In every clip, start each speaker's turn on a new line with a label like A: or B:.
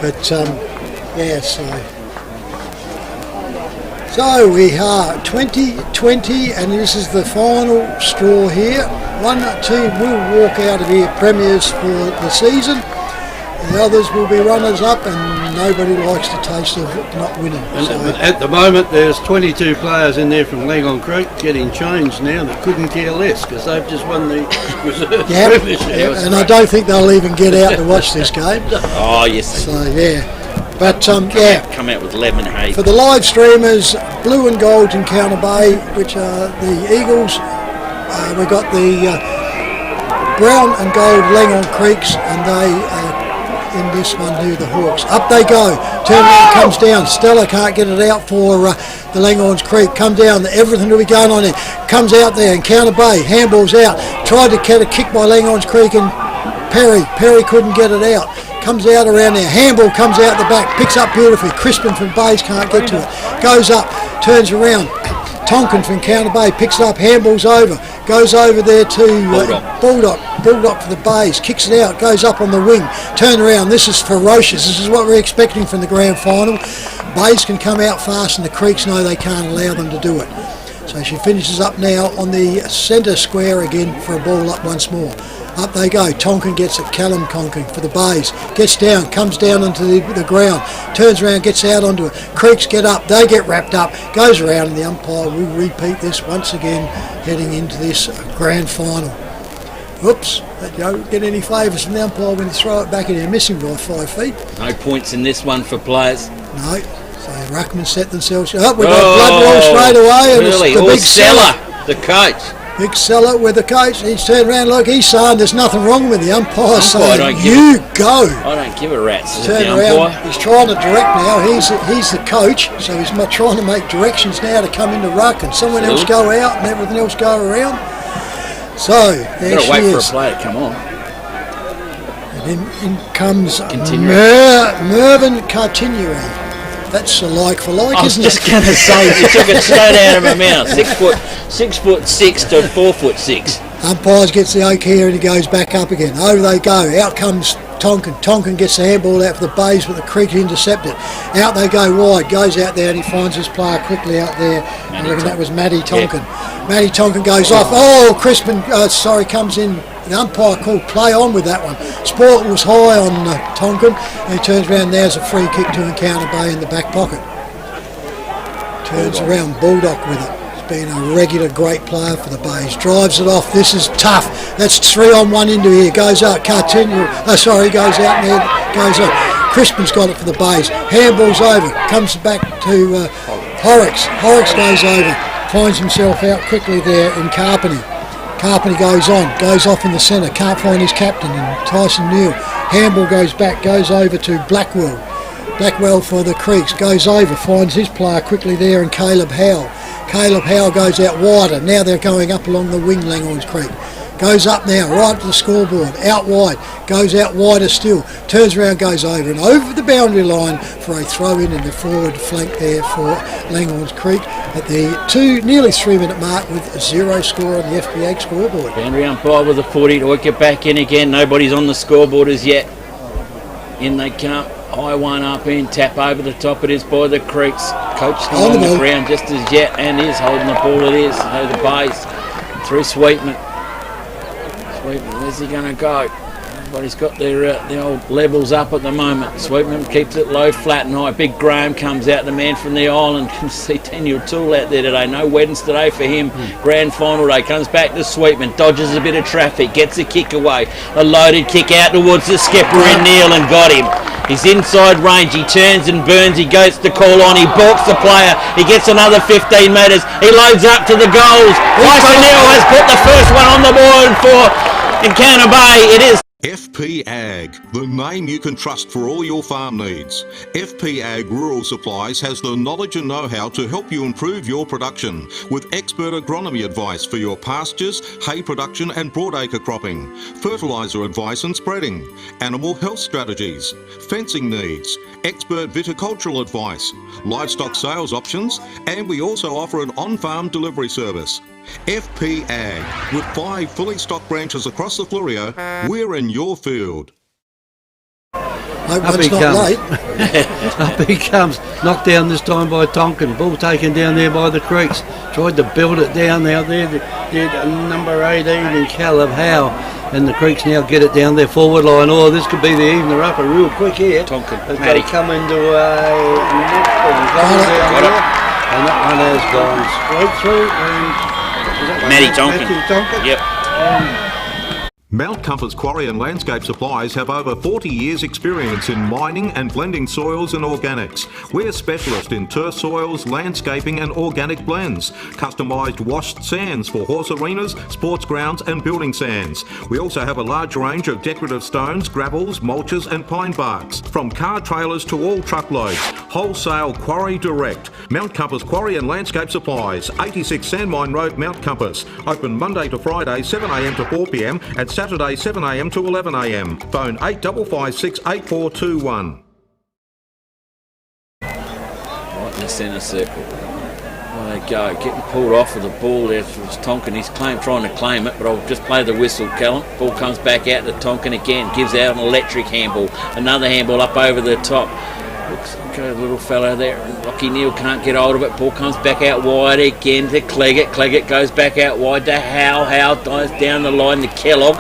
A: But yeah, so we are 2020, and this is the final straw here. One team will walk out of here premiers for the season. The others will be runners-up, and nobody likes the taste of not winning.
B: And at the moment, there's 22 players in there from Langhorne Creek getting changed now that couldn't care less because they've just won the reserve premiership.
A: And I don't think they'll even get out to watch this game.
C: Oh, yes.
A: So, yeah. But,
C: come out with lemon hay.
A: For the live streamers, Blue and Gold Encounter Bay, which are the Eagles. We've got the Brown and Gold Langhorne Creeks, and they in this one here, the Hawks. Up they go. Turn around, comes down. Stella can't get it out for the Langhorne Creek. Come down. Everything will be going on there. Comes out there. Encounter Bay. Handball's out. Tried to get a kick by Langhorne Creek and Perry. Perry couldn't get it out. Comes out around there. Handball comes out the back. Picks up beautifully. Crispin from Bays can't get to it. Goes up. Turns around. Tonkin from Encounter Bay picks it up. Handball's over. Goes over there to Bulldog for the Bays. Kicks it out. Goes up on the wing. Turn around. This is ferocious. This is what we're expecting from the grand final. Bays can come out fast, and the Creeks know they can't allow them to do it. So she finishes up now on the centre square again for a ball up once more. Up they go. Tonkin gets it. Callum Tonkin for the Bays. Gets down. Comes down onto the ground. Turns around. Gets out onto it. Creeks get up. They get wrapped up. Goes around, and the umpire will repeat this once again heading into this grand final. Oops. You don't get any favours from the umpire when you throw it back in there. Missing by 5 feet.
C: No points in this one for players.
A: No. So Ruckman set themselves up. We've got Bloodwell straight away.
C: Really?
A: And the big
C: Seller, the coach.
A: Big Seller with the coach. He's turned around. Look, he's saying there's nothing wrong with the umpire. Saying you go.
C: I don't give a rat's.
A: He's turned around. He's trying to direct now. He's the coach, so he's trying to make directions now to come into ruck and someone else go out and everything else go around. So there she is.
C: Got to wait for a player to come on.
A: And in comes Mervyn Cartinuri. That's a like for like, isn't it?
C: I was just going to say, you took it straight out of my mouth. 6'6" to 4'6".
A: Umpires gets the oak here and he goes back up again. Over they go. Out comes Tonkin. Tonkin gets the handball out for the Bays, but the Creek intercepted. Out they go wide. Goes out there and he finds his player quickly out there. I reckon that was Matty Tonkin. Yeah. Matty Tonkin goes off. Oh, Crispin, comes in. The umpire called play on with that one. Sport was high on Tonkin, and he turns around. There's a free kick to Encounter Bay in the back pocket. Turns around, Bulldog with it. He's been a regular great player for the Bays. Drives it off. This is tough. That's 3-on-1 into here. Goes out. Goes out there. Goes up. Crispin's got it for the Bays. Handball's over. Comes back to Horrocks. Horrocks goes over. Finds himself out quickly there in Carpenty. Carpenty goes off in the centre, can't find his captain, and Tyson Neal. Handball goes back, goes over to Blackwell. Blackwell for the Creeks, goes over, finds his player quickly there, and Caleb Howell. Caleb Howell goes out wider, now they're going up along the wing, Langhorne Creek. Goes up now, right to the scoreboard, out wide, goes out wider still, turns around, goes over and over the boundary line for a throw in the forward flank there for Langhorne Creek at the nearly 3 minute mark with 0 score on the FPA scoreboard.
C: Boundary umpire with a 40 to work it back in again. Nobody's on the scoreboard as yet. In they come. High one up in, tap over the top. It is by the Creeks. Coach still on the ground just as yet and is holding the ball. It is. So the Bays through Sweetman. Where's he going to go? Everybody's got their old levels up at the moment. Sweetman keeps it low, flat and high. Big Graham comes out, the man from the island. Can see Daniel Toole out there today. No weddings today for him. Grand final day. Comes back to Sweetman. Dodges a bit of traffic. Gets a kick away. A loaded kick out towards the skipper in Neil and got him. He's inside range. He turns and burns. He goes to call on. He balks the player. He gets another 15 metres. He loads up to the goals. Tyson Neil has put the first one on the board for Encounter Bay. It is
D: FP Ag, the name you can trust for all your farm needs. FP Ag Rural Supplies has the knowledge and know-how to help you improve your production with expert agronomy advice for your pastures, hay production and broadacre cropping, fertiliser advice and spreading, animal health strategies, fencing needs, expert viticultural advice, livestock sales options, and we also offer an on-farm delivery service. FP Ag, with 5 fully stocked branches across the Fleurieu, we're in your field.
A: Hope one's not late.
B: Up he comes, knocked down this time by Tonkin. Ball taken down there by the Creeks. Tried to build it down out there. Did number 18 in Caleb Howe. And the Creeks now get it down their forward line. Oh, this could be the evener upper real quick here.
C: Tonkin,
B: As
C: Matty.
B: they come into a and that one has gone straight through. And
C: Matty Tonkin. Yep.
D: Mount Compass Quarry and Landscape Supplies have over 40 years experience in mining and blending soils and organics. We're specialist in turf soils, landscaping and organic blends. Customised washed sands for horse arenas, sports grounds and building sands. We also have a large range of decorative stones, gravels, mulches and pine barks. From car trailers to all truckloads. Wholesale Quarry Direct. Mount Compass Quarry and Landscape Supplies, 86 Sandmine Road, Mount Compass. Open Monday to Friday, 7am to 4pm and Saturday 7am to 11am. Phone 8556 8421.
C: Right in the centre circle. There they go, getting pulled off with the ball there. It was Tonkin. He's trying to claim it, but I'll just play the whistle, Callum. Ball comes back out to Tonkin again. Gives out an electric handball. Another handball up over the top. Looks like a little fellow there. Lockie Neal can't get hold of it. Ball comes back out wide again to Cleggett. Cleggett goes back out wide to Howe. Howe dives down the line to Kellogg.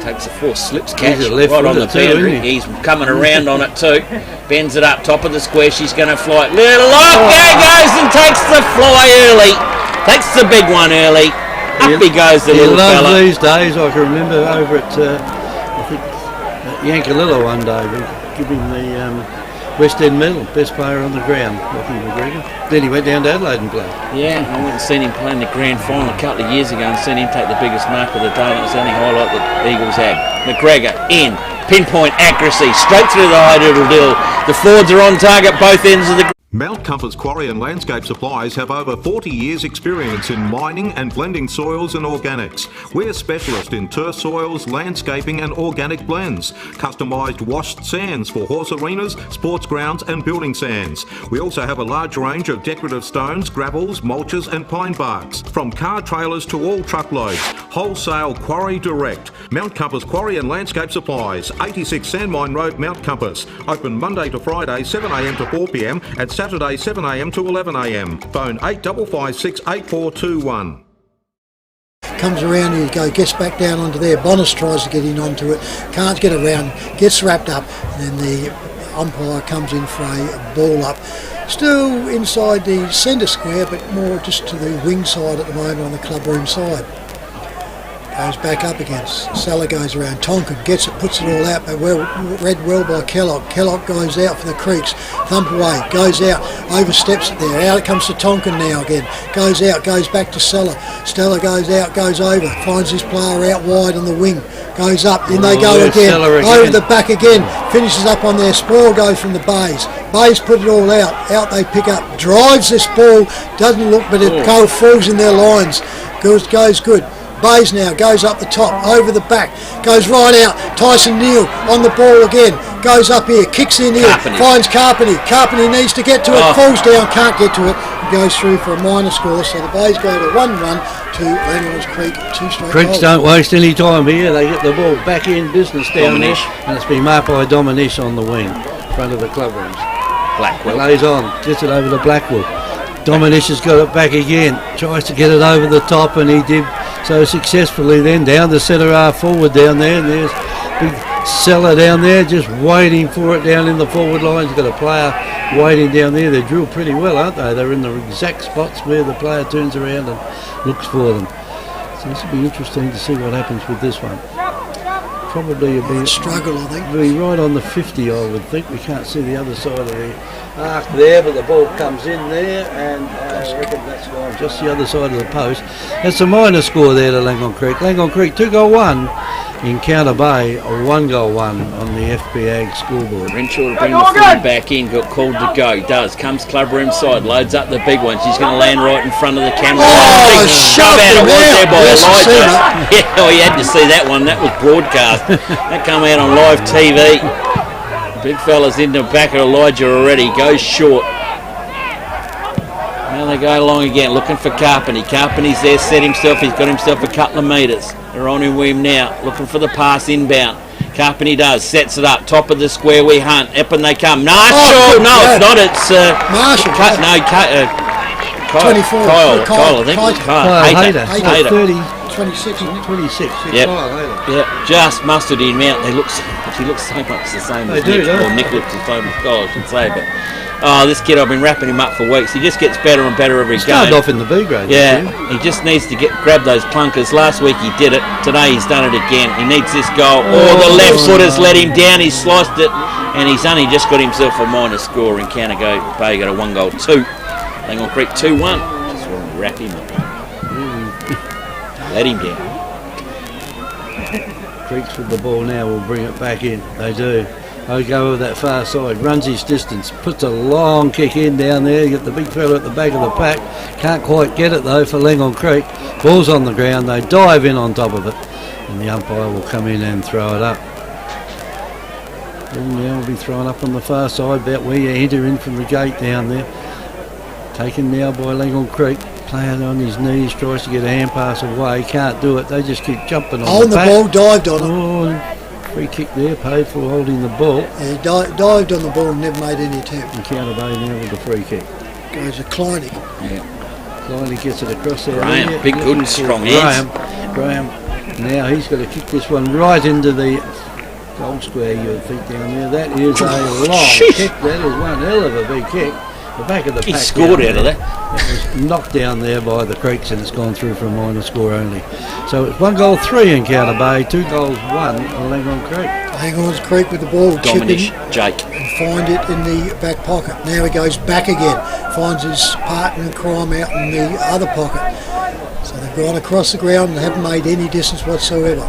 C: Takes a force, slips catch right on the boundary. He's coming around on it too. Bends it up, top of the square. She's going to fly it. Little off. There goes and takes the fly early. Takes the big one early. Up he goes, the little fella.
B: These days, I can remember over at I think at Yankalilla one day, we give him the West End medal, best player on the ground, Lachlan McGregor. Then he went down to Adelaide and played.
C: Yeah, I went and seen him play in the grand final a couple of years ago and seen him take the biggest mark of the day, and it was the only highlight that the Eagles had. McGregor in, pinpoint accuracy, straight through the high doodle dill. The forwards are on target, both ends of the...
D: Mount Compass Quarry and Landscape Supplies have over 40 years experience in mining and blending soils and organics. We're specialist in turf soils, landscaping and organic blends. Customised washed sands for horse arenas, sports grounds and building sands. We also have a large range of decorative stones, gravels, mulches and pine barks. From car trailers to all truckloads. Wholesale Quarry Direct. Mount Compass Quarry and Landscape Supplies, 86 Sandmine Road, Mount Compass. Open Monday to Friday, 7am to 4pm and Saturday 7am to 11am. Phone 8556 8421.
A: Comes around and he gets back down onto there. Bonus tries to get in onto it, can't get around, gets wrapped up, and then the umpire comes in for a ball up. Still inside the centre square, but more just to the wing side at the moment on the clubroom side. Goes back up again. Salah goes around. Tonkin gets it, puts it all out, but read well by Kellogg. Kellogg goes out for the Creeks. Thump away, goes out, oversteps it there. Out it comes to Tonkin now again. Goes out, goes back to Stella. Stella goes out, goes over, finds his player out wide on the wing. Goes up, in they go again. Over the back again. Finishes up on there. Spoil goes from the Bays. Bays put it all out. Out they pick up. Drives this ball. Doesn't look, but it falls in their lines. Goes good. Bays now goes up the top, over the back, goes right out. Tyson Neal on the ball again, goes up here, kicks in here, finds Carpeny. Carpeny needs to get to it, falls down, can't get to it, goes through for a minor score. So the Bays go to 1-1 to Langhorne Creek, 2 straight
B: Creeks
A: goals.
B: don't waste any time here. They get the ball back in business down there, and it's been marked by Dominish on the wing, in front of the club rooms.
C: Blackwell
B: Lays on, gets it over to Blackwell. Dominish has got it back again, tries to get it over the top, and he did so successfully. Then down the centre half forward down there, and there's big Seller down there just waiting for it down in the forward line. He's got a player waiting down there. They're drilled pretty well, aren't they? They're in the exact spots where the player turns around and looks for them. So this will be interesting to see what happens with this one. Probably a
A: struggle, I think.
B: Be right on the 50, I would think. We can't see the other side of the arc there, but the ball comes in there, and I reckon that's gone just the other side of the post. That's a minor score there to Langhorne Creek. Langhorne Creek 2-goal-1 in Counter Bay, a 1-goal-1 on the FP Ag scoreboard.
C: Renshaw to bring the footy back in, got called to go. He does, comes club room side, loads up the big one. She's going to land right in front of the camera.
A: Oh, shove
C: out it was there by Elijah.
A: Yeah,
C: you had to see that one. That was broadcast. That come out on live TV. The big fella's in the back of Elijah already. Goes short. Now they go along again, looking for Carpeny. Carpeny's there, set himself. He's got himself a couple of metres. They're on him with him now, looking for the pass inbound. Carpenter does, sets it up, top of the square, we hunt, up and they come. Marshall,
A: Oh,
C: no,
A: yeah.
C: it's not, it's
A: Marshall.
C: Kyle,
A: 24.
C: Kyle, I think.
B: Kyle Hayter.
C: Hayter.
A: 26, isn't it?
B: 26.
C: Yep.
B: Kyle Hayter.
C: Yeah, just mustered him out. He looks so much the same
B: They
C: as
B: do,
C: Nick.
B: don't
C: Well,
B: they?
C: Nick looks the same as Kyle, I should say. But this kid, I've been wrapping him up for weeks. He just gets better and better every
B: Started
C: game.
B: off in the B grade.
C: Yeah, he just needs to grab those clunkers. Last week he did it. Today he's done it again. He needs this goal. The left footer's let him down. He's sliced it, and he's only just got himself a minor score. And Counter Bay got a 1-goal-2. Langhorne Creek 2-1. Just want to wrap him up. Let him down.
B: Creeks with the ball now will bring it back in. They do. They go over that far side, runs his distance, puts a long kick in down there. You get the big fella at the back of the pack. Can't quite get it though for Langhorne Creek. Ball's on the ground. They dive in on top of it, and the umpire will come in and throw it up. Ball now will be thrown up on the far side, about where you enter in from the gate down there. Taken now by Langhorne Creek. Playing on his knees, tries to get a hand pass away, can't do it. They just keep jumping on
A: the
B: back.
A: ball, dived on it.
B: Oh, free kick there, paid for holding the ball.
A: Yeah, he dived on the ball and never made any attempt.
B: And Counter Bay now with the free kick.
A: Goes to Kleinick.
B: Kleinick gets it across there.
C: Graham,
B: Yeah,
C: big, good,
B: looking for
C: strong hands.
B: Graham. Now he's got to kick this one right into the goal square, you would think, down there. That is a long kick. That is one hell of a big kick. The back of the
C: He
B: pack
C: scored
B: down
C: out of
B: there.
C: that.
B: It was knocked down there by the Creeks, and it's gone through for a minor score only. So it's 1-goal-3 in Counter Bay, 2-goals-1 on Langhorne Creek.
A: Langhorne Creek with the ball,
C: Dominish,
A: chipping
C: Jake.
A: and find it in the back pocket. Now he goes back again, finds his partner in crime out in the other pocket. So they've gone across the ground and haven't made any distance whatsoever.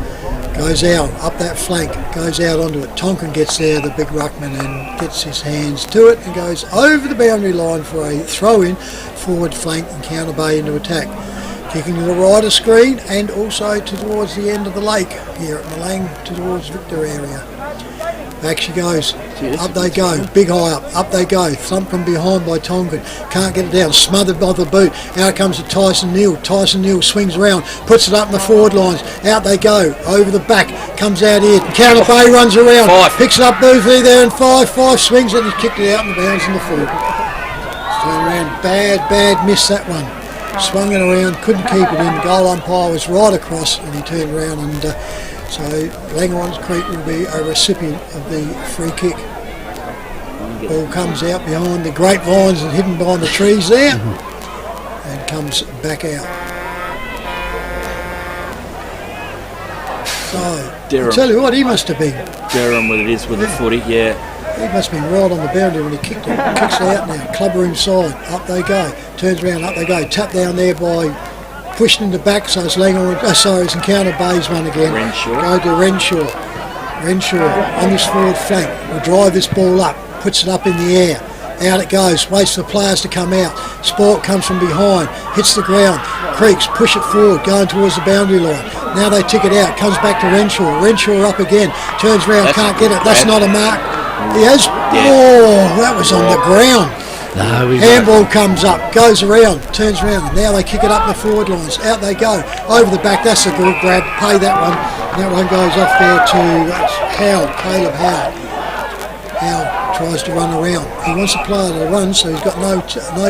A: Goes out, up that flank, goes out onto it. Tonkin gets there, the big ruckman, and gets his hands to it and goes over the boundary line for a throw-in, forward flank and Counter Bay into attack. Kicking to the right of screen and also towards the end of the lake here at Malang, towards Victor area. Back she goes, up they go, big high up they go, thumped from behind by Tonkin, can't get it down, smothered by the boot, out comes to Tyson Neal swings around, puts it up in the forward lines, out they go, over the back, comes out here, Counter Bay runs around, picks it up briefly there and five swings it and he's kicked it out and the bounds in the forward. Turn around, bad miss that one. Swung it around, couldn't keep it in, goal umpire was right across and he turned around and so Langhorne Creek will be a recipient of the free kick. Ball comes out behind the grapevines and hidden behind the trees there and comes back out. So,
C: Durham.
A: I tell you what, he must have been.
C: Durham with it is with the footy, yeah.
A: He must have been right on the boundary when he kicked it. Kicks it out now, club room side, up they go. Turns around, up they go. Tap down there by pushing in the back, so it's Langhorne, it's Encounter Bay's one again.
C: Renshaw.
A: Go to Renshaw. Renshaw on this forward flank will drive this ball up, puts it up in the air. Out it goes, waits for the players to come out. Sport comes from behind, hits the ground. Creeks push it forward, going towards the boundary line. Now they tick it out, comes back to Renshaw. Renshaw up again, turns around, can't get it. That's not a mark. He has. Oh, that was on the ground.
B: No,
A: Handball comes up, goes around, turns around. Now they kick it up the forward lines. Out they go. Over the back, that's a good grab. Pay that one. That one goes off there to Howell, Caleb Howell. Howell tries to run around. He wants a player to run, so he's got no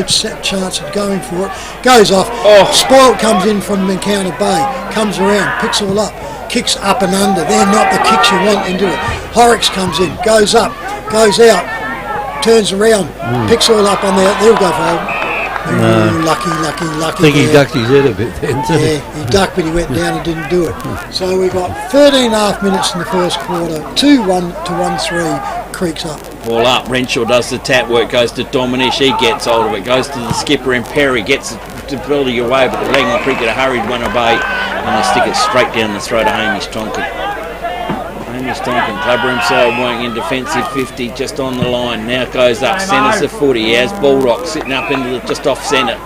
A: set chance of going for it. Goes off. Spoilt comes in from Encounter Bay. Comes around, picks all up. Kicks up and under. They're not the kicks you want into it. Horrocks comes in, goes up, goes out. Turns around, picks all up on there. They'll go for home. Lucky.
B: I think he ducked his head a bit then, didn't he?
A: Yeah, he ducked, but he went down and didn't do it. So we got 13.5 minutes in the first quarter. 2-1 to 1-3. Creeks up.
C: Ball up. Renshaw does the tap work, goes to Dominish. He gets hold of it, goes to the skipper and Perry, gets the ability away, but the Langhorne Creek get a hurried one away and they stick it straight down the throat of Hamish Tonkin. Hamish Tonkin, club room side, working in defensive 50, just on the line. Now goes up, centres the footy. He has Bullrock sitting up into the just off centre.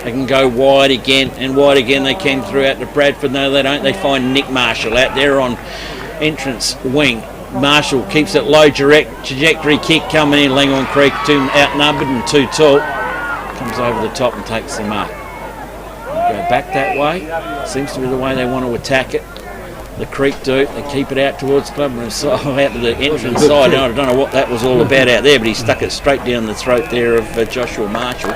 C: They can go wide again, and wide again they can throughout to Bradford. No, they don't. They find Nick Marshall out there on entrance wing. Marshall keeps it low, trajectory kick coming in. Langhorne Creek too outnumbered and too tall. Comes over the top and takes them up. Go back that way. Seems to be the way they want to attack it. The Creek do. They keep it out towards Clubman side, out to the entrance side. I don't know what that was all about out there, but he stuck it straight down the throat there of Joshua Marshall.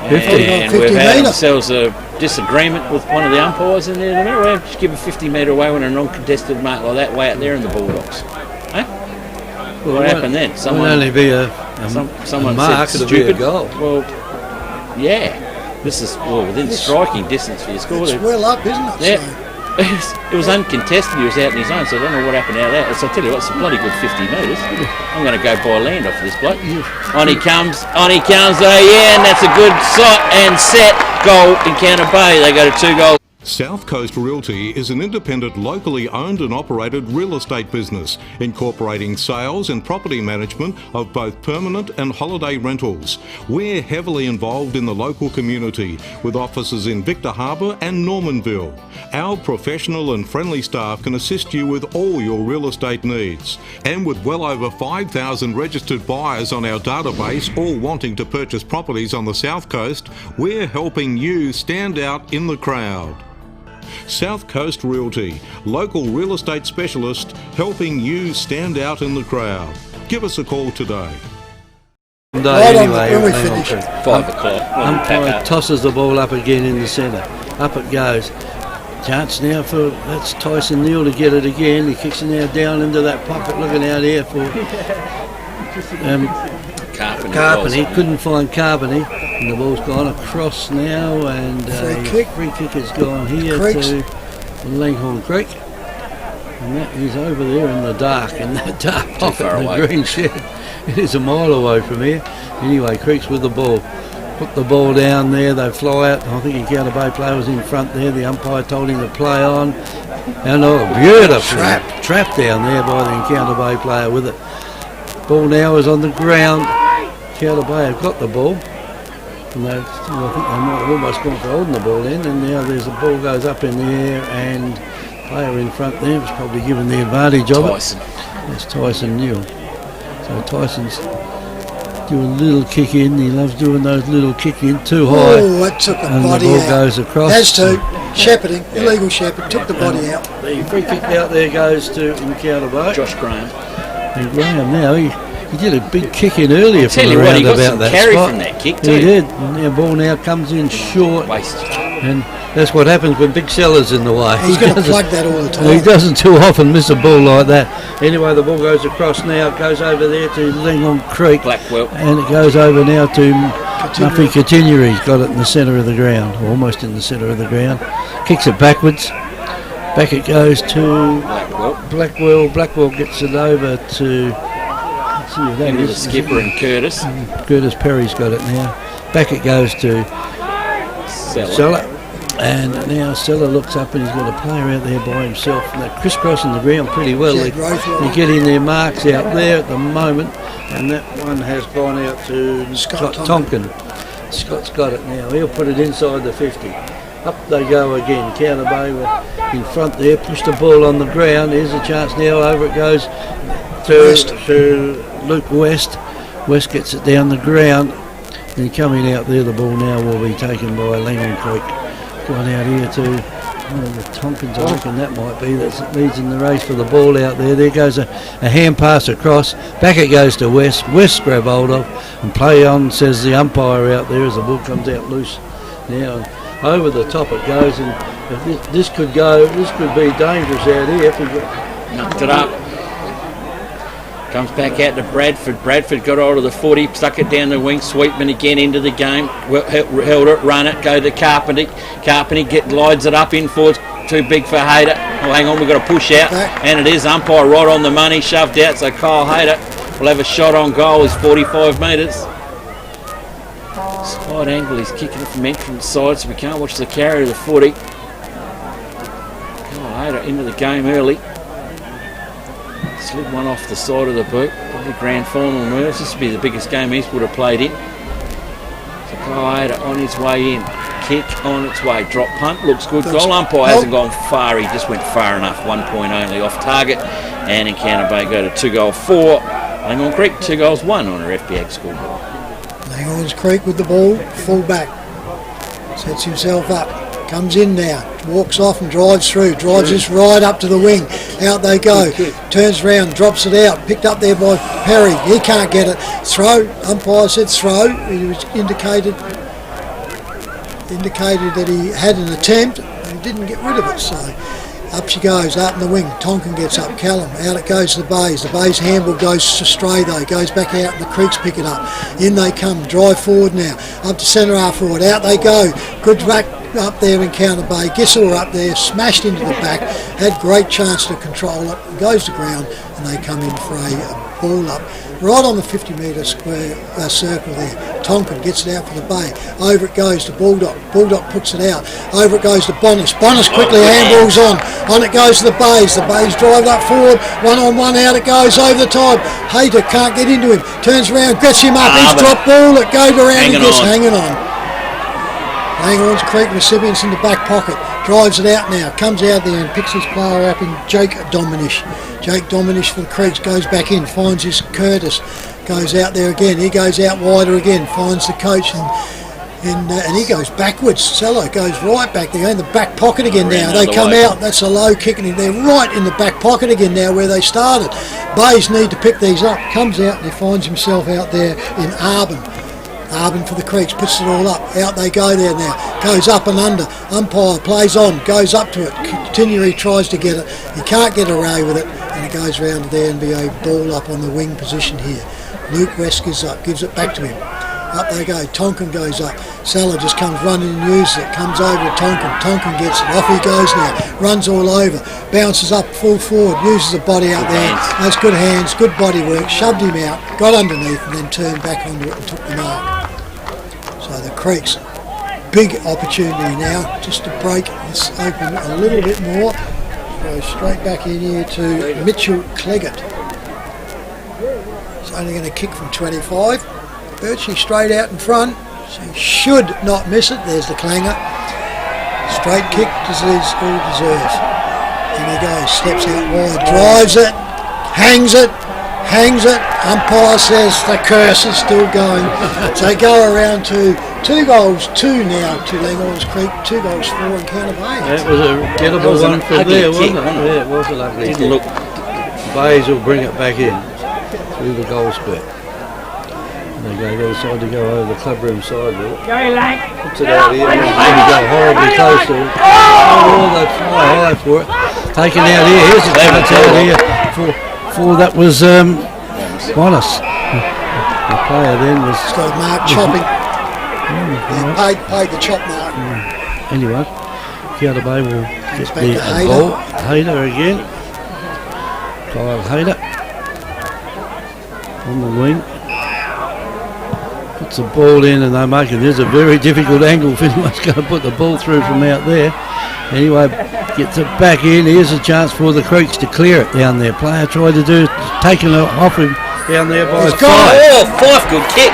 C: And we've had ourselves a disagreement with one of the umpires in there. We have to give a 50-metre away when a non-contested mark like that way out there in the Bulldogs. Huh? Well, what happened then? Someone
B: only be
C: someone
B: mark,
C: said stupid.
B: Be a goal.
C: Well, yeah. This is within striking distance for your score.
A: It's well up, isn't it?
C: Yeah. It was uncontested. He was out in his own, so I don't know what happened out of that. So I tell you what, it's a bloody good 50 metres. I'm going to go buy land off this bloke. On he comes, yeah, and that's a good shot and set goal in Encounter Bay. They go to 2 goals.
D: South Coast Realty is an independent, locally owned and operated real estate business, incorporating sales and property management of both permanent and holiday rentals. We're heavily involved in the local community, with offices in Victor Harbour and Normanville. Our professional and friendly staff can assist you with all your real estate needs. And with well over 5,000 registered buyers on our database, all wanting to purchase properties on the South Coast, we're helping you stand out in the crowd. South Coast Realty, local real estate specialist, helping you stand out in the crowd. Give us a call today.
B: Anyway,
A: when we finish.
C: 5 o'clock.
B: Umpire tosses the ball up again in the centre. Up it goes. Chance now for, that's Tyson Neal to get it again. He kicks it now down into that pocket, looking out here for Carpenter. Couldn't find Carpenter. And the ball's gone across now, and free kick has gone here to Langhorne Creek. And that is over there in the dark, in that dark pocket in the green shed. It is a mile away from here. Anyway, Creek's with the ball. Put the ball down there, they fly out. I think Encounter Bay player was in front there. The umpire told him to play on. And beautiful trap down there by the Encounter Bay player with it. Ball now is on the ground. Encounter Bay have got the ball. And I think they might have almost gone for holding the ball in, and now there's the ball goes up in the air, and player in front there was probably given the advantage of it. That's Tyson Neal. So Tyson's doing a little kick in. He loves doing those little kick in too high.
A: Oh, that took the body out.
B: And the ball goes across.
A: Has to. Shepherding, illegal shepherd, took the body out.
B: The free kick out there goes to Encounter Bay.
C: Josh Graham.
B: And Graham now, he did a big kick in earlier from around about that
C: carry
B: spot.
C: From that kick too.
B: He did. And the ball now comes in short.
C: Waste.
B: And that's what happens when Big Seller's in the way.
A: He's going to plug that all the time.
B: He doesn't too often miss a ball like that. Anyway, the ball goes across now. It goes over there to Langhorne Creek.
C: Blackwell.
B: And it goes over now to Muffy Continuary. He's got it in the centre of the ground, almost in the centre of the ground. Kicks it backwards. Back it goes to Blackwell. Blackwell gets it over to...
C: Into the skipper and Curtis.
B: Curtis Perry's got it now. Back it goes to Seller. And now Seller looks up and he's got a player out there by himself. And they're crisscrossing the ground pretty well. They're getting their marks out there at the moment. And that one has gone out to Scott Tonkin. Scott's got it now. He'll put it inside the 50. Up they go again. Encounter Bay in front there. Push the ball on the ground. Here's a chance now. Over it goes to Luke West. West gets it down the ground. And coming out there, the ball now will be taken by Langhorne Creek. Gone out here to one of the Tompkins, I reckon that might be, that leads in the race for the ball out there. There goes a hand pass across. Back it goes to West. West grab hold of and play on, says the umpire out there as the ball comes out loose. Now over the top it goes, and if this could be dangerous out here if we get...
C: Knocked it up. Comes back out to Bradford. Bradford got hold of the 40, stuck it down the wing. Sweetman again into the game. Held it, run it, go to Carpenter. Carpenter glides it up in forwards. Too big for Hayter. Oh, hang on, we've got to push out. And it is umpire right on the money, shoved out. So Kyle Hayter will have a shot on goal. Is 45 metres. Slight angle, he's kicking it from entrance side, so we can't watch the carry of the 40. Kyle Hayter into the game early. Slid one off the side of the boot. Probably grand final moves. This would be the biggest game East would have played in. So Kyle Hayter on his way in. Kick on its way. Drop punt. Looks good. Goal umpire hasn't gone far. He just went far enough. 1 point only off target. And Encounter Bay go to 2-4. Langhorne Creek 2-1 on her FBX scoreboard.
A: Langhorne Creek with the ball. Full back. Sets himself up. Comes in now, walks off and drives through, drives this right up to the wing. Out they go, turns around, drops it out, picked up there by Perry. He can't get it. Throw, umpire said throw. He was indicated that he had an attempt and he didn't get rid of it. So up she goes, out in the wing. Tonkin gets up, Callum. Out it goes to the Bays. The Bays handball goes astray though. Goes back out and the Creeks pick it up. In they come, drive forward now. Up to centre half forward. Out they go. Good back up there in Counter Bay. Gissel up there, smashed into the back. Had great chance to control it. Goes to ground and they come in for a ball up. Right on the 50-metre square circle there. Tonkin gets it out for the Bay. Over it goes to Bulldog. Bulldog puts it out. Over it goes to Bonnis. Bonnis quickly handballs on. On it goes to the Bays. The Bays drive up forward. One-on-one out it goes over the top. Hayter can't get into him. Turns around, gets him up. He's dropped ball. It goes around and just hanging on. Langhorne Creek recipients in the back pocket. Drives it out now. Comes out there and picks his player up in Jake Dominish. Jake Dominish for the Creeks goes back in. Finds his Curtis. Goes out there again. He goes out wider again. Finds the coach and he goes backwards. Cello goes right back there in the back pocket again now. They come out. That's a low kick and they're right in the back pocket again now where they started. Bays need to pick these up. Comes out and he finds himself out there in Arbon. Arbon for the Creeks, puts it all up. Out they go there now. Goes up and under. Umpire plays on, goes up to it. Continually tries to get it. He can't get away with it. And it goes round to the NBA ball up on the wing position here. Luke West gives up, gives it back to him. Up they go. Tonkin goes up. Salah just comes running and uses it. Comes over to Tonkin. Tonkin gets it. Off he goes now. Runs all over. Bounces up full forward. Uses the body out there. Has good hands. Good body work. Shoved him out. Got underneath and then turned back onto it and took the mark. So the Creeks, big opportunity now just to break this open a little bit more. Go straight back in here to Mitchell Cleggett. He's only going to kick from 25. Virtually straight out in front. So he should not miss it. There's the clanger. Straight kick as all deserves. In he goes, steps out wide, drives it, hangs it. Umpire says the curse is still going. So they go around to 2 goals, 2 now to Langhorne Creek, 2 goals, 4 in Counter Bay.
B: That was a gettable one from there, wasn't it? Yeah, it was a lovely kick. Look, Bays will bring it back in through the goal square. They go the other side to go over the clubroom side with it. Puts it out here. Maybe go horribly close to it. Oh, they fly high for it. Taken out here. Here's the chance out here for that was Bonnis. The player then was.
A: It's got Mark chopping. Paid the chop mark.
B: Anyway, Counter Bay will get the ball. Hayter again. Kyle Hayter on the wing. Puts the ball in and they make it. There's a very difficult angle if anyone's going to put the ball through from out there. Anyway, gets it back in. Here's a chance for the Creeks to clear it down there. Player tried to do it, taken it off him down there by Fife.
C: Oh, Fife, good kick.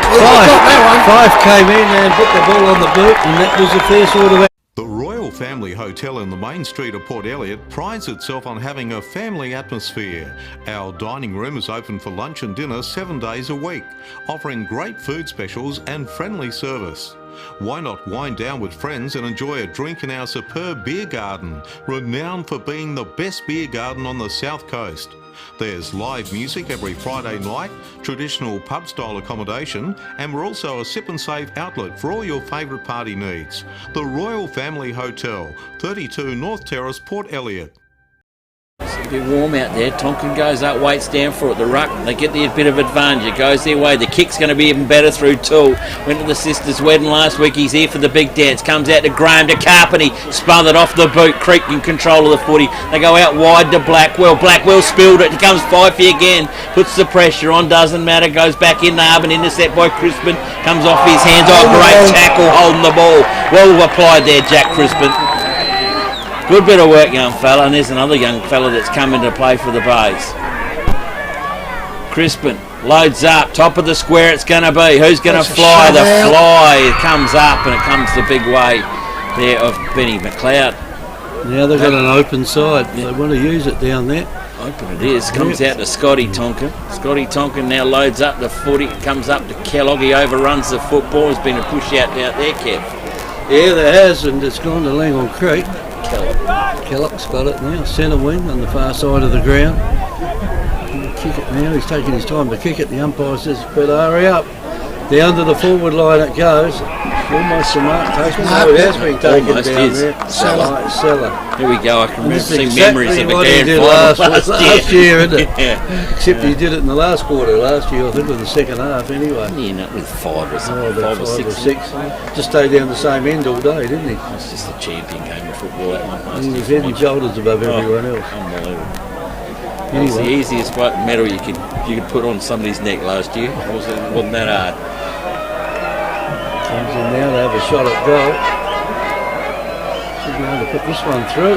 B: Fife came in and put the ball on the boot, and that was a fair sort of.
D: The Royal Family Hotel in the main street of Port Elliot prides itself on having a family atmosphere. Our dining room is open for lunch and dinner 7 days a week, offering great food specials and friendly service. Why not wind down with friends and enjoy a drink in our superb beer garden, renowned for being the best beer garden on the South Coast. There's live music every Friday night, traditional pub-style accommodation, and we're also a sip and save outlet for all your favourite party needs. The Royal Family Hotel, 32 North Terrace, Port Elliot.
C: It's a bit warm out there. Tonkin goes up, waits down for it. The ruck, they get the bit of advantage. It goes their way. The kick's going to be even better through Tool. Went to the sisters' wedding last week. He's here for the big dance. Comes out to Graham to Carpenter. Smothered off the boot. Creek in control of the footy. They go out wide to Blackwell. Blackwell spilled it. Here comes Fifey again. Puts the pressure on. Doesn't matter. Goes back in the Arbon. Intercept by Crispin. Comes off his hands. Oh, great tackle holding the ball. Well applied there, Jack Crispin. Good bit of work, young fella, and there's another young fella that's coming to play for the Bays. Crispin loads up, top of the square it's going to be. Who's going to fly? The fly comes up, and it comes the big way there of Benny McLeod.
B: Now they've got an open side. They want to use it down there.
C: Open it is. Comes out to Scotty Tonkin. Scotty Tonkin now loads up the footy. Comes up to Kellogg. He overruns the football. There's been a push out there, Kev.
B: Yeah, there has, and it's gone to Langhorne Creek. Kellock's got it now, centre wing on the far side of the ground. He'll kick it now, he's taking his time to kick it. The umpire says, better hurry up. Down to the forward line it goes. Almost a mark taken. No, it has been taken
C: Almost
B: down
C: is.
B: there. Seller.
C: Here we go. I can remember seeing
B: Exactly
C: memories of a
B: what he
C: grand
B: did
C: final
B: last year, isn't it?
C: Yeah.
B: Except he did it in the last quarter last year, I think, with the second half anyway.
C: Yeah, no, with 5 or something.
B: Oh,
C: 5 or 6.
B: Just stayed down the same end all day, didn't he?
C: It's just a champion game of football, that one. Last
B: He
C: year.
B: was head and shoulders above everyone else.
C: Unbelievable. It was the
B: Anyway,
C: easiest medal you could put on somebody's neck last year. It wasn't that hard.
B: comes in now to have a shot at goal. Should be able to put this one through.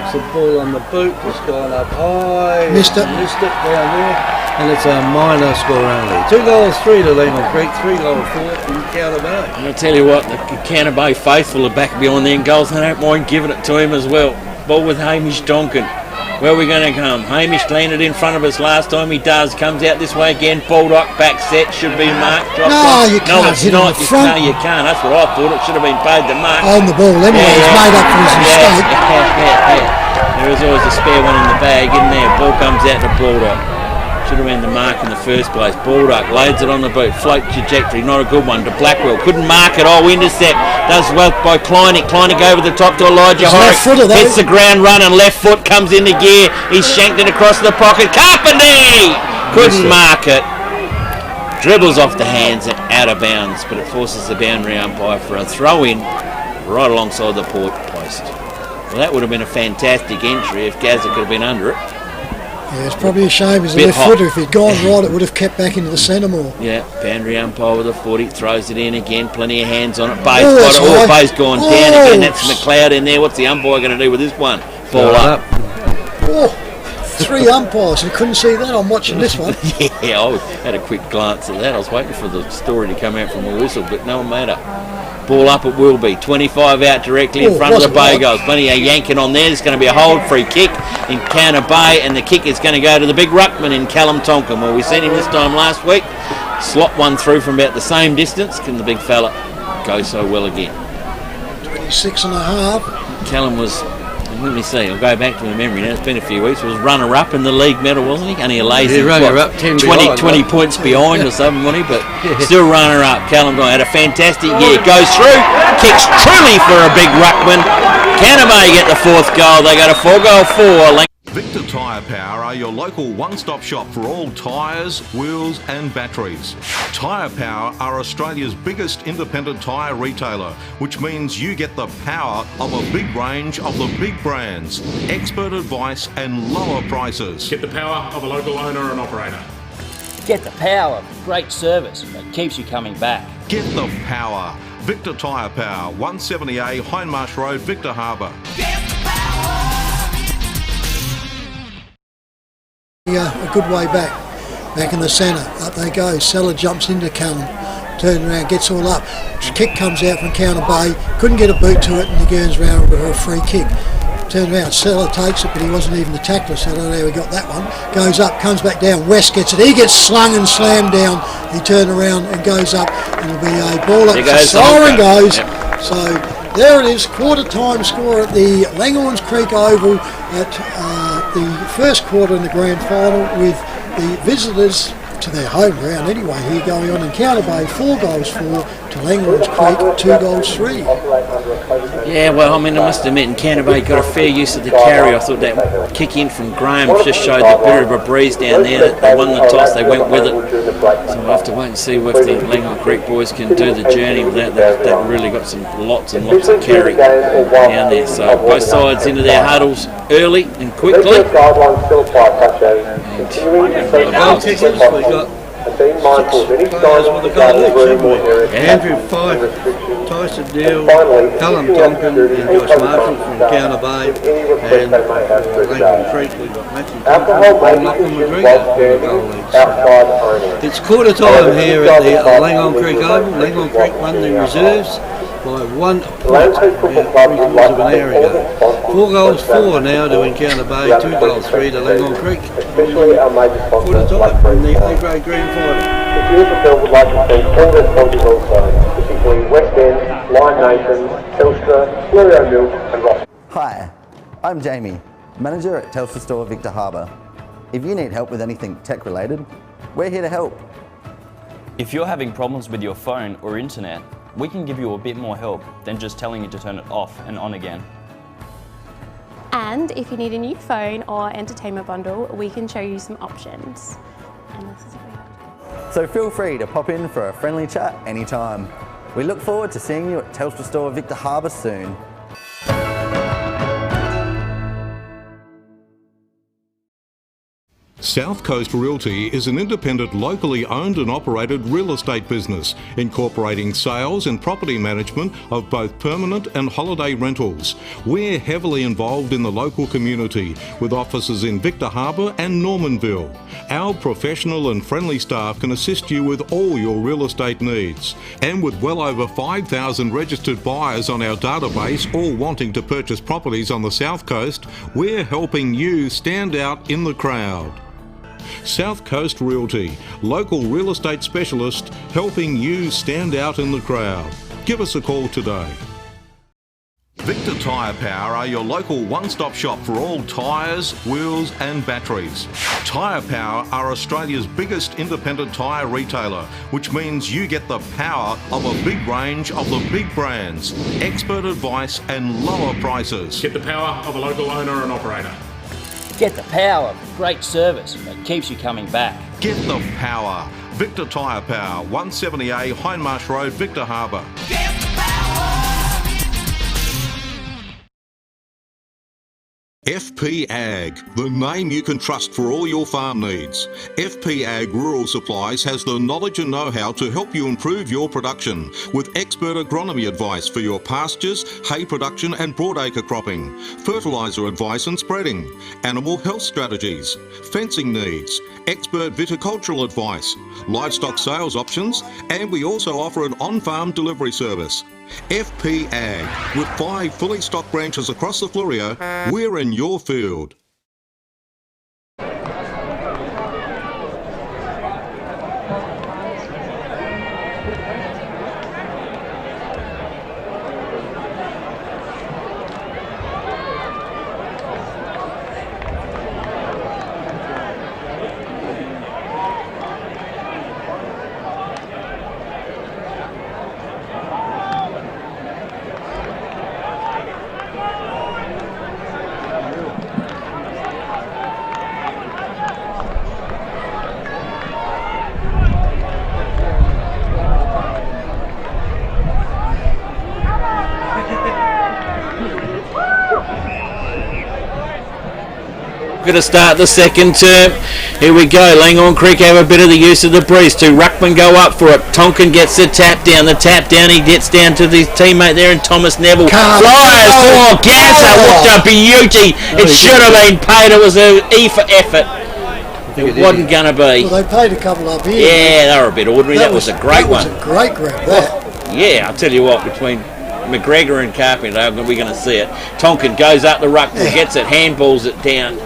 B: It's a ball on the boot, it's gone up high.
A: Missed it
B: down there. And it's a minor score only. 2 goals 3 to Langhorne Creek, 3 goals 4 in Counter Bay.
C: And I'll tell you what, the Counter Bay faithful are back beyond their goals. They don't mind giving it to him as well. Ball with Hamish Donkin. Where are we going to come? Hamish landed in front of us last time. He does. Comes out this way again. Baldock back set. Should be marked.
A: No, you can't
C: it's
A: hit
C: not.
A: on the front.
C: No, you can't. That's what I thought. It should have been paid to mark.
A: On the ball anyway, he's made up for his mistake.
C: There is always a spare one in the bag, isn't there? Ball comes out to Baldock. Should have been the mark in the first place. Baldock loads it on the boot. Float trajectory, not a good one. To Blackwell. Couldn't mark it. Oh, intercept. Does well by Kleinig. Kleinig over the top to Elijah Horrick. Hits the ground run and left foot comes into gear. He's shanked it across the pocket. Carpenter! Couldn't mark it. Dribbles off the hands and out of bounds, but it forces the boundary umpire for a throw in right alongside the port post. Well, that would have been a fantastic entry if Gazza could have been under it.
A: Yeah, it's probably a shame as a
C: Bit
A: left
C: hot.
A: footer. If he'd gone right, it would have kept back into the centre more.
C: Yeah, boundary umpire with a 40, throws it in again, plenty of hands on it. Bay's
A: Oh,
C: got
A: that's
C: it, oh,
A: high.
C: Bay's gone down
A: Oh.
C: again, that's McLeod in there. What's the umpire going to do with this one? Ball up.
A: Oh, 3 umpires, and couldn't see that. I'm watching this one.
C: Yeah, I had a quick glance at that. I was waiting for the story to come out from a whistle, but no matter. Ball up it will be. 25 out directly in front of the Bay goals. Plenty of yanking on there. There's going to be a hold free kick in Counter Bay, and the kick is going to go to the big ruckman in Callum Tonkin. Well, we seen him this time last week. Slot one through from about the same distance. Can the big fella go so well again?
A: 26 and a half.
C: Callum was, let me see, I'll go back to my memory now, it's been a few weeks, was runner-up in the league medal, wasn't he? Only a lazy,
B: Yeah, runner-up, 10 behind,
C: 20 points behind or something, wasn't he? But still runner-up. Callum had a fantastic year, goes through, kicks truly for a big ruckman. Counter Bay get the 4th goal, they got a 4-goal 4.
D: Victor Tyre Power are your local one-stop shop for all tyres, wheels and batteries. Tyre Power are Australia's biggest independent tyre retailer, which means you get the power of a big range of the big brands, expert advice and lower prices.
E: Get the power of a local owner and operator.
F: Get the power of great service that keeps you coming back.
D: Get the power. Victor Tyre Power, 170A Hindmarsh Road, Victor Harbour.
A: Yeah, a good way back in the centre. Up they go. Seller jumps into Callum, turns around, gets all up. Kick comes out from Counter Bay. Couldn't get a boot to it, and he goes round with a free kick. Turns around, Seller takes it, but he wasn't even the tackler, so I don't know how he got that one. Goes up, comes back down. West gets it. He gets slung and slammed down. He turns around and goes up, and it'll be a ball up. The siren goes. Yep. So there it is, quarter time score at the Langhorne Creek Oval at the first quarter in the grand final, with the visitors to their home ground anyway here going on in Counter Bay. 4-4 to Langhorne Creek, 2-3.
C: Yeah, well, I mean, I must admit, in Counter Bay got a fair use of the carry. I thought that kick in from Graham just showed a bit of a breeze down there. That they won the toss, they went with it. So we'll have to wait and see if the Langhorne Creek boys can do the journey with that. They've really got some lots and lots of carry down there. So both sides into their huddles early and quickly. And
B: Goal kickers, we got 6 players with a goal each, haven't we? Andrew Fife, Tyson Deal, Callum Tonkin and Josh Marshall from Counter Bay, and Langhorne Creek we've got Matthew Tonkin and Lachlan McGregor on the goal each. So it's quarter time here at the Langhorne Creek Oval. Langhorne Creek won the reserves by 1 point about 3/4 of an hour ago. 4-4 now to Encounter Bay, 2-3 to Langhorne Creek. Quarter time from the A-grade grand final.
G: The GSFL would like to thank all their sponsors also, between West End, Lion Nathan, Telstra, Fleurieu Milk and Ross.
H: Hi, I'm Jamie, manager at Telstra Store Victor Harbour. If you need help with anything tech related, we're here to help.
I: If you're having problems with your phone or internet, we can give you a bit more help than just telling you to turn it off and on again.
J: And if you need a new phone or entertainment bundle, we can show you some options. And this is what we have.
H: So feel free to pop in for a friendly chat anytime. We look forward to seeing you at Telstra Store Victor Harbour soon.
D: South Coast Realty is an independent, locally owned and operated real estate business, incorporating sales and property management of both permanent and holiday rentals. We're heavily involved in the local community, with offices in Victor Harbour and Normanville. Our professional and friendly staff can assist you with all your real estate needs. And with well over 5,000 registered buyers on our database, all wanting to purchase properties on the South Coast, we're helping you stand out in the crowd. South Coast Realty, local real estate specialist, helping you stand out in the crowd. Give us a call today. Victor Tyre Power are your local one-stop shop for all tyres, wheels and batteries. Tyre Power are Australia's biggest independent tyre retailer, which means you get the power of a big range of the big brands, expert advice and lower prices.
E: Get the power of a local owner and operator.
F: Get the power of great service that keeps you coming back.
D: Get the power. Victor Tyre Power, 170A Hindmarsh Road, Victor Harbour. FP Ag, the name you can trust for all your farm needs. FP Ag Rural Supplies has the knowledge and know-how to help you improve your production with expert agronomy advice for your pastures, hay production and broadacre cropping, fertiliser advice and spreading, animal health strategies, fencing needs, expert viticultural advice, livestock sales options, and we also offer an on-farm delivery service. FP Ag, with 5 fully stocked branches across the Fleurieu, we're in your field.
C: Going to start the second term. Here we go. Langhorne Creek have a bit of the use of the breeze. 2 ruckmen go up for it. Tonkin gets the tap down. The tap down. He gets down to his teammate there, and Thomas Neville flies. Oh, Gasser, what a beauty! It should have been paid. It was an E for effort. It wasn't going to be.
A: Well, they paid a couple up here.
C: Yeah, they were a bit ordinary. That was a great one.
A: That was a great grab, that.
C: Yeah, I'll tell you what, between McGregor and Carpenter, we're going to see it. Tonkin goes up the ruck, gets it, handballs it down.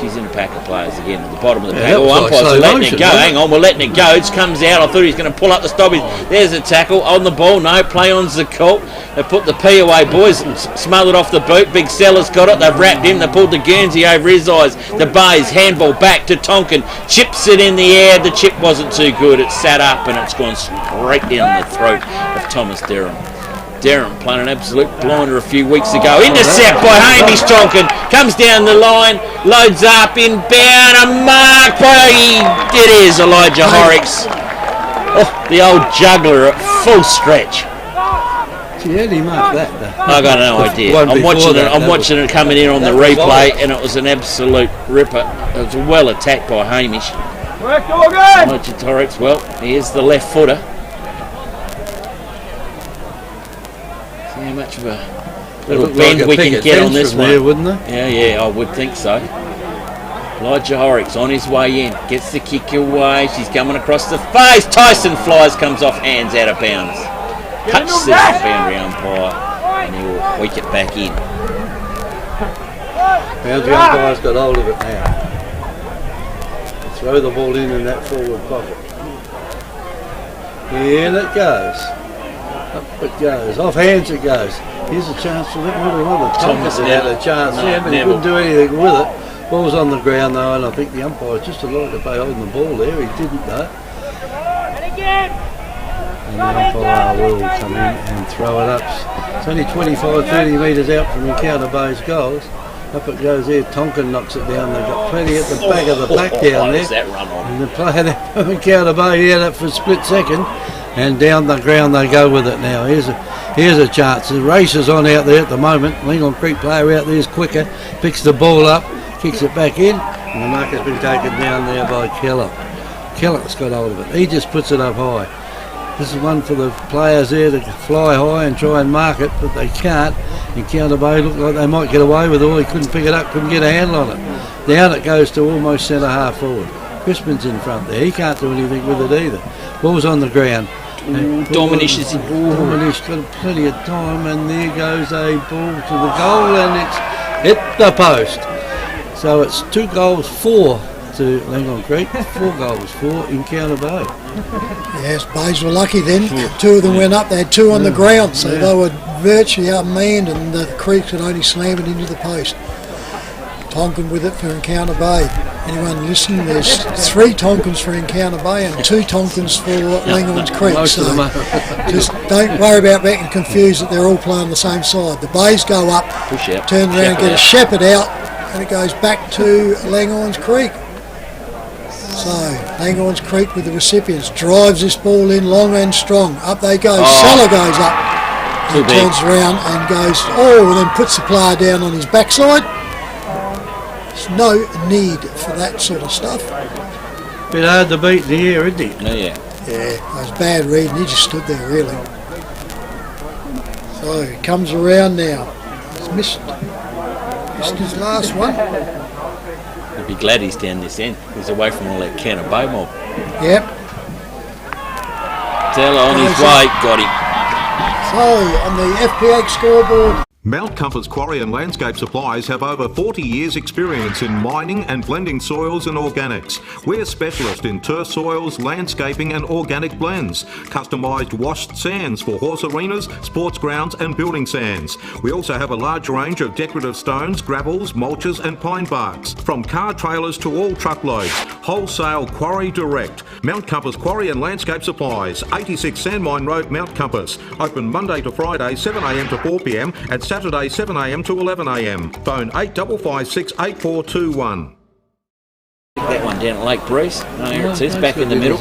C: She's in a pack of players again at the bottom of the pack. Umpires are letting it go. Hang on, we're letting it go. It comes out. I thought he was going to pull up the stoppies. There's a tackle on the ball. No, play on's the call. They put the P away, boys. Smothered off the boot. Big Seller's got it. They've wrapped him. They pulled the Guernsey over his eyes. The Bays handball back to Tonkin. Chips it in the air. The chip wasn't too good. It sat up and it's gone straight down the throat of Thomas Derham. Derham played an absolute blinder a few weeks ago. Intercept by Hamish Tonkin. Comes down the line, loads up, inbound, a mark by, it is Elijah Horrocks. Oh, the old juggler at full stretch.
B: Gee, how did he mark that though?
C: I got no idea. I'm watching it coming in on the replay, and it was an absolute ripper. It was well attacked by Hamish. Elijah Horrocks, well, here's the left footer. See how much of a little bend we can get on this one.
B: There, wouldn't it?
C: Yeah, I would think so. Elijah Horrocks on his way in, gets the kick away. She's coming across the face. Tyson flies, comes off hands, out of bounds. Touch says the boundary umpire, and he will weak it back in.
B: Boundary umpire's got hold of it now. Throw the ball in that forward pocket. In it goes. Up it goes. Off hands it goes. Here's a chance for that little one. Thomas had a chance there, but he couldn't do anything with it. Ball's on the ground though, and I think the umpire just allowed to be holding the ball there. He didn't though. And the umpire will come in and throw it up. It's only 25-30 metres out from Encounter Bay's goals. Up it goes there. Tonkin knocks it down. They've got plenty at the back of the pack down there.
C: That run on?
B: And the player there from Encounter Bay had it for a split second. And down the ground they go with it now. Here's a chance. The race is on out there at the moment. Langhorne Creek player out there is quicker. Picks the ball up. Kicks it back in. And the mark has been taken down there by Keller. Keller's got hold of it. He just puts it up high. This is one for the players there to fly high and try and mark it, but they can't. Encounter Bay looked like they might get away with it, or he couldn't pick it up, couldn't get a handle on it. Down it goes to almost centre half forward. Crispin's in front there. He can't do anything with it either. Ball's on the ground.
C: Dominish is in.
B: Dominish got plenty of time, and there goes a ball to the goal, and it's hit the post. So it's 2 goals, 4 to Langhorne Creek, 4 goals, 4 Encounter Bay.
A: Yes, Bays were lucky then. 2 of them went up. They had 2 on the ground, so they were virtually outmanned, and the Creek could only slam it into the post. Tonkin with it for Encounter Bay. Anyone listening, there's 3 Tonkins for Encounter Bay and 2 Tonkins for Langhorne Creek. So just don't worry about getting confused that they're all playing the same side. The Bays go up, turn around, get a shepherd out, and it goes back to Langhorne Creek. So Langhorne Creek with the recipients drives this ball in long and strong. Up they go. Seller goes up. He turns around and goes, and then puts the player down on his backside. There's no need for that sort of stuff.
B: Bit hard to beat in the air, isn't it?
C: Yeah.
A: Yeah, that was bad reading. He just stood there really. So he comes around now. He's missed his last one.
C: He'd be glad he's down this end. He's away from all that Encounter Bay mob.
A: Yep.
C: Taylor on his way, got him.
A: So on the FPH scoreboard.
D: Mount Compass Quarry and Landscape Supplies have over 40 years experience in mining and blending soils and organics. We're specialist in turf soils, landscaping and organic blends. Customised washed sands for horse arenas, sports grounds and building sands. We also have a large range of decorative stones, gravels, mulches and pine barks. From car trailers to all truckloads. Wholesale Quarry Direct. Mount Compass Quarry and Landscape Supplies. 86 Sandmine Road, Mount Compass. Open Monday to Friday 7am to 4pm and Saturday 7am to 11am. Phone 8556 8421.
C: That one down at Lake Breeze. No, here it is, back in the middle.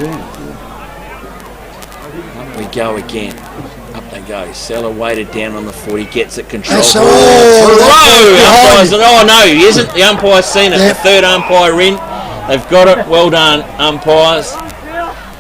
C: Up we go again. Up they go. Seller weighted down on the foot. He gets it controlled. No, he isn't. The umpire's seen it. The third umpire in. They've got it. Well done, umpires.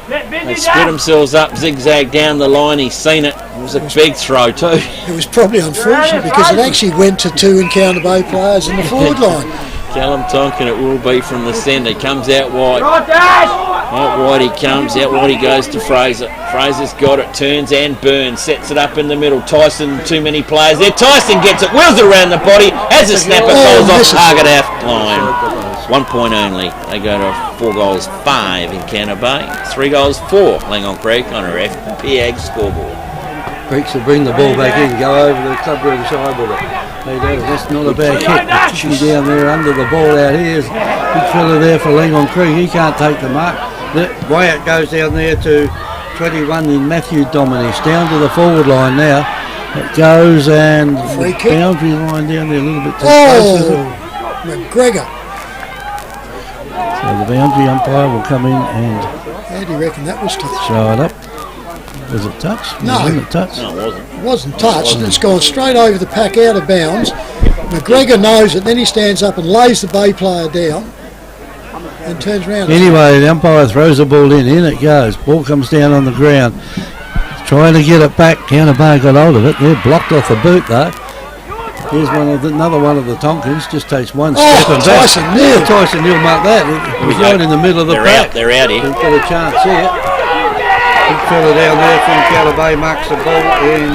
C: They split themselves up, zigzag down the line. He's seen it. It was a big throw too.
A: It was probably unfortunate because it actually went to 2 Encounter Bay players in the forward line.
C: Callum Tonkin, it will be from the centre. He comes out wide. Out wide he comes. Out wide he goes to Fraser. Fraser's got it. Turns and burns. Sets it up in the middle. Tyson, too many players there. Tyson gets it. Wheels it around the body. Has a snapper. Falls off target half line. 1 point only. They go to 4 goals 5 in Encounter Bay. 3 goals 4 Langhorne Creek on our FPAG scoreboard.
B: Creeks will bring the ball back in, go over the clubroom side with it. That's not a bad kick. Chippy down there under the ball out here. Big fella there for Langhorne Creek. He can't take the mark. The way it goes down there to 21 in Matthew Dominish. Down to the forward line now. It goes and the boundary line down there a little bit too close.
A: McGregor.
B: So the boundary umpire will come in and
A: how do you reckon that was touched?
B: Show it up. Was it touched?
A: No.
B: Wasn't it touched?
C: No, it wasn't.
A: It wasn't touched. It's gone straight over the pack out of bounds. McGregor knows it, then he stands up and lays the Bay player down and turns around.
B: Anyway, the umpire throws the ball in it goes. Ball comes down on the ground. Trying to get it back. Encounter Bay got hold of it. They're blocked off the boot though. Here's another one of the Tonkins. Just takes one step and back. Tyson Neal marked that. It was right in the middle of the pack.
C: They're out here.
B: They've got a chance here. Big fella down there from Encounter Bay marks the ball in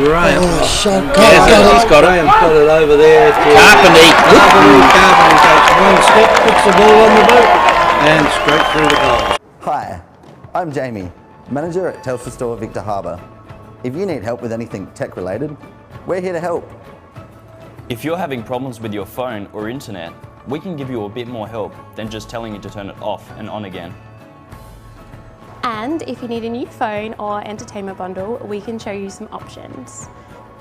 B: Graham.
C: He's got it.
B: Graham's got it over there.
C: Carpenter
B: takes one step, puts the ball on the boot, and straight through the goal.
H: Hi, I'm Jamie, manager at Telstra Store Victor Harbour. If you need help with anything tech related, we're here to help.
I: If you're having problems with your phone or internet, we can give you a bit more help than just telling you to turn it off and on again.
J: And if you need a new phone or entertainment bundle, we can show you some options.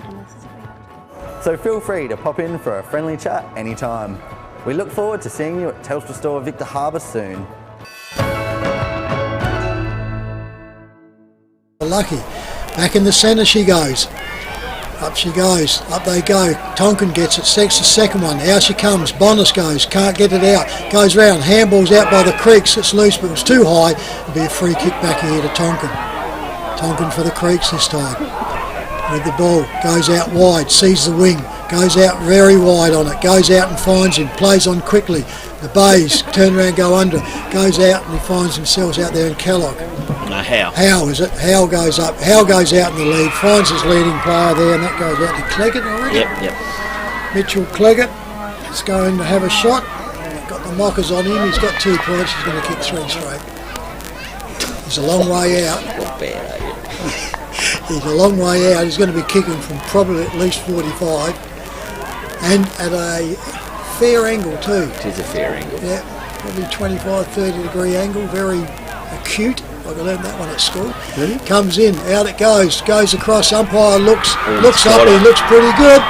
J: And this is what we have.
H: So feel free to pop in for a friendly chat anytime. We look forward to seeing you at Telstra Store Victor Harbour soon.
A: Lucky. Back in the centre she goes. Up she goes. Up they go. Tonkin gets it. Sets the second one. Out she comes. Bonus goes. Can't get it out. Goes round. Handball's out by the Creeks. It's loose, but it was too high. It'll be a free kick back here to Tonkin. Tonkin for the Creeks this time. With the ball. Goes out wide. Sees the wing. Goes out very wide on it. Goes out and finds him. Plays on quickly. The Bays turn around, go under. Goes out and he finds himself out there in Kellogg.
C: No, Howe.
A: Howe, is it? Howe goes up. Howe goes out in the lead. Finds his leading player there, and that goes out to Cleggett, I reckon.
C: Yep.
A: Mitchell Cleggett is going to have a shot. Got the mockers on him. He's got 2 points. He's going to kick 3 straight. He's a long way out.
C: Not bad, are you?
A: He's a long way out. He's going to be kicking from probably at least 45. And at a fair angle too.
C: It is a fair angle.
A: Yeah, probably 25, 30 degree angle. Very acute. I learned that one at school.
B: Really?
A: Comes in, out it goes across. Umpire looks
C: got
A: up.
C: it.
A: He looks pretty good.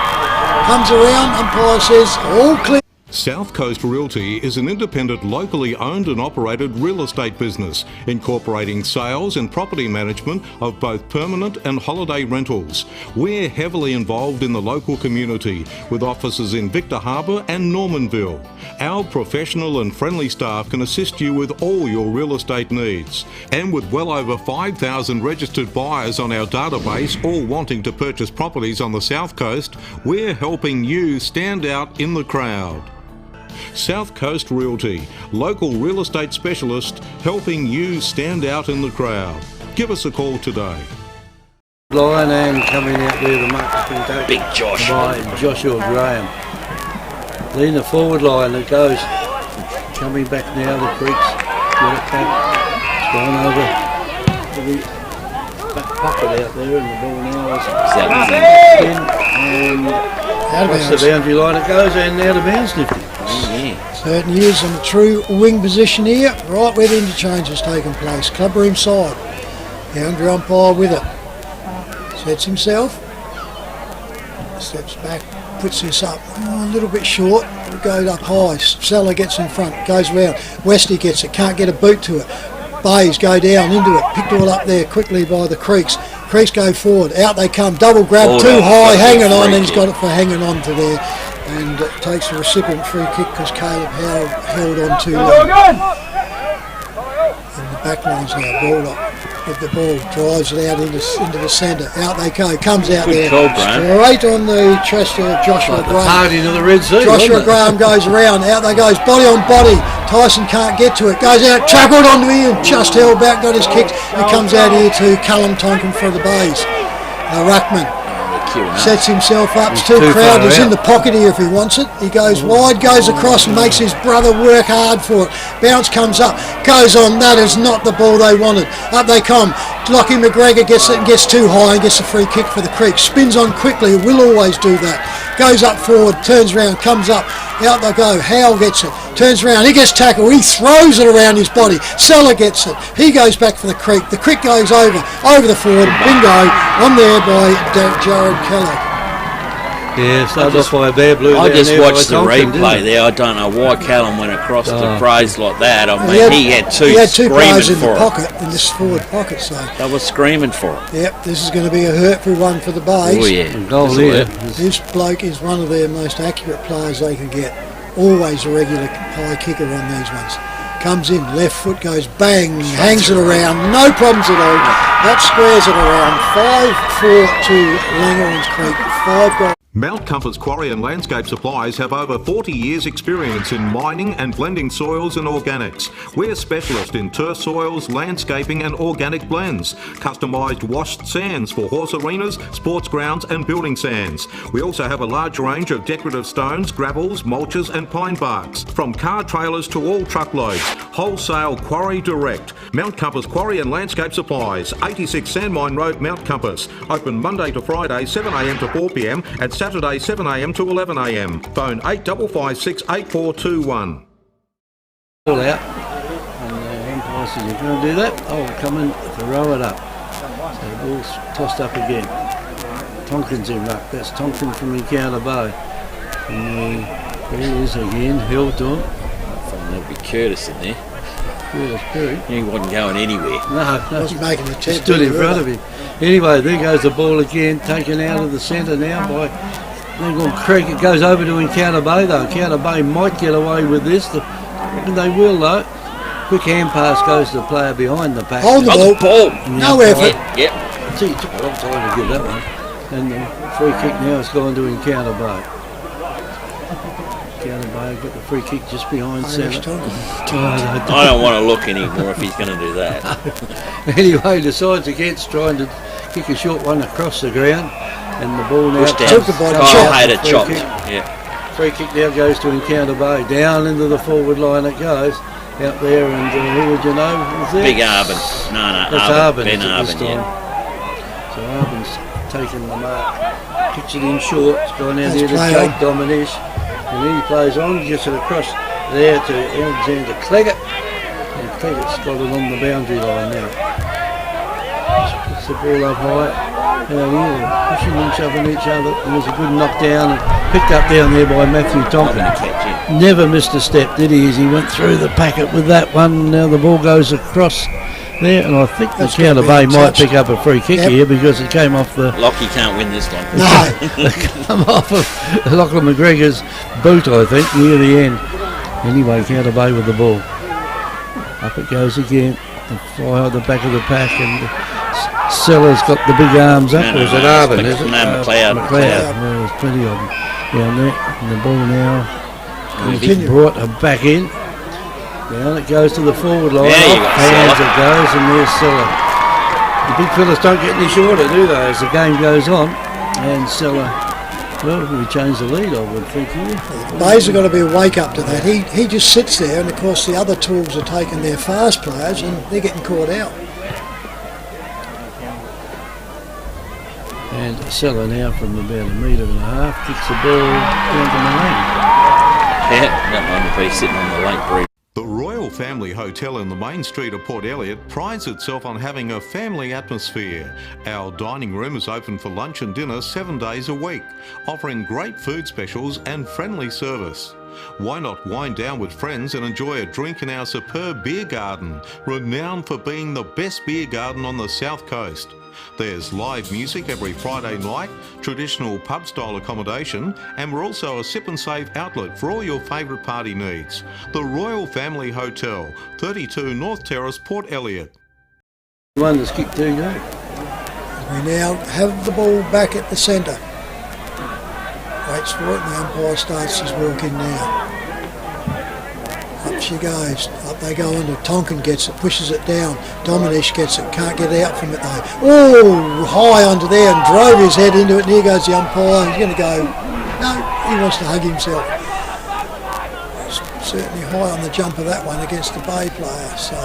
A: Comes around. Umpire says all clear.
D: South Coast Realty is an independent, locally owned and operated real estate business, incorporating sales and property management of both permanent and holiday rentals. We're heavily involved in the local community, with offices in Victor Harbour and Normanville. Our professional and friendly staff can assist you with all your real estate needs. And with well over 5,000 registered buyers on our database, all wanting to purchase properties on the South Coast, we're helping you stand out in the crowd. South Coast Realty, local real estate specialist, helping you stand out in the crowd. Give us a call today.
B: Line and coming out there, the mark's been taken
C: Big Josh.
B: by Joshua Graham. Then the forward line that goes, coming back now, the Creeks, got it back, it's gone over the back pocket out there, and the ball now is in, and across the boundary line it goes, and out of bounds, Nifty.
A: Certain years in a true wing position here, right where the interchange has taken place. Clubroom side. Boundary umpire with it. Sets himself. Steps back. Puts this up. A little bit short. It goes up high. Seller gets in front. Goes round. Westy gets it. Can't get a boot to it. Bays go down into it. Picked all up there quickly by the Creeks. Creeks go forward. Out they come. Double grab. Too high. Hanging on. And he's got it for hanging on to there. And takes the recipient free kick because Caleb Howe held on too long. And the back line's now balled up with the ball, drives it out into the centre. Out they go, comes out
C: Good
A: there.
C: call, Graham.
A: Straight on the chest of Joshua Graham.
B: Party to the Red Sea.
A: Joshua Graham goes around, out they goes, body on body. Tyson can't get to it, goes out, tackled onto him, just held back, got his kicks. He comes out here to Callum Tonkin for the Bays. Ruckman sets himself up. It's too crowded. He's in the pocket here if he wants it. He goes wide, goes across and makes his brother work hard for it. Bounce comes up, goes on. That is not the ball they wanted. Up they come. Lockie McGregor gets it and gets too high and gets a free kick for the Creek. Spins on quickly. Will always do that. Goes up forward, turns around, comes up. Out they go. Howe gets it. Turns around. He gets tackled. He throws it around his body. Seller gets it. He goes back for the Creek. The Creek goes over the forward. Bingo. On there by Jared Kellogg.
B: Yeah, started off by a bare blue.
C: I just watched the
B: Tonkin,
C: replay there. I don't know why Callum went across to praise like that. I mean, he had two
A: players in
C: screaming
A: the
C: for
A: pocket, in this forward pocket, so
C: it. They were screaming for it.
A: yep, this is going to be a hurtful one for the Bays.
C: Oh yeah,
B: Goal here.
A: This bloke is one of their most accurate players they can get. Always a regular high kicker on these ones. Comes in, left foot goes bang, hangs it around, no problems at all. That squares it around. 5-4 to Langhorne Creek. 5 goals.
D: Mount Comfort's Quarry and Landscape Supplies have over 40 years experience in mining and blending soils and organics. We're specialists in turf soils, landscaping and organic blends. Customised washed sands for horse arenas, sports grounds and building sands. We also have a large range of decorative stones, gravels, mulches and pine barks. From car trailers to all truckloads. Wholesale Quarry Direct. Mount Compass Quarry and Landscape Supplies, 86 Sandmine Road, Mount Compass. Open Monday to Friday 7am to 4pm and Saturday 7am to 11am. Phone 8556 8421.
B: All out. And the umpire says, "You're going to do that? I'll come in to row it up." So the ball's tossed up again. Tonkin's in ruck. That's Tonkin from Encounter Bay. And there he is again, held to him.
C: I thought there'd be Curtis in there.
B: Curtis Perry.
C: He wasn't going anywhere.
B: No,
A: Wasn't making the attempt.
B: stood in front of him. Anyway, there goes the ball again, taken out of the centre now by Langhorne Creek. It goes over to Encounter Bay though. Encounter Bay might get away with this. They will though. Quick hand pass goes to the player behind the pack.
A: Hold the ball. No effort.
C: Yep.
B: See, it took a long time to get that one. And the free kick now has gone to Encounter Bay. Encounter Bay got the free kick just behind centre.
C: I don't want to look anymore if he's going to do that.
B: Anyway, decides against trying to kick a short one across the ground. And the ball now
C: Pushed down.
A: Took it by the
C: Kyle
A: chop.
C: Hayter chopped.
B: Kick.
C: Yeah.
B: Free kick now goes to Encounter Bay. Down into the forward line it goes. Out there, and who would you know was there?
C: Big Arbin. No,
B: That's
C: Arbin.
B: Arbin.
C: Ben Arbin,
B: yeah. So Arbin's taken the mark. Kicks it in short. It's gone out here to Jake Dominish. And then he plays on, gets it across there to Alexander Cleggett. And Cleggett's got it on the boundary line now. Puts the ball up high. Out here, pushing and shoving each other. There's a good knockdown and picked up down there by Matthew Tonkin. Never missed a step, did he, as he went through the packet with that one. Now the ball goes across there, and I think the Encounter Bay might pick up a free kick here because it came off the...
C: Lockie can't win this one.
A: No.
B: come off of Lachlan McGregor's boot, I think, near the end. Anyway, Encounter Bay with the ball. Up it goes again. And fly out the back of the pack, and Seller's got the big arms up. Or is it Arvin, is it?
C: No, McLeod.
B: There's plenty of them down there. And the ball now is brought back in. Down it goes to the forward line. Hands it goes, and there's Seller. The big fellas don't get any shorter, do they, as the game goes on? And Seller, well, we change the lead, I would think here.
A: Bay's have got to be a wake up to that. He just sits there, and of course the other tools are taking their fast players, and they're getting caught out.
B: And Seller now from about 1.5 metres kicks the ball down to Malane.
C: Yeah, that one would be sitting on the lake breed.
D: The Royal Family Hotel in the main street of Port Elliot prides itself on having a family atmosphere. Our dining room is open for lunch and dinner 7 days a week, offering great food specials and friendly service. Why not wind down with friends and enjoy a drink in our superb beer garden, renowned for being the best beer garden on the South Coast. There's live music every Friday night, traditional pub-style accommodation, and we're also a sip and save outlet for all your favourite party needs. The Royal Family Hotel, 32 North Terrace, Port Elliot.
B: One that's kicked 2 goals.
A: We now have the ball back at the centre. Waits for it, and the umpire starts his walk in now. Up she goes. Up they go under. Tonkin gets it, pushes it down. Dominish gets it, can't get out from it though. Oh, high under there and drove his head into it. And here goes the umpire. He's going to go. No, he wants to hug himself. Certainly high on the jump of that one against the Bay player. So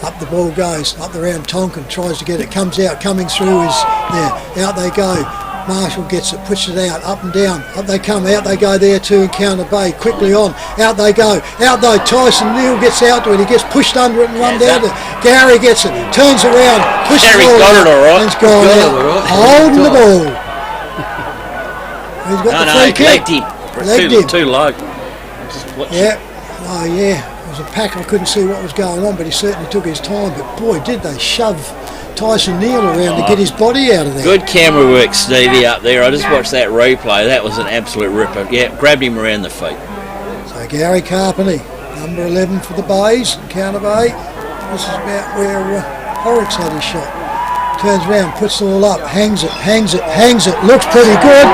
A: up the ball goes. Up the round. Tonkin tries to get it. Comes out. Coming through is there. Out they go. Marshall gets it, pushes it out, up and down. Up they come, out they go there to Encounter Bay. Quickly on, out they go. Out though, Tyson Neal gets out to it. He gets pushed under it and run down to it. Gary gets it, turns around, pushes
C: Gary's
A: it
C: got it all right.
A: and it's gone out. Holding the ball. He's got the free kick.
C: Legged him. Too low.
A: Yeah. Oh yeah. It was a pack. I couldn't see what was going on, but he certainly took his time. But boy, did they shove Tyson Neal around to get his body out of there.
C: Good camera work, Stevie, up there. I just watched that replay. That was an absolute ripper. Yeah, grabbed him around the feet.
A: So Gary Carpenty, number 11 for the Bays, Encounter Bay. This is about where Horrocks had his shot. Turns around, puts it all up, hangs it. Looks pretty good.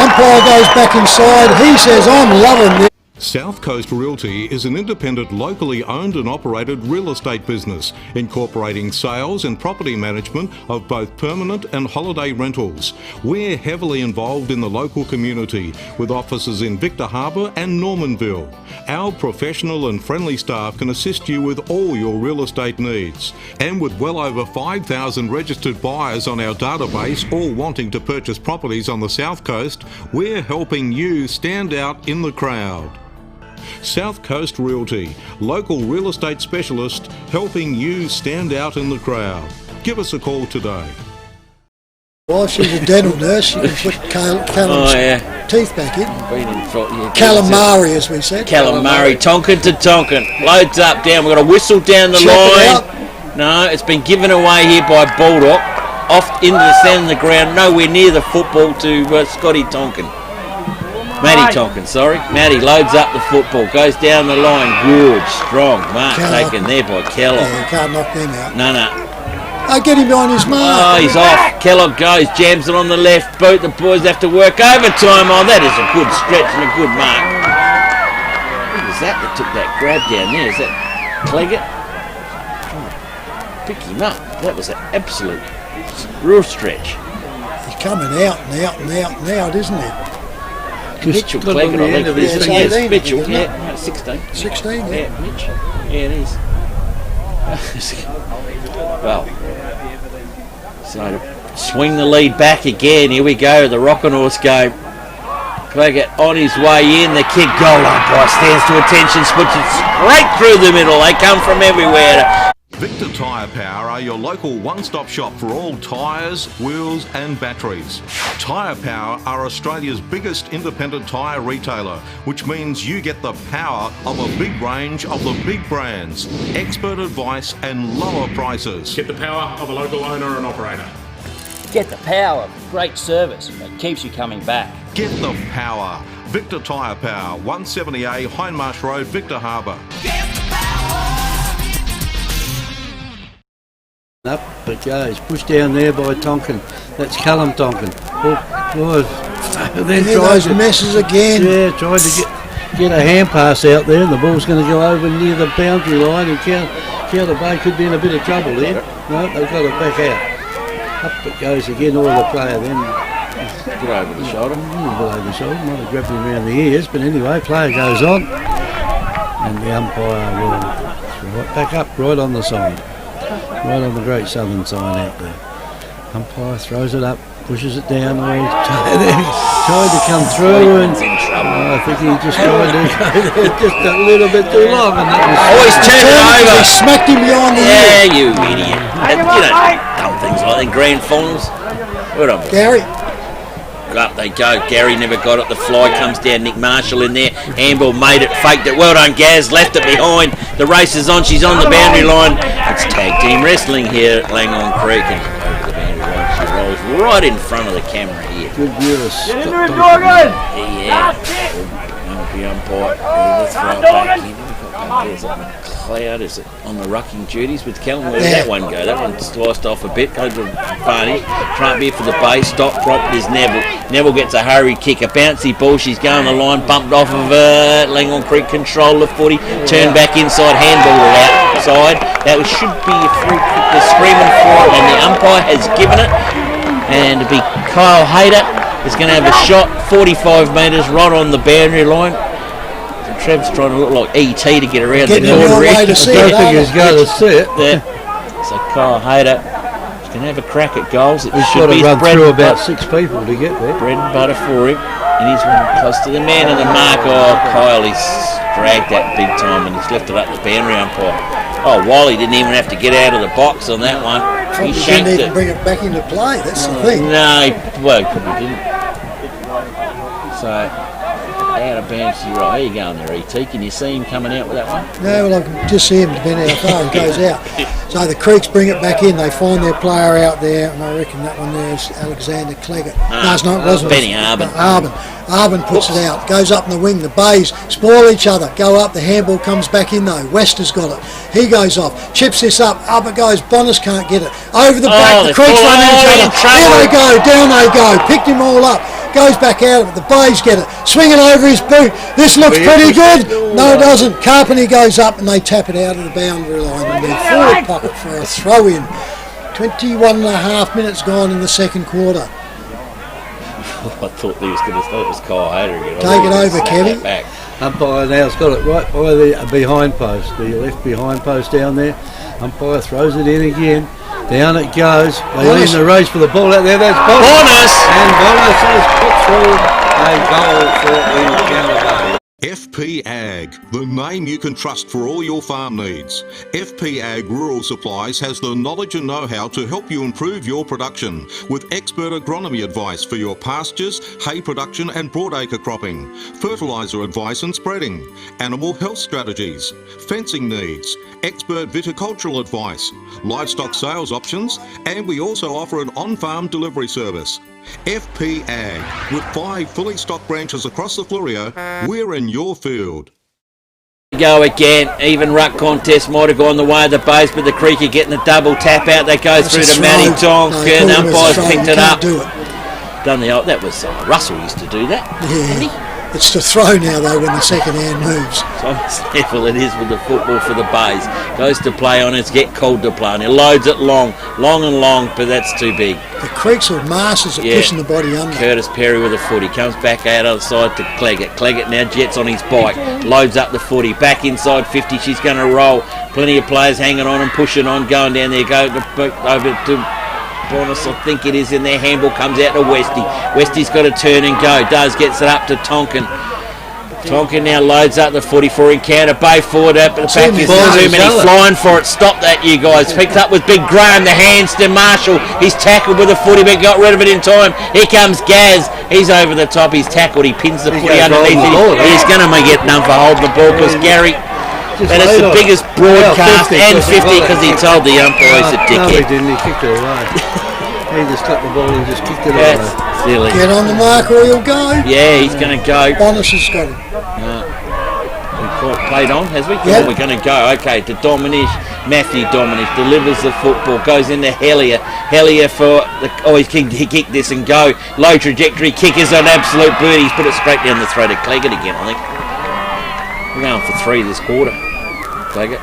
A: Umpire goes back inside. He says, I'm loving this.
D: South Coast Realty is an independent, locally owned and operated real estate business, incorporating sales and property management of both permanent and holiday rentals. We're heavily involved in the local community, with offices in Victor Harbor and Normanville. Our professional and friendly staff can assist you with all your real estate needs. And with well over 5,000 registered buyers on our database, all wanting to purchase properties on the South Coast, we're helping you stand out in the crowd. South Coast Realty, local real estate specialist, helping you stand out in the crowd. Give us a call today.
A: Well, she's a dental nurse. She can put Callum's teeth back in. Calamari, as we said.
C: Calamari, Tonkin to Tonkin. Loads up, down. We've got a whistle down the line. No, it's been given away here by Baldock. Off into the centre of the ground, nowhere near the football to Scotty Tonkin. Matty Tonkin, sorry. Matty loads up the football, goes down the line, good, strong mark taken there by Kellogg.
A: Yeah, you can't knock them out.
C: No.
A: Oh, get him behind his mark.
C: Oh, he's off. Kellogg goes, jams it on the left boot. The boys have to work overtime. Oh, that is a good stretch and a good mark. Who was that took that grab down there? Is that Cleggett? Pick him up. That was an absolute real stretch.
A: He's coming out and out and out and out, isn't he?
C: Mitchell Cleggett, I think it is. Yes, Mitchell, 16.
A: 16, yeah.
C: Yeah, Mitch. Yeah, it is. Well, so to swing the lead back again. Here we go, the Rockin' Horse game. Cleggett on his way in. The kick, goal umpire stands to attention, puts it straight through the middle. They come from everywhere.
D: Victor Tyre Power are your local one-stop shop for all tyres, wheels and batteries. Tyre Power are Australia's biggest independent tyre retailer, which means you get the power of a big range of the big brands, expert advice and lower prices.
E: Get the power of a local owner and operator.
F: Get the power of great service that keeps you coming back.
D: Get the power. Victor Tyre Power, 170A Hindmarsh Road, Victor Harbor.
B: Up it goes, pushed down there by Tonkin. That's Callum Tonkin. Then
A: those messes again.
B: Yeah, tried to get a hand pass out there, and the ball's going to go over near the boundary line, and Counter Bay could be in a bit of trouble there. No, they've got it back out. Up it goes again, all the player then.
C: Get over the shoulder.
B: Over the shoulder, might have grabbed him around the ears, but anyway, player goes on, and the umpire will right back up, right on the side. Right on the Great Southern sign out there. Umpire throws it up, pushes it down. He's tried to come through, and I think he just tried to go there just a little bit too long. And that was
C: he's turned it over.
A: He smacked him behind the ear.
C: Yeah, you idiot. You don't dumb things like that in grand finals. Well done,
A: Gary.
C: Up they go. Gary never got it. The fly comes down. Nick Marshall in there. Handball made it, faked it. Well done, Gaz. Left it behind. The race is on. She's on the boundary line. It's tag team wrestling here at Langhorne Creek. And over the boundary line, she rolls right in front of the camera here.
B: good view of
C: Get into it, Morgan! Yeah. The umpire. Let's throw it back in. There's a Cloud is on the rucking duties with Callum. Where did that one go? That one sliced off a bit. Goes to Varney. Trump here for the base. Stop prop is Neville. Neville gets a hurried kick. A bouncy ball. She's going the line. Bumped off of Langhorne Creek. Control the footy. Turned back inside. Handball it outside. That should be a free kick. They're screaming for it. And the umpire has given it. And to be Kyle Hayter is going to have a shot 45 metres right on the boundary line. Trev's trying to look like E.T. to get around the corner.
B: I don't think he's going to see it.
C: There. So Kyle Hayter is going to have a crack at goals. It
B: He's
C: should
B: got to
C: be
B: run
C: bread
B: through
C: and
B: about
C: butter.
B: 6 people to get there.
C: Bread and butter for him. And he's one close to the man of the mark. Oh, Kyle, he's dragged that big time and he's left it up the boundary umpire. Oh, Wally didn't even have to get out of the box on that one. He shanked
A: didn't even
C: it.
A: bring it back into play. That's the thing.
C: No, he probably didn't. So, out of bounds to your right. How you going there, E.T.? Can you see him coming out with that one?
A: No, well, I can just see him depending how far he goes out. So the Creeks bring it back in. They find their player out there, and I reckon that one there is Alexander Cleggett. No, it's not. It wasn't.
C: Benny Arbin.
A: Arbin puts it out. Goes up in the wing. The Bays spoil each other. Go up. The handball comes back in though. Wester's got it. He goes off. Chips this up. Up it goes. Bonus can't get it. Over the back. The Creeks run into each other. Here they go. Down they go. Picked him all up. goes back out of it. The Bays get it, swinging over his boot. This looks pretty good. No, it doesn't. Carpenter goes up and they tap it out of the boundary line in their forward pocket for a throw in. 21 and a half minutes gone in the second quarter.
C: I thought he was going to start. It was Kyle Hayter again.
A: Take it over, Kevin.
B: Umpire now's got it right by the behind post, the left behind post down there. Umpire throws it in again. Down it goes. They lead the race for the ball out there. That's
C: Bonus!
B: And Bonus has put through a goal for Encounter.
D: FP Ag, the name you can trust for all your farm needs. FP Ag Rural Supplies has the knowledge and know-how to help you improve your production with expert agronomy advice for your pastures, hay production and broadacre cropping, fertiliser advice and spreading, animal health strategies, fencing needs, expert viticultural advice, livestock sales options, and we also offer an on-farm delivery service. FP Ag, with 5 fully stocked branches across the Flurio, we're in your field.
C: Go again, even ruck contest might have gone the way of the Bays, but the Creek are getting the double tap out. They go through to Matty Tonkin, umpires picked it up. Done the that was Russell used to do that.
A: Yeah. It's to throw now though when the second hand moves.
C: So careful it is with the football for the Bays. Goes to play on it, get called to play on it. Loads it long, but that's too big.
A: The Creeks or Masters are pushing the body under.
C: Curtis Perry with a footy. Comes back out on the side to Cleggett. Cleggett now jets on his bike. Loads up the footy. Back inside 50. She's going to roll. Plenty of players hanging on and pushing on. Going down there. Go over to Bonus, I think it is in their handball, comes out to Westy. Westy's got to turn and go. Gets it up to Tonkin. Tonkin now loads up the footy for Encounter Bay forward up at the back. Is too many flying for it. Stop that, you guys. Picked up with Big Graham. The hands to Marshall. He's tackled with the footy, but got rid of it in time. Here comes Gaz. He's over the top. He's tackled. He pins the footy underneath it. He's going to get none for holding the ball because Gary. And it's the biggest broadcast and 50 because he told the umpire he's a dickhead.
B: No, he didn't. He kicked it away. He just cut the ball and just kicked it
C: away. Silly.
A: Get on the mark or he'll go.
C: Yeah, he's going to go.
A: Bonus has got him.
C: Played on, has we?
A: Yep.
C: We're going to go. Okay, to Dominish. Matthew Dominish delivers the football. Goes into Hellier. Hellier for the... Oh, he kicked this and go. Low trajectory kick is an absolute boot. He's put it straight down the throat of Cleggett again, I think. We're going for 3 this quarter. Cleggett.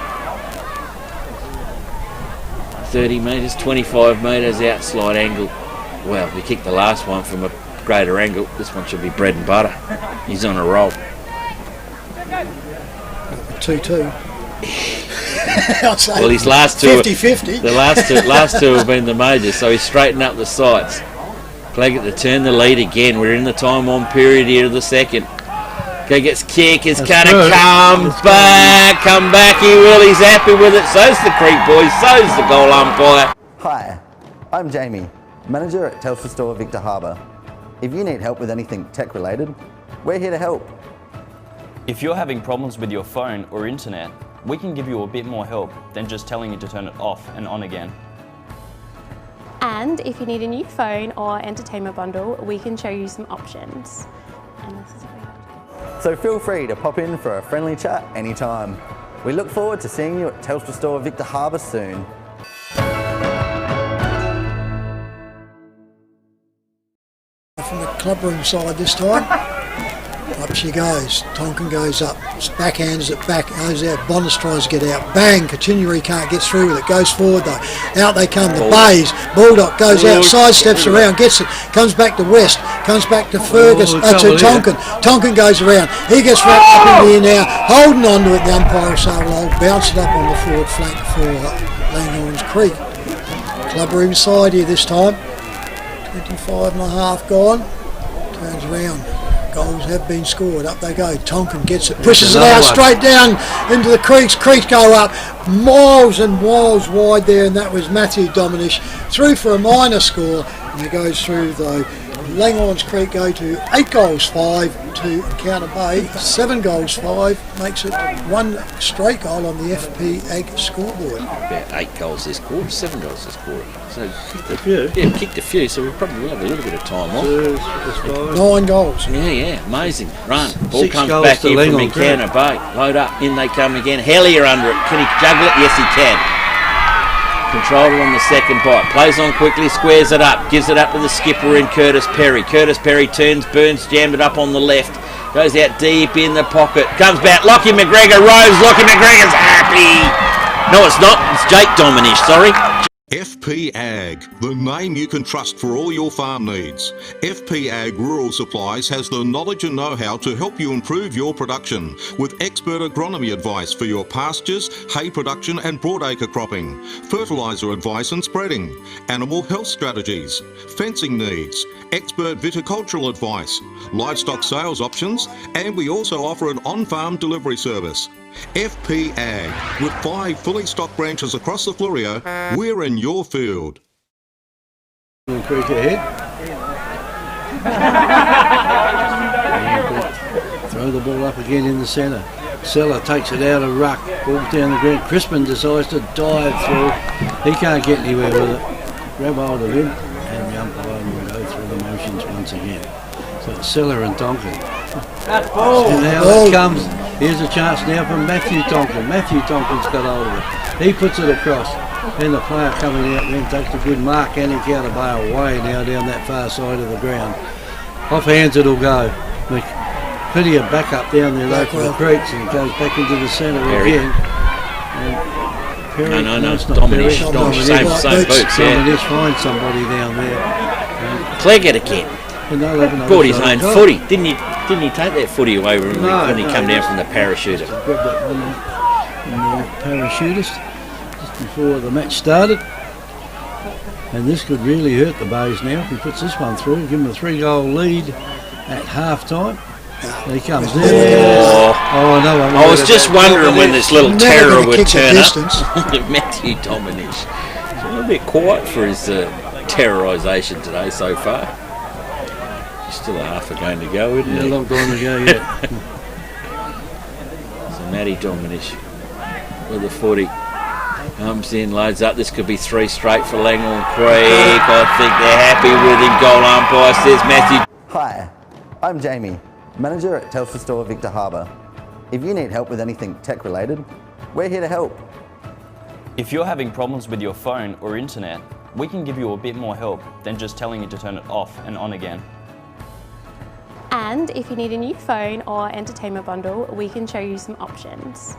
C: 30 metres, 25 metres outside angle. Well, we kicked the last one from a greater angle. This one should be bread and butter. He's on a roll.
A: 2-2.
C: Well, his last two
A: 50-50.
C: The last two have been the majors, so he's straightened up the sights. Cleggett to turn the lead again. We're in the time on period here of the second. Cleggett's kick is going to come back, he will, he's happy with it, so's the Creek boys, so's the goal umpire.
H: Hi, I'm Jamie, manager at Telstra Store Victor Harbour. If you need help with anything tech related, we're here to help.
I: If you're having problems with your phone or internet, we can give you a bit more help than just telling you to turn it off and on again.
J: And if you need a new phone or entertainment bundle, we can show you some options. And this is
H: So feel free to pop in for a friendly chat anytime. We look forward to seeing you at Telstra Store Victor Harbour soon.
A: From the clubroom side this time. Up she goes. Tonkin goes up. Backhands it back. Goes out. Bonus tries to get out. Bang. Continuary can't get through with it. Goes forward though. Out they come. The Bays. Bulldog goes out. Sidesteps around. Gets it. Comes back to West. Comes back to Fergus. To Tonkin. Tonkin goes around. He gets wrapped up in here now. Holding on to it. The umpire will say, well, I'll bounce it up on the forward flank for Langhorne Creek. Clubroom side here this time. 25 and a half gone. Turns around. Goals have been scored. Up they go. Tonkin gets it. Pushes it out straight down into the Creeks. Creeks go up miles and miles wide there, and that was Matthew Dominish. Through for a minor score, and he goes through though. Langhorne Creek go to 8 goals 5 to Encounter Bay. 7 goals 5 makes it 1 straight goal on the FP Ag scoreboard.
C: About 8 goals this quarter, 7 goals this quarter. So
B: kicked a few.
C: Yeah, kicked a few. So we probably will have a little bit of time off.
A: 9 goals.
C: Yeah, amazing run. Ball
B: 6
C: comes
B: goals
C: back
B: to
C: here from
B: Langhorne
C: Encounter Bay. Load up, in they come again. Hellier under it. Can he juggle it? Yes, he can. Controlled it on the second bite. Plays on quickly, squares it up. Gives it up to the skipper in Curtis Perry. Curtis Perry turns, Burns jammed it up on the left. Goes out deep in the pocket. Comes back. Lockie McGregor rose. Lockie McGregor's happy. No, it's not. It's Jake Dominish, sorry.
D: FP Ag, the name you can trust for all your farm needs. FP Ag Rural Supplies has the knowledge and know-how to help you improve your production with expert agronomy advice for your pastures, hay production and broadacre cropping, fertiliser advice and spreading, animal health strategies, fencing needs, expert viticultural advice, livestock sales options, and we also offer an on-farm delivery service. FP Ag, with 5 fully stocked branches across the Flurio, we're in your field.
B: Creek ahead. Throw the ball up again in the centre. Seller takes it out of ruck, ball down the ground. Crispin decides to dive through. He can't get anywhere with it. Grab hold of him, and the umpire will go through the motions once again. So it's Seller and Tonkin. And now it comes. Here's a chance now for Matthew Tonkin. Matthew Tonkin's got hold of it. He puts it across. And the player coming out then takes a good mark and he out of bay away now down that far side of the ground. Off hands it'll go. Plenty of backup down there though for the Creeks, and it goes back into the centre again. Perry,
C: no, it's Dominish. Same boots, yeah.
B: Dominish finds somebody down there.
C: Clegg again. Brought his own footy. Didn't he take that footy away when he come down from the parachuter?
B: Grabbed that one in the parachutist just before the match started. And this could really hurt the Bays now if he puts this one through. Give him a 3-goal lead at half time. He comes in. Oh, no.
C: I was just wondering when this little terror would turn up. Matthew Dominish. It's a little bit quiet for his terrorisation today so far. Still a half a game to go, isn't it?
B: A long time to go, yeah.
C: So Matty Dominish with the footy. Comes in, loads up. This could be 3 straight for Langhorne Creek. I think they're happy with him. Goal umpire says Matthew.
H: Hi, I'm Jamie, manager at Telstra Store Victor Harbour. If you need help with anything tech related, we're here to help.
I: If you're having problems with your phone or internet, we can give you a bit more help than just telling you to turn it off and on again.
J: And if you need a new phone or entertainment bundle, we can show you some options.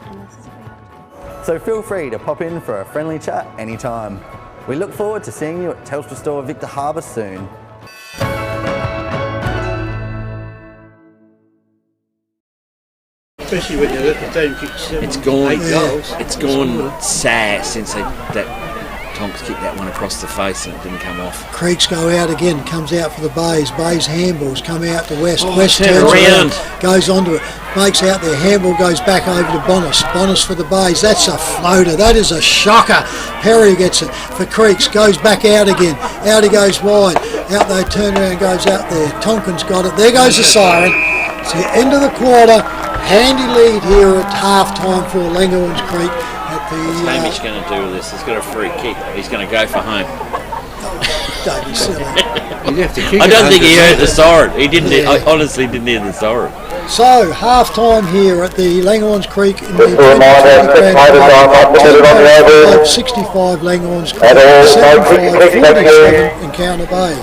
J: And this is what we have.
H: So feel free to pop in for a friendly chat anytime. We look forward to seeing you at Telstra Store Victor Harbour soon.
B: Especially when you let the team kick 7,
C: It's gone.
B: 8 goals.
C: It's gone sad since that Tonks kicked that one across the face and it didn't come off.
A: Creeks go out again, comes out for the Bays. Bays handballs, come out to West. West
C: turn
A: turns
C: around.
A: Goes onto it, makes out their handball, goes back over to Bonus. Bonus for the Bays. That's a floater. That is a shocker. Perry gets it for Creeks, goes back out again. Out he goes wide. Out they turn around, goes out there. Tonkin's got it. There goes the siren. It's the end of the quarter. Handy lead here at half time for Langhorne Creek.
C: What's Hamish going to do with this? He's got a free kick. He's going to go for home.
A: Don't be silly.
C: I don't think he heard the siren. He didn't. Yeah. I honestly didn't hear the siren.
A: So half time here at the Langhorne Creek in the 65 Langhorne Creek, 75 Encounter Bay.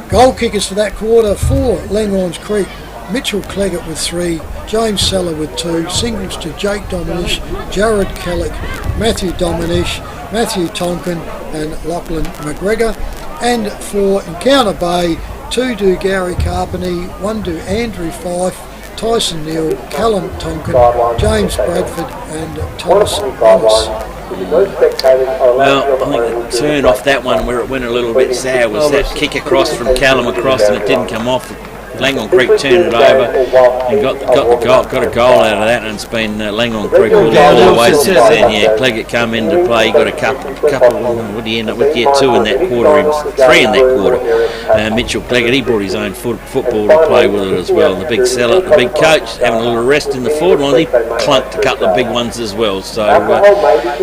A: Goal kickers for that quarter for Langhorne Creek. Mitchell Cleggett with 3, James Seller with 2, singles to Jake Dominish, Jared Kellick, Matthew Dominish, Matthew Tonkin and Lachlan McGregor. And for Encounter Bay, 2 to Gary Carpeny, 1 to Andrew Fife, Tyson Neal, Callum Tonkin, James Bradford and Thomas Ellis.
C: Well, I think the turn off that one where it went a little bit sour was that kick across from Callum across and it didn't come off. Langhorne Creek turned it over and got a goal out of that, and it's been Langhorne Creek all the way since then. Yeah, Cleggett come into play. He got a couple. What did he end up with? Yeah, 2 in that quarter, 3 in that quarter. Mitchell Cleggett, he brought his own football to play with it as well. And the big Seller, the big coach, having a little rest in the forward line. He clunked a couple of big ones as well. So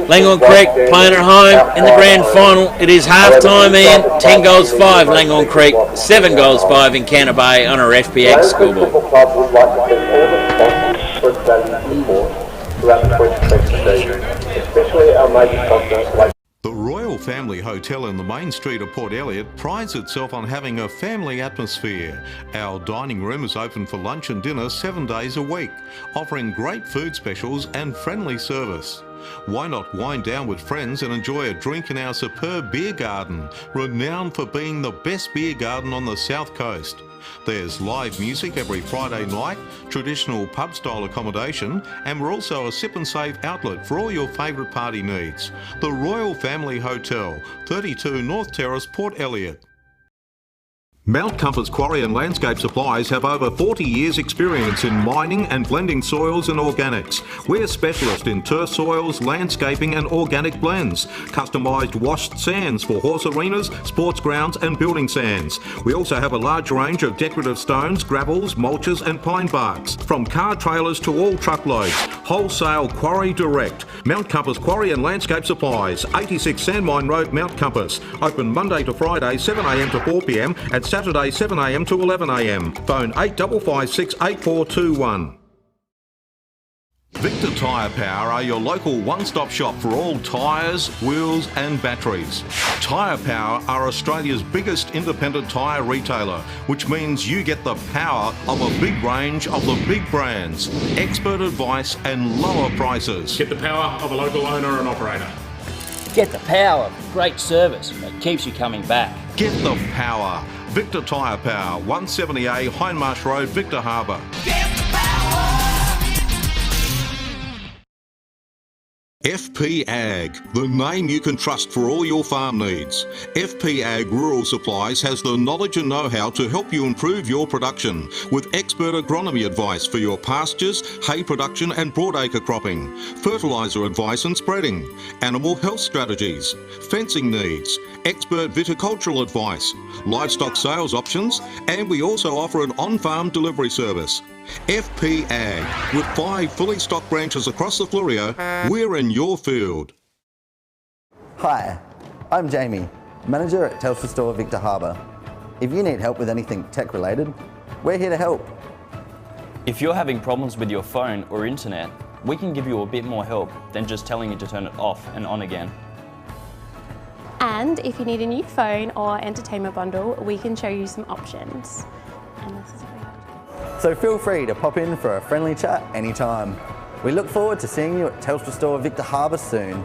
C: Langhorne Creek playing at home in the grand final. It is half time, and 10 goals 5 Langhorne Creek, 7 goals 5 in Encounter Bay on our FPX scoreboard.
D: Royal Family Hotel in the main street of Port Elliot prides itself on having a family atmosphere. Our dining room is open for lunch and dinner 7 days a week, offering great food specials and friendly service. Why not wind down with friends and enjoy a drink in our superb beer garden, renowned for being the best beer garden on the South Coast. There's live music every Friday night, traditional pub-style accommodation, and we're also a sip and save outlet for all your favourite party needs. The Royal Family Hotel, 32 North Terrace, Port Elliot. Mount Compass Quarry and Landscape Supplies have over 40 years experience in mining and blending soils and organics. We're specialists in turf soils, landscaping and organic blends. Customised washed sands for horse arenas, sports grounds and building sands. We also have a large range of decorative stones, gravels, mulches and pine barks. From car trailers to all truckloads. Wholesale quarry direct. Mount Compass Quarry and Landscape Supplies, 86 Sandmine Road, Mount Compass. Open Monday to Friday 7am to 4pm and Saturday 7am to 11am. Phone 8556 8421. Victor Tyre Power are your local one-stop shop for all tyres, wheels and batteries. Tyre Power are Australia's biggest independent tyre retailer, which means you get the power of a big range of the big brands, expert advice and lower prices.
E: Get the power of a local owner and operator.
F: Get the power of great service that keeps you coming back.
D: Get the power. Victor Tyre Power, 170A Hindmarsh Road, Victor Harbour. FP Ag, the name you can trust for all your farm needs. FP Ag Rural Supplies has the knowledge and know-how to help you improve your production with expert agronomy advice for your pastures, hay production and broadacre cropping, fertiliser advice and spreading, animal health strategies, fencing needs, expert viticultural advice, livestock sales options, and we also offer an on-farm delivery service. FP Ag, with 5 fully stocked branches across the Fleurieu, we're in your field.
H: Hi, I'm Jamie, manager at Telstra Store Victor Harbour. If you need help with anything tech related, we're here to help.
I: If you're having problems with your phone or internet, we can give you a bit more help than just telling you to turn it off and on again.
J: And if you need a new phone or entertainment bundle, we can show you some options. And this is what we have.
H: So feel free to pop in for a friendly chat anytime. We look forward to seeing you at Telstra Store Victor Harbour soon.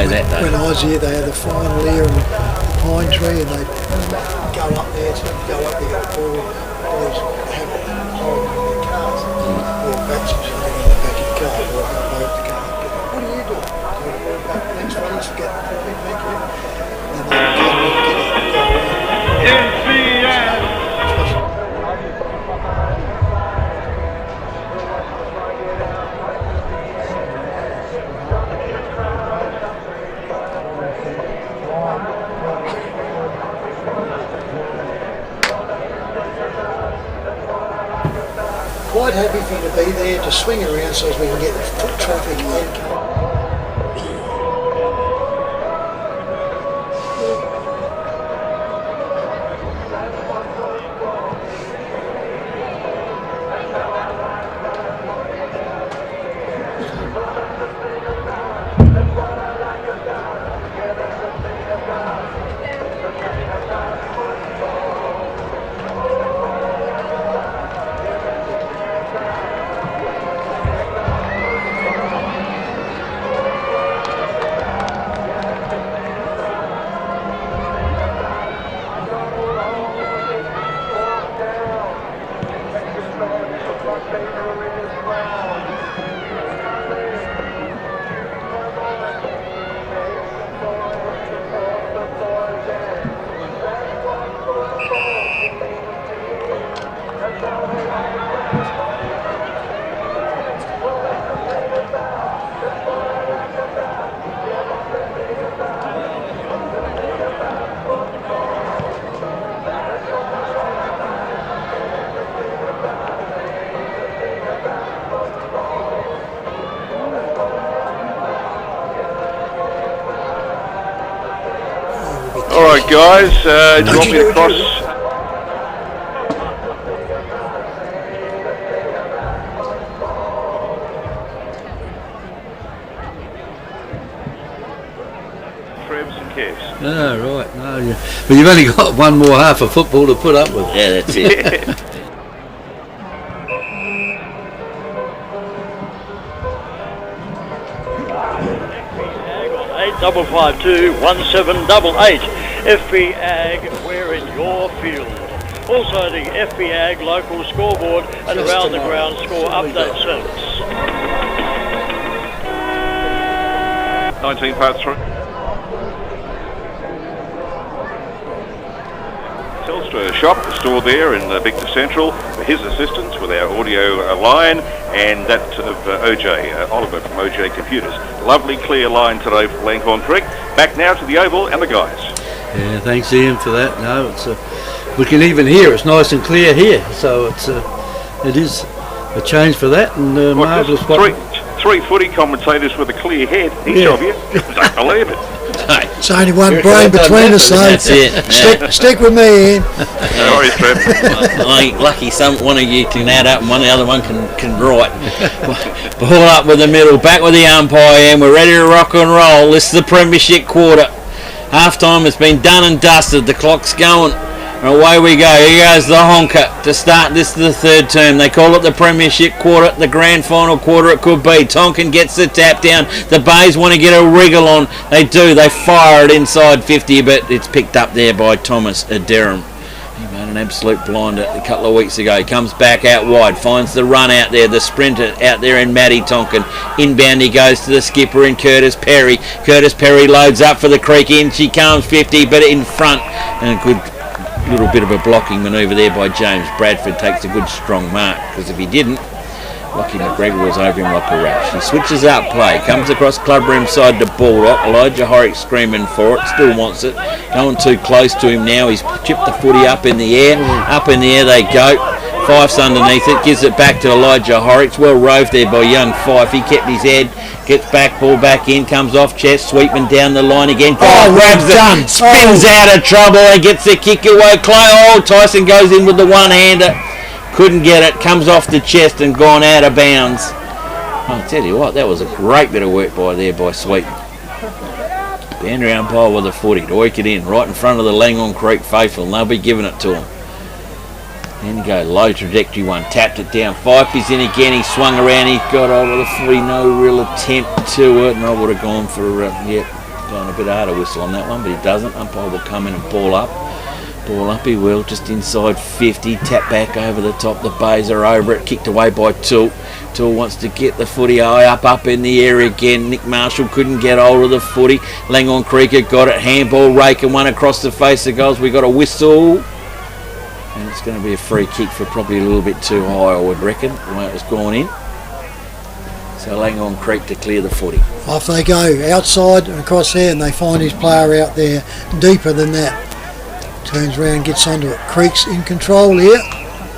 C: that though.
A: When I was here, they had the final here in the pine tree, and they'd go up there, get the ball, boys have it holding in their cars. We're bats and sitting in the back of the car, walk up over the car, what are you doing? Thanks, fellas, for getting the big thank you. And then they come and get it and go away. Quite happy for you to be there to swing around so as we can get foot traffic in.
K: Alright guys, do you want me to cross? Trebs and Kevs.
B: Oh, right. No, yeah. But you've only got one more half of football to put up with.
C: Yeah, that's it.
K: Yeah.
L: 552-1788. FB Ag, we're in your field. Also the FB Ag local scoreboard and around the ground score update service.
K: 19 part 3. Telstra shop, the store there in Victor Central, for his assistance with our audio line, and that of OJ, Oliver from OJ Computers. Lovely clear line today for Langhorne Creek. Back now to the Oval and the guys.
B: Yeah, thanks Ian for that. No, it's we can even hear it's nice and clear here, so it is a change for that, and marvellous.
K: Three footy commentators with a clear head, each of you. Don't believe it.
A: It's only one brain between us, so
C: That's it.
A: stick with me, Ian.
K: No worries, Trev.
C: Lucky one of you can add up and the other one can write. Ball up with the middle, back with the umpire, and we're ready to rock and roll. This is the Premiership quarter. Half time has been done and dusted. The clock's going. And away we go. Here goes the honker to start this the third term. They call it the Premiership quarter, the grand final quarter it could be. Tonkin gets the tap down. The Bays want to get a wriggle on. They do. They fire it inside 50, but it's picked up there by Thomas Derham. He made an absolute blinder a couple of weeks ago. He comes back out wide, finds the run out there, the sprinter out there in Matty Tonkin. Inbound he goes to the skipper in Curtis Perry. Curtis Perry loads up for the Creek. In she comes 50, but in front. And a good little bit of a blocking manoeuvre there by James Bradford. Takes a good strong mark, because if he didn't, Lockie McGregor was over him like a rash. He switches up play, comes across club room side to Baldock. Elijah Horrick screaming for it, still wants it. Going too close to him now. He's chipped the footy up in the air. Up in the air they go. Fife's underneath it, gives it back to Elijah Horrocks. Well roved there by young Fife. He kept his head, gets back, ball back in, comes off chest, sweeping down the line again. Grabs it, spins out of trouble and gets the kick away. Tyson goes in with the one-hander. Couldn't get it, comes off the chest and gone out of bounds. I'll tell you what, that was a great bit of work by Sweeten. Boundary umpire with a footy to work it in right in front of the Langhorne Creek faithful, and they'll be giving it to him. Then you go low trajectory one, tapped it down. Fife is in again, he swung around, he got over the footy, no real attempt to it, and I would have gone for, Going a bit hard to whistle on that one, but he doesn't. Umpire will come in and ball up. Ball up he will, just inside 50, tap back over the top. The Bays are over it, kicked away by Tool. Tool wants to get the footy high up in the air again. Nick Marshall couldn't get hold of the footy. Langhorne Creek had got it. Handball rake and one across the face of goals. We got a whistle. And it's going to be a free kick for probably a little bit too high, I would reckon, the way it was gone in. So Langhorne Creek to clear the footy.
A: Off they go, outside and across there, and they find his player out there deeper than that. Turns around, gets onto it. Creek's in control here.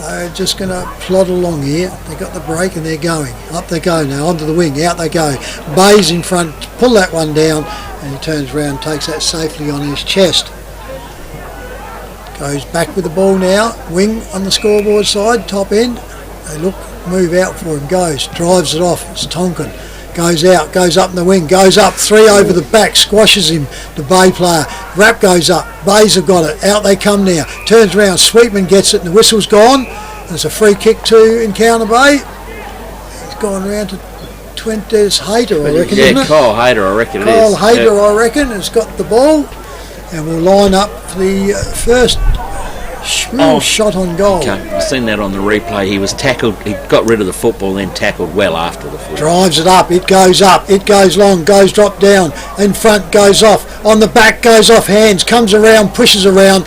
A: They're just going to plod along here. They got the break and they're going. Up they go now, onto the wing, out they go. Bays in front, pull that one down, and he turns around, takes that safely on his chest. Goes back with the ball now, wing on the scoreboard side, top end. They look, move out for him, goes, drives it off, it's Tonkin. Goes out, goes up in the wing, goes up, 3 over the back, squashes him, the Bay player. Rap goes up, Bays have got it, out they come now. Turns around, Sweetman gets it and the whistle's gone. There's a free kick to Encounter Bay. He's gone round to Twentes Hayter, I reckon, isn't it?
C: Kyle Hayter, I reckon
A: Kyle
C: it is.
A: Hayter, I reckon, has got the ball. And we'll line up for the first shot on goal.
C: Okay, I've seen that on the replay. He was tackled, he got rid of the football, then tackled well after the football.
A: Drives it up, it goes long, goes drop down, in front goes off, on the back goes off hands, comes around, pushes around,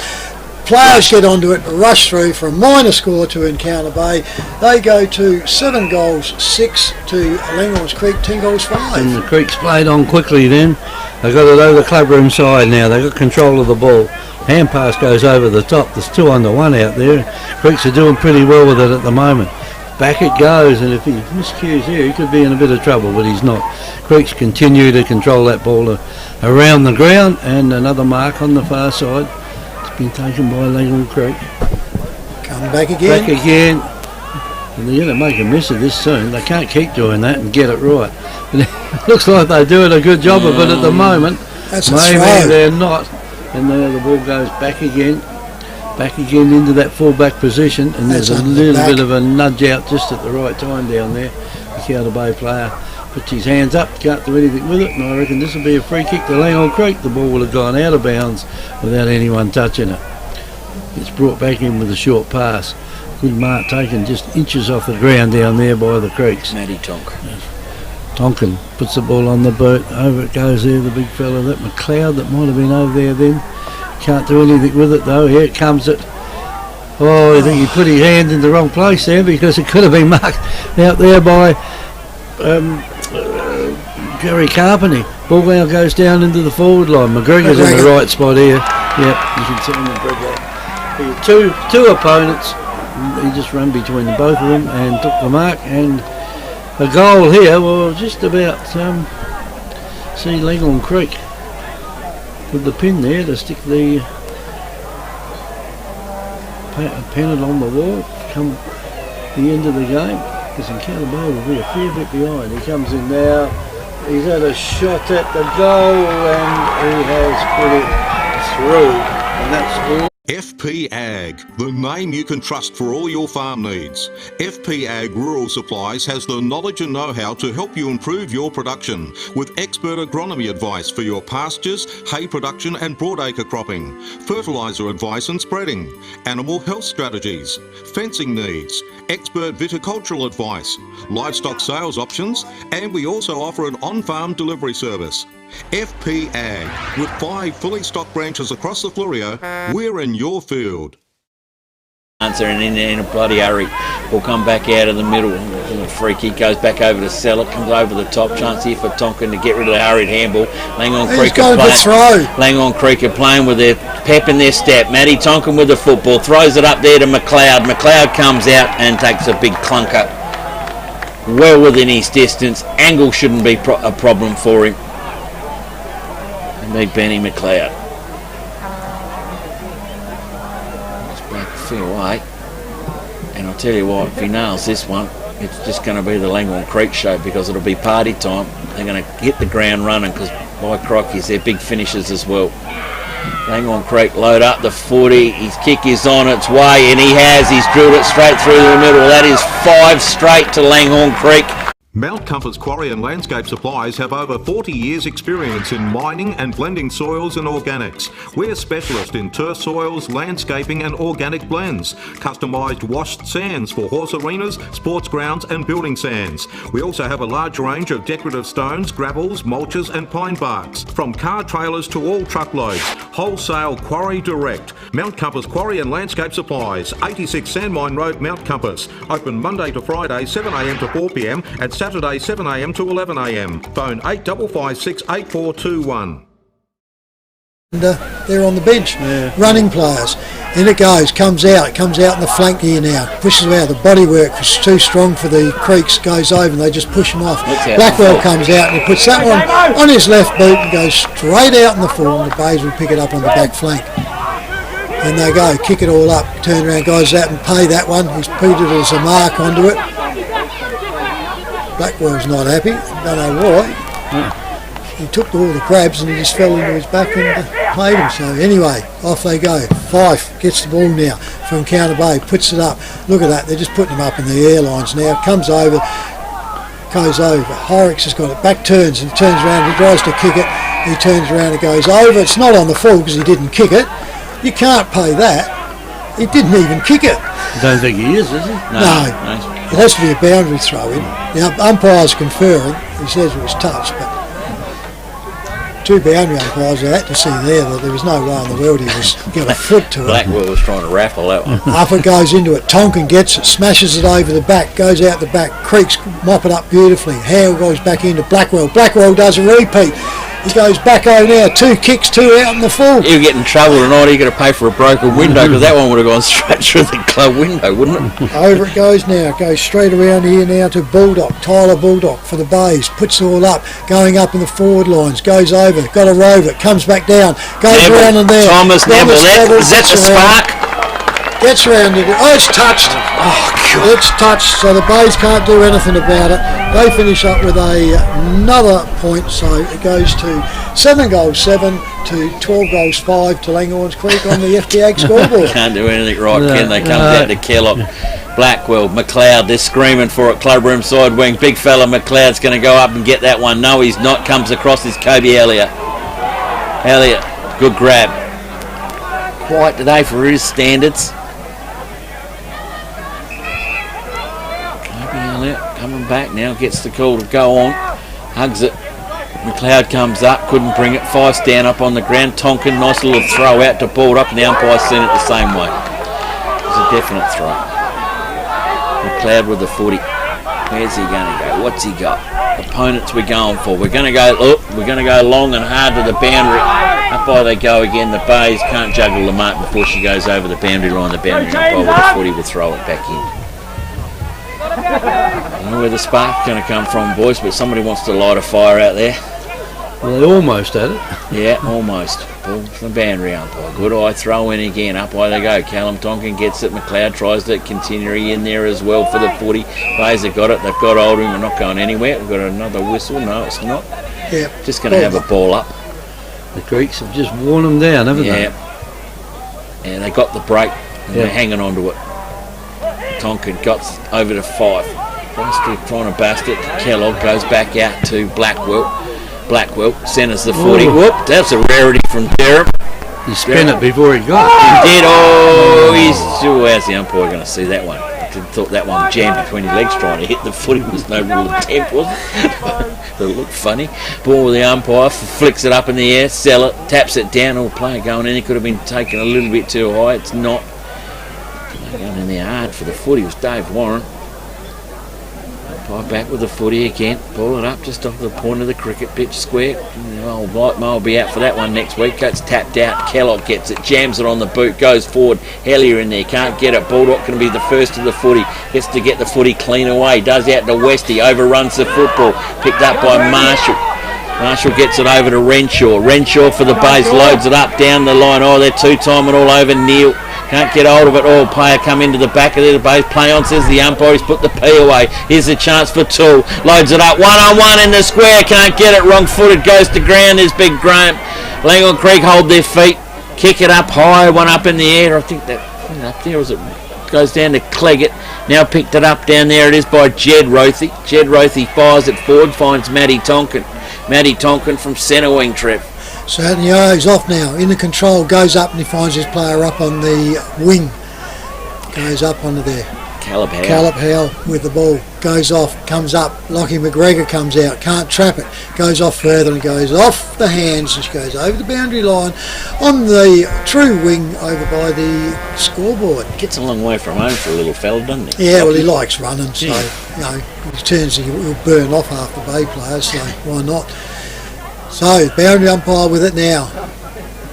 A: players get onto it, rush through for a minor score to Encounter Bay. They go to 7 goals, 6 to Langhorne Creek, 10 goals 5.
B: And the Creeks played on quickly then. They got it over the clubroom side now. They got control of the ball. Hand pass goes over the top. There's 2 under 1 out there. Creeks are doing pretty well with it at the moment. Back it goes, and if he miscues here, he could be in a bit of trouble, but he's not. Creeks continue to control that ball around the ground, and another mark on the far side. It's been taken by Langhorne Creek.
A: Come back again.
B: Back again. And they're going to make a miss of this soon. They can't keep doing that and get it right. But it looks like they're doing a good job of it at the moment.
A: That's a
B: Maybe
A: throw.
B: they're not. And there the ball goes back again into that full-back position, and there's a little bit of a nudge out just at the right time down there. The Encounter Bay player puts his hands up, can't do anything with it, and I reckon this will be a free kick to Langhorne Creek. The ball will have gone out of bounds without anyone touching it. It's brought back in with a short pass. Good mark taken just inches off the ground down there by the Creeks.
C: Matty Tonkin.
B: Tonkin puts the ball on the boot. Over it goes there, the big fella, that McLeod that might have been over there then. Can't do anything with it though. Here comes it. Oh, I think he put his hand in the wrong place there, because it could have been marked out there by Gary Carpenter. Ball now goes down into the forward line. McGregor's in the right spot here. Yep, you can see him McGregor. Two opponents. He just ran between both of them and took the mark, and a goal here. Well, just about see Langhorne Creek with the pin there to stick the pennant on the wall come the end of the game, because Encounter Bay will be a fair bit behind. He comes in now, he's had a shot at the goal and he has put it through, and that's all.
D: FP Ag, the name you can trust for all your farm needs. FP Ag Rural Supplies has the knowledge and know-how to help you improve your production with expert agronomy advice for your pastures, hay production and broadacre cropping, fertiliser advice and spreading, animal health strategies, fencing needs, expert viticultural advice, livestock sales options, and we also offer an on-farm delivery service. FP Ag, with 5 fully stocked branches across the Flurio, we're in your field.
C: Answer and in a bloody hurry. We'll come back out of the middle. The free kick goes back over to Sellett, comes over the top. Chance here for Tonkin to get rid of the hurried handball. Langhorne Creek are playing with their pep in their step. Matty Tonkin with the football, throws it up there to McLeod. McLeod comes out and takes a big clunker. Well within his distance. Angle shouldn't be a problem for him. Big Benny McLeod. It's back a fair way. And I'll tell you what, if he nails this one, it's just going to be the Langhorne Creek show, because it'll be party time. They're going to hit the ground running, because by crockies, they're big finishers as well. Langhorne Creek load up the footy. His kick is on its way, and he's drilled it straight through the middle. That is 5 straight to Langhorne Creek.
D: Mount Compass Quarry and Landscape Supplies have over 40 years experience in mining and blending soils and organics. We're specialists in turf soils, landscaping and organic blends. Customised washed sands for horse arenas, sports grounds and building sands. We also have a large range of decorative stones, gravels, mulches and pine barks. From car trailers to all truckloads. Wholesale Quarry Direct. Mount Compass Quarry and Landscape Supplies, 86 Sandmine Road, Mount Compass. Open Monday to Friday 7am to 4pm and Saturday 7am to 11am. Phone 8556 8421.
A: And they're on the bench, running players. In it goes, comes out in the flank here now, pushes out. The bodywork was too strong for the Creeks, goes over and they just push him off. Blackwell comes out and he puts that one on his left boot and goes straight out in the full, and the Bays will pick it up on the back flank. And they go, kick it all up, turn around, guys out and pay that one. He's put it as a mark onto it. Blackwell's not happy, don't know why. He took all the grabs and he just fell into his back and paid him. So anyway, off they go. Fife gets the ball now from Counter Bay, puts it up. Look at that, they're just putting him up in the airlines now. Comes over, goes over. Horrocks has got it, back turns and turns around. He tries to kick it. He turns around and goes over. It's not on the full because he didn't kick it. You can't pay that. He didn't even kick it.
B: I don't think he is he?
A: No. It has to be a boundary throw in. Now, umpire's conferring. He says it was touch, but two boundary umpires I had to see there that there was no way in the world he was got a foot to it.
C: Blackwell was trying to raffle that one.
A: Up it goes into it. Tonkin gets it, smashes it over the back, goes out the back. Creeks mop it up beautifully. Hale goes back into Blackwell. Blackwell does a repeat. He goes back over now, 2 kicks, 2 out in the full.
C: He'll get in trouble tonight. He's got to pay for a broken window because that one would have gone straight through the club window, wouldn't it?
A: Over it goes now. Goes straight around here now to Bulldog. Tyler Bulldog for the Bays. Puts it all up. Going up in the forward lines. Goes over. Got to rove it. Comes back down. Goes
C: Neville,
A: around and there.
C: Thomas Neville. Is that the spark?
A: Gets around it. Oh, it's touched.
C: Oh, God.
A: It's touched, so the Bays can't do anything about it. They finish up with another point, so it goes to 7 goals 7 to 12 goals 5 to Langhorne Creek on the FPAG scoreboard.
C: Can't do anything right, can they? Comes out to Kellogg. Blackwell, McLeod, they're screaming for it. Clubroom side wing. Big fella McLeod's going to go up and get that one. No, he's not. Comes across his Kobe Elliott. Elliott, good grab. Quiet today for his standards. Coming back now, gets the call to go on, hugs it. McLeod comes up, couldn't bring it. Fife's down up on the ground. Tonkin, nice little throw out to ball up, and the umpire's seen it the same way. It's a definite throw. McLeod with the footy. Where's he going to go? What's he got? Opponents we're going for. We're going to go. We're going to go long and hard to the boundary. Up by they go again. The Bays can't juggle the mark before she goes over the boundary line. The boundary umpire with the footy will throw it back in. I don't know where the spark's going to come from, boys, but somebody wants to light a fire out there.
B: Well, they almost had it.
C: Yeah, almost. Ball from the boundary umpire. Good eye throw in again. Up by they go. Callum Tonkin gets it. McLeod tries to continue in there as well for the footy. Bays have got it. They've got hold of him. We're not going anywhere. We've got another whistle. No, it's not.
A: Yeah.
C: Just going to have a ball up.
B: The Creeks have just worn them down, haven't they?
C: Yeah, they got the break and they're hanging on to it. Tonkin got over to Fife. Trying to bast it. Kellogg goes back out to Blackwell. Blackwell centres the footy. Whoop, that's a rarity from Derham.
B: He spun it before he got
C: it. He did. Oh, how's the umpire going to see that one? I thought that one jammed between his legs trying to hit the footy. It was no real attempt, was it? It looked funny. Ball with the umpire, flicks it up in the air, sell it, taps it down. All player going in. It could have been taken a little bit too high. It's not. Going in there hard for the footy was Dave Warren. Umpire back with the footy again. Ball it up just off the point of the cricket pitch square. Old Lightmo will be out for that one next week. It's tapped out. Kellogg gets it, jams it on the boot, goes forward. Hellier in there, can't get it. Baldock going to be the first of the footy. Gets to get the footy clean away. Does out to Westy. Overruns the football. Picked up by Marshall. Marshall gets it over to Renshaw. Renshaw for the Bays, loads it up down the line. Oh, they're two-timing all over Neil. Can't get hold of it. All player come into the back of the Bays. Play on, says the umpire. He's put the P away. Here's a chance for Toole. Loads it up. 1-on-1 in the square. Can't get it. Wrong footed. Goes to ground. There's Big Graham. Langhorne Creek hold their feet. Kick it up high. One up in the air. I think that up there was it. goes down to Cleggett. Now picked it up down there. It is by Jed Rothy. Jed Rothy fires it forward, finds Matty Tonkin. Matty Tonkin from centre wing, Trev.
A: Certainly, he's off now. In the control, goes up and he finds his player up on the wing. Goes up onto there.
C: Caleb
A: Howell with the ball. Goes off, comes up. Lockie McGregor comes out. Can't trap it. Goes off further and goes off the hands. And she goes over the boundary line on the true wing over by the scoreboard.
C: Gets a long way from home for a little fella, doesn't he?
A: Yeah, well, he likes running, so he turns, he'll burn off half the Bay players, so why not? So, boundary umpire with it now.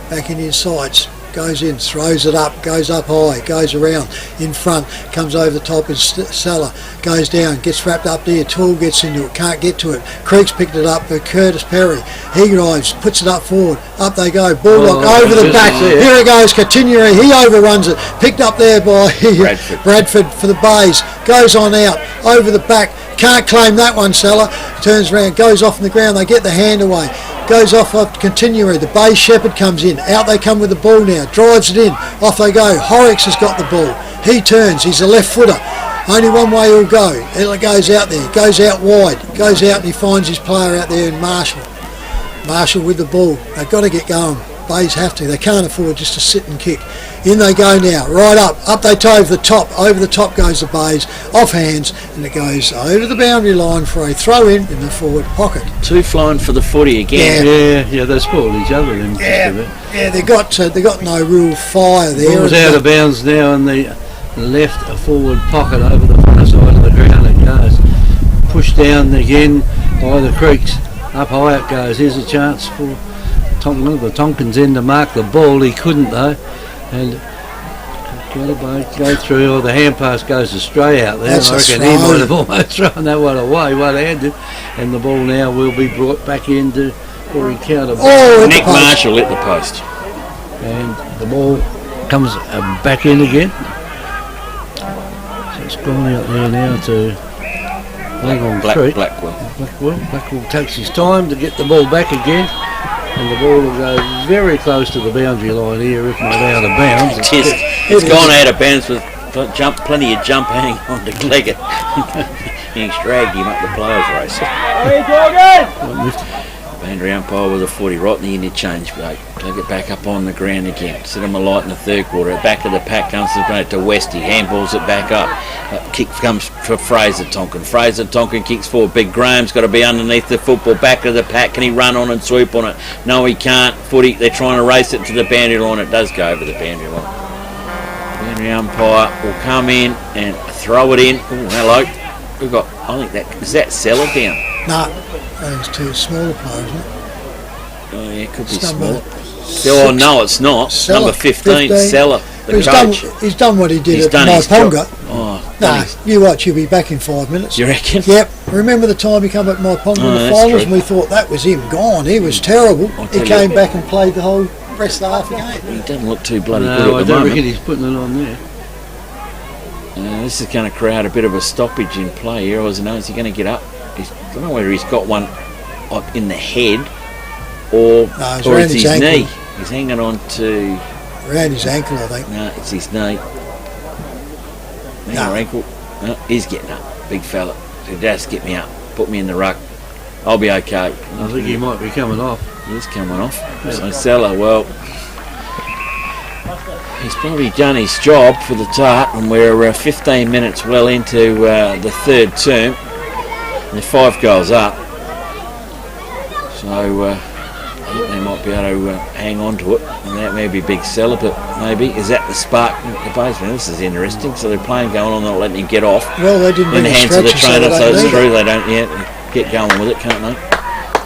A: Back in his sights. Goes in, throws it up, goes up high, goes around, in front, comes over the top is Salah, goes down, gets wrapped up there, Tool gets into it, can't get to it. Creek's picked it up for Curtis Perry. He drives, puts it up forward, up they go, Bullock over the back, here it goes, Continuary, he overruns it, picked up there by Bradford for the Bays, goes on out, over the back, can't claim that one, Salah, turns around, goes off on the ground, they get the hand away. Goes off Continuary, the Bay Shepherd comes in, out they come with the ball now, drives it in, off they go, Horrocks has got the ball, he turns, he's a left footer, only one way he'll go, it goes out there, goes out wide, goes out and he finds his player out there in Marshall with the ball, they've got to get going, Bays have to, they can't afford just to sit and kick. In they go now, right up they toe over the top goes the Bays, off hands, and it goes over the boundary line for a throw in the forward pocket.
C: Two flying for the footy again.
B: Yeah, they spoiled each other then.
A: They got no real fire there.
B: Ball's out of bounds now in the left forward pocket over the far side of the ground it goes. Pushed down again by the Creeks. Up high it goes. Here's a chance for Tonkins in to mark the ball. He couldn't though. And go through, or the hand pass goes astray out there. I reckon he might have almost thrown that one away, one-handed. And the ball now will be brought back into Corey Counter.
C: Nick Marshall hit the post.
B: And the ball comes back in again. So it's gone out there now to Langhorne Creek. Blackwell takes his time to get the ball back again. And the ball will go very close to the boundary line here, if not out of bounds.
C: It's gone out of bounds with plenty of jump hanging on to Cleggett. He's dragged him up the players' race. Boundary umpire with a 40 right in the interchange break. Take it back up on the ground again. Set him alight in the third quarter. Back of the pack comes to Westy. Handballs it back up. Kick comes for Fraser Tonkin. Fraser Tonkin kicks forward. Big Graham's got to be underneath the football. Back of the pack. Can he run on and swoop on it? No, he can't. Footy. They're trying to race it to the boundary line. It does go over the boundary line. Boundary umpire will come in and throw it in. Oh, hello. We've got. I think that is that Seller down.
A: No, those two smaller players, isn't it?
C: Oh yeah, it could be small. Oh no, it's not. Seller, number 15, Seller, the coach.
A: He's done what he did at Maiponga.
C: Oh,
A: no, you watch, he'll be back in 5 minutes.
C: You reckon?
A: Yep. Remember the time he came back at Maiponga in the finals and we thought that was him gone. He was terrible. He came back and played the whole rest of the half game.
C: He doesn't look too bloody good at the moment.
B: I don't reckon he's putting it on there.
C: This is going to create a bit of a stoppage in play here. Is he going to get up? I don't know whether he's got one up in the head or it's his knee. He's hanging on to...
A: Around his ankle, I think.
C: No, it's his knee. Knee or ankle. No, he's getting up. Big fella. So Dad, get me up. Put me in the ruck. I'll be okay.
B: I think he might be coming off.
C: He's coming off. So Salah, well... He's probably done his job for the Tart, and we're 15 minutes well into the third term. They're 5 goals up, so I think they might be able to hang on to it, and that may be a big seller, but maybe. Is that the spark in the basement? This is interesting. So they're playing going on, they're not letting him get off.
A: Well, they didn't
C: in the hands of the trainer, so it's true, they don't yet get going with it, can't they?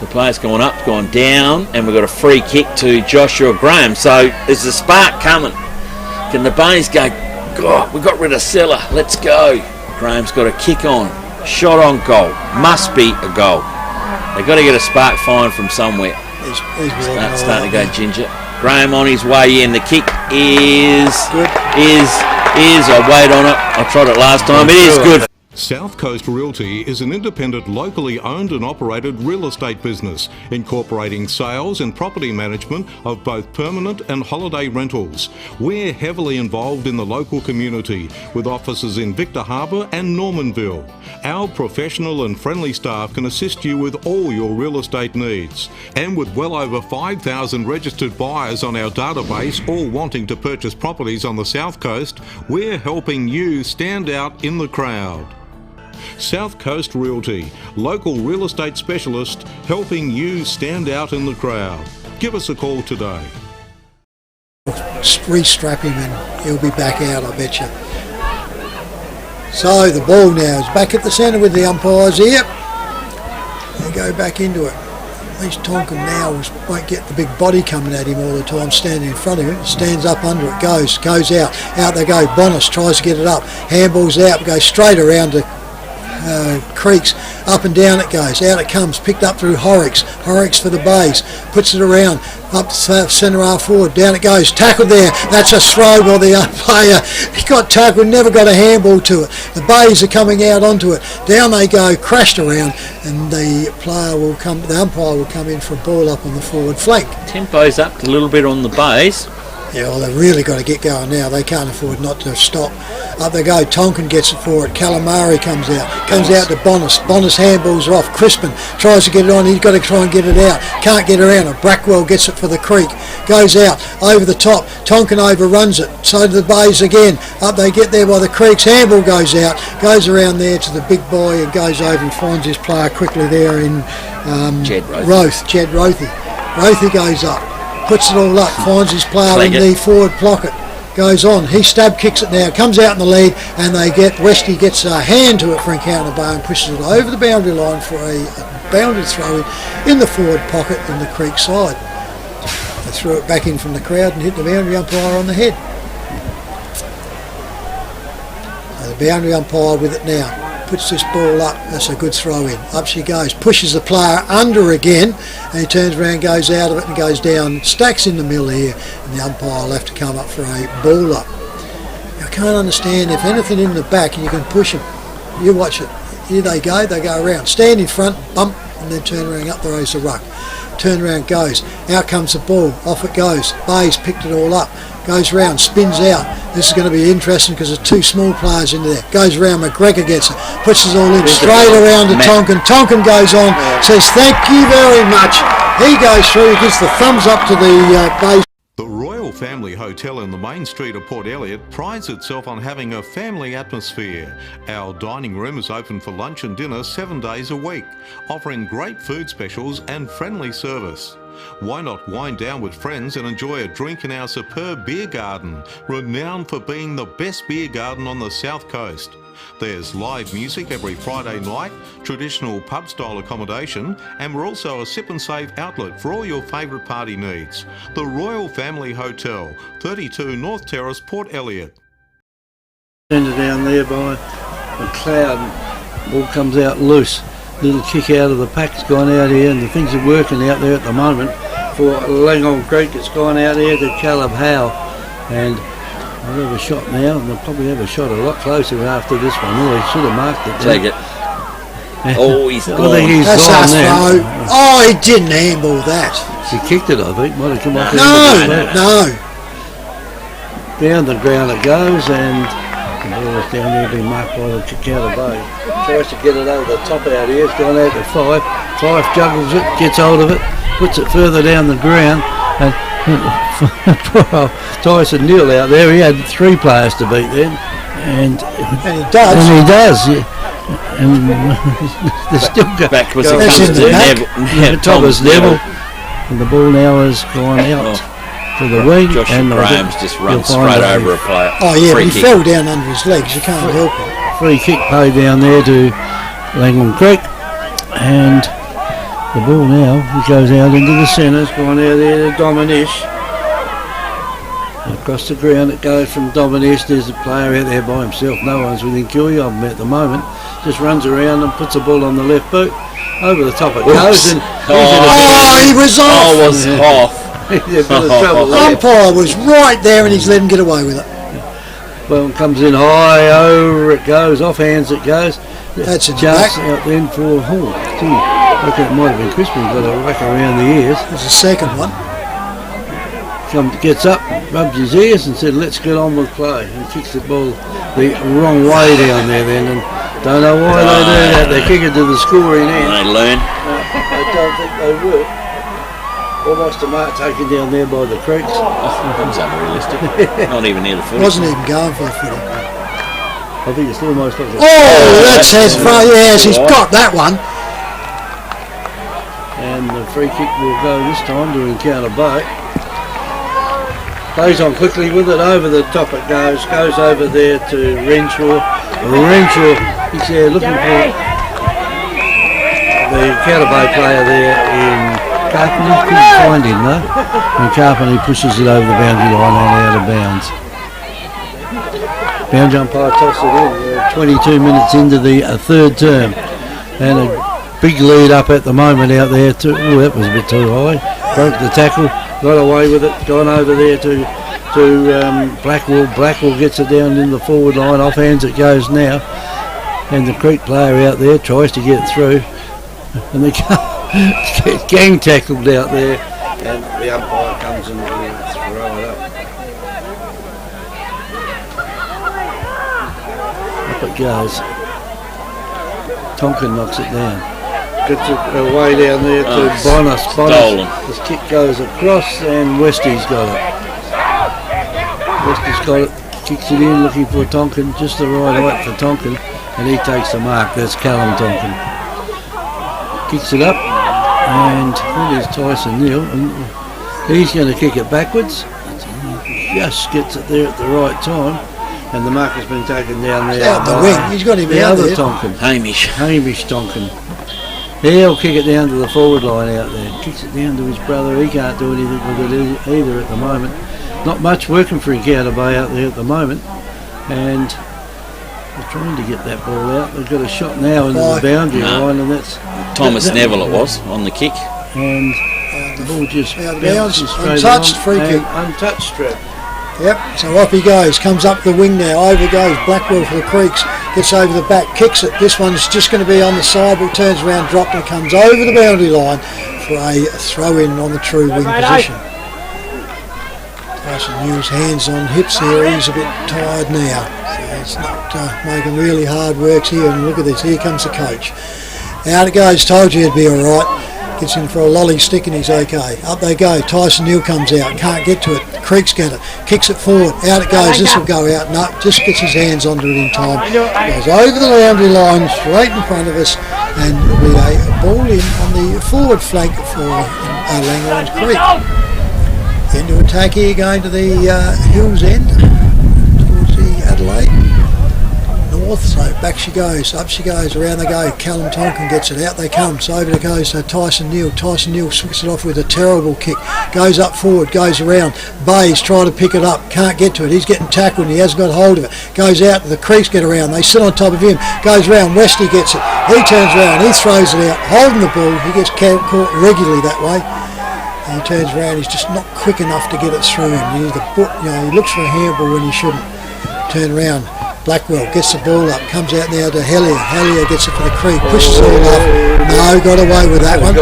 C: The player's gone up, gone down, and we've got a free kick to Joshua Graham, so there's the spark coming. Can the Bays go, God, we got rid of Seller, let's go. Graham's got a kick on. Shot on goal. Must be a goal. They've got to get a spark fine from somewhere.
A: He's
C: starting to go ginger. Graham on his way in. The kick is good. I weighed on it. I tried it last time. It is good.
D: South Coast Realty is an independent, locally owned and operated real estate business, incorporating sales and property management of both permanent and holiday rentals. We're heavily involved in the local community, with offices in Victor Harbor and Normanville. Our professional and friendly staff can assist you with all your real estate needs. And with well over 5,000 registered buyers on our database, all wanting to purchase properties on the South Coast, we're helping you stand out in the crowd. South Coast Realty, local real estate specialist, helping you stand out in the crowd. Give us a call today.
A: Restrap him and he'll be back out, I bet you. So the ball now is back at the centre with the umpires here. They go back into it. At least Tonkin now won't get the big body coming at him all the time, standing in front of him. Stands up under it, goes out. Out they go. Bonas tries to get it up. Handballs out, goes straight around to Creeks, up and down it goes, out it comes, picked up through Horrocks for the Bays, puts it around, up centre half forward, down it goes, tackled there, that's a throw by the player, he got tackled, never got a handball to it, the Bays are coming out onto it, down they go, crashed around, and the umpire will come in for a ball up on the forward flank.
C: Tempo's up a little bit on the Bays.
A: Yeah, well, they've really got to get going now. They can't afford not to stop. Up they go. Tonkin gets it for it. Calamari comes out to Bonas. Bonas handballs are off. Crispin tries to get it on. He's got to try and get it out. Can't get around it. Brackwell gets it for the Creek. Goes out over the top. Tonkin overruns it. So to the Bays again. Up they get there by the Creeks. Handball goes out. Goes around there to the big boy and goes over and finds his player quickly there in Jed Rothy. Rothy goes up. Puts it all up, finds his player in the forward pocket, goes on, he stab kicks it now, comes out in the lead, and Westy gets a hand to it for encounter bar and pushes it over the boundary line for a bounded throw in the forward pocket in the Creek side. They threw it back in from the crowd and hit the boundary umpire on the head. So the boundary umpire with it now. Puts this ball up, that's a good throw in. Up she goes, pushes the player under again, and he turns around, goes out of it and goes down, stacks in the middle here, and the umpire will have to come up for a ball up. I can't understand, if anything in the back and you can push them, you watch it. Here they go around, stand in front, bump, and then turn around, up the race the ruck. Turn around goes, out comes the ball, off it goes, Bays picked it all up, goes round, spins out. This is going to be interesting because there's two small players in there. Goes around, McGregor gets it, puts it all in, straight around to Tonkin. Tonkin goes on, says thank you very much. He goes through, he gives the thumbs up to the Bays.
D: The Royal Family Hotel in the main street of Port Elliot prides itself on having a family atmosphere. Our dining room is open for lunch and dinner 7 days a week, offering great food specials and friendly service. Why not wind down with friends and enjoy a drink in our superb beer garden, renowned for being the best beer garden on the South Coast. There's live music every Friday night, traditional pub-style accommodation, and we're also a sip and save outlet for all your favourite party needs. The Royal Family Hotel, 32 North Terrace, Port Elliot.
B: Centre down there by McLeod, ball comes out loose. Little kick out of the pack's gone out here, and the things are working out there at the moment for Langhorne Creek. It's gone out here to Caleb Howe, and they'll have a shot now, and they'll probably have a shot a lot closer after this one. Oh, he should have marked it.
C: Take it. Oh, he's gone.
B: I think he's
A: That's
B: gone
A: us,
B: now.
A: Oh, he didn't handball that.
B: He kicked it, I think. Might have come off.
A: No.
B: Down the ground it goes, and the ball is down there being marked by the Cicada Bay. Tries to get it over the top out here. It's gone out to Fife. Fife juggles it, gets hold of it, puts it further down the ground, and Tyson Neal out there. He had 3 players to beat then, and
A: he does.
B: And he does. Yeah. And they're still
C: backwards.
B: Thomas Neville, and the ball now has gone out. To the wing,
C: Josh
B: and
C: Graham's just run straight over a player.
A: Oh yeah, but he fell down under his legs. You can't help it.
B: Free kick paid down there to Langhorne Creek, and the ball now goes out into the centre. It's gone out there to Dominish. Across the ground it goes from Dominish. There's a player out there by himself. No one's within killing of him at the moment. Just runs around and puts the ball on the left boot. Over the top it goes. And
A: he was off.
C: Oh, was off.
A: The umpire was right there and he's let him get away with it.
B: Well, it comes in high, over it goes, off hands it goes.
A: That's a
B: just
A: back.
B: out then for, I reckon it might have been Crispin, got a whack around the ears.
A: There's a second one.
B: Gets up, rubs his ears and said, let's get on with play. And kicks the ball the wrong way down there then. And don't know why they do that. They kick it to the scoring end.
C: They learn.
B: I don't think they will. Almost a mark taken down there by the Creeks.
C: That was unrealistic. Not even near the footy.
A: Wasn't even going for the footy.
B: I think it's almost like
A: that's it. Yes, he's got that one.
B: And the free kick will go this time to Encounter Bay. Goes on quickly with it, over the top it goes over there to Renshaw. Renshaw, he's there looking for the Encounter Bay player there in Carpentry. Couldn't find him though. And Carpentry pushes it over the boundary line and out of bounds. Boundary umpire tosses it in. We're 22 minutes into the third term. And a big lead up at the moment out there too. Oh, that was a bit too high. Broke the tackle. Got away with it, gone over there to Blackwell. Blackwell gets it down in the forward line, off hands it goes now. And the Creek player out there tries to get through. And they get gang tackled out there. And the umpire comes and throw it up. Up it goes. Tonkin knocks it down. Gets it away down there to Bonner.
C: Stolen.
B: This kick goes across and Westy's got it. Westy's got it, kicks it in looking for Tonkin, just the right height for Tonkin, and he takes the mark. That's Callum Tonkin. Kicks it up, and that is Tyson Neal, and he's going to kick it backwards. He just gets it there at the right time, and the mark has been taken down there.
A: Out the wing, he's got him
B: the
A: out
B: other
A: there.
B: Tonkin.
C: Hamish
B: Tonkin. He'll kick it down to the forward line out there. Kicks it down to his brother. He can't do anything with it either at the moment. Not much working for Encounter Bay out there at the moment. And they're trying to get that ball out. They've got a shot now into the boundary line, and that's
C: Thomas Neville it was on the kick.
B: And the ball just
A: bounces straight untouched free kick.
B: Untouched strap.
A: Yep, so off he goes, comes up the wing now, over goes Blackwell for the Creeks, gets over the back, kicks it, this one's just going to be on the side, but turns around, dropped and comes over the boundary line for a throw in on the true wing position. Tyson Neal's hands on hips here, he's a bit tired now, so it's not making really hard works here, and look at this, here comes the coach. Out it goes, told you it'd be alright. Gets in for a lolly stick and he's okay. Up they go. Tyson Neal comes out. Can't get to it. Creeks get it. Kicks it forward. Out it goes. This will go out. No, just gets his hands onto it in time. Goes over the boundary line straight in front of us, and will be a ball in on the forward flank for Langhorne Creek. Into attack here, going to the Hills end towards the Adelaide north, so back she goes, up she goes, around they go. Callum Tonkin gets it, out they come, so over it goes to Tyson Neal. Tyson Neal swings it off with a terrible kick, goes up forward, goes around. Bayes trying to pick it up, can't get to it, he's getting tackled and he hasn't got hold of it. Goes out, the Creeks get around, they sit on top of him, goes round, Westy gets it, he turns around, he throws it out, holding the ball, he gets caught regularly that way. And he turns around, he's just not quick enough to get it through him. He looks for a handball when he shouldn't. Turn around. Blackwell gets the ball up, comes out now to Hellier. Hellier gets it for the Creek, pushes it all up. No, got away with that one.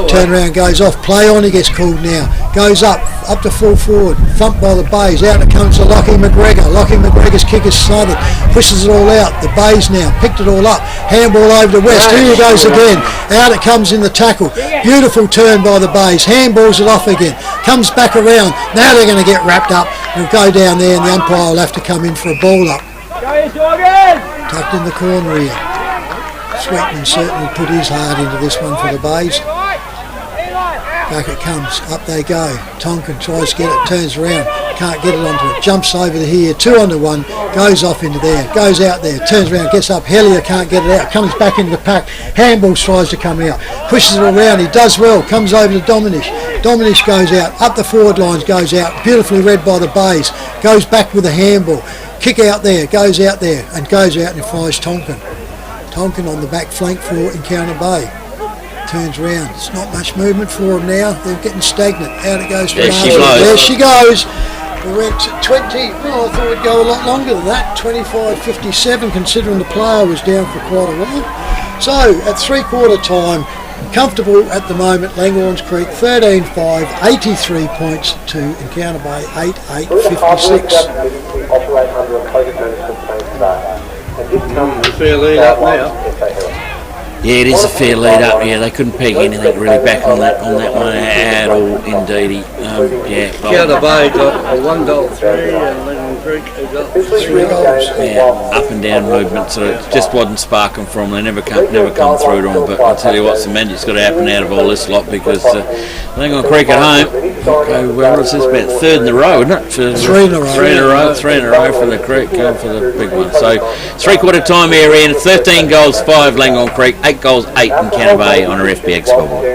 A: Turn around, goes off, play on, he gets called now. Goes up to full forward, thumped by the Bayes. Out it comes to Lockie McGregor. Lockie McGregor's kick is slighted, pushes it all out. The Bayes now picked it all up. Handball over to West. Here he goes again. Out it comes in the tackle. Beautiful turn by the Bayes. Handballs it off again. Comes back around. Now they're going to get wrapped up. It'll go down there and the umpire will have to come in for a ball up. Tucked in the corner here. Sweetman certainly put his heart into this one for the Bayes. Back it comes, up they go. Tonkin tries to get it, turns around, can't get it onto it, jumps over to here, 2 on 1, goes off into there, goes out there, turns around, gets up, Hellier can't get it out, comes back into the pack, Handballs tries to come out, pushes it around, he does well, comes over to Dominish. Dominish goes out, up the forward lines, goes out, beautifully read by the Bayes, goes back with a handball. Kick out there, goes out there, and goes out and finds Tonkin. Tonkin on the back flank for Encounter Bay. Turns around. It's not much movement for him now. They're getting stagnant. Out it goes.
C: There she goes.
A: There she goes. We went to 20, well, I thought we'd go a lot longer than that, 25.57, considering the player was down for quite a while. So, at three-quarter time, comfortable at the moment, Langhorne Creek 13-5, 83 points to Encounter Bay 8-8-56.
B: Fair lead up now.
C: Yeah, it is a fair lead up. Yeah, they couldn't peg anything really back on that one at all, indeedy.
B: Encounter Bay got a 1 goal 3 and Langhorne Creek got 3 goals.
C: Yeah, up and down movement, so it just wasn't sparking from them. They never come through to them. But I tell you what, some magic's got to happen out of all this lot, because Langhorne Creek at home, what is this about? Third in a row, isn't it?
A: Three in a row.
C: Three in a row for the Creek, going for the big one. So three-quarter time here, Ian. 13 goals, 5 Langhorne Creek, 8 goals, 8 in Encounter Bay on our FBX scoreboard.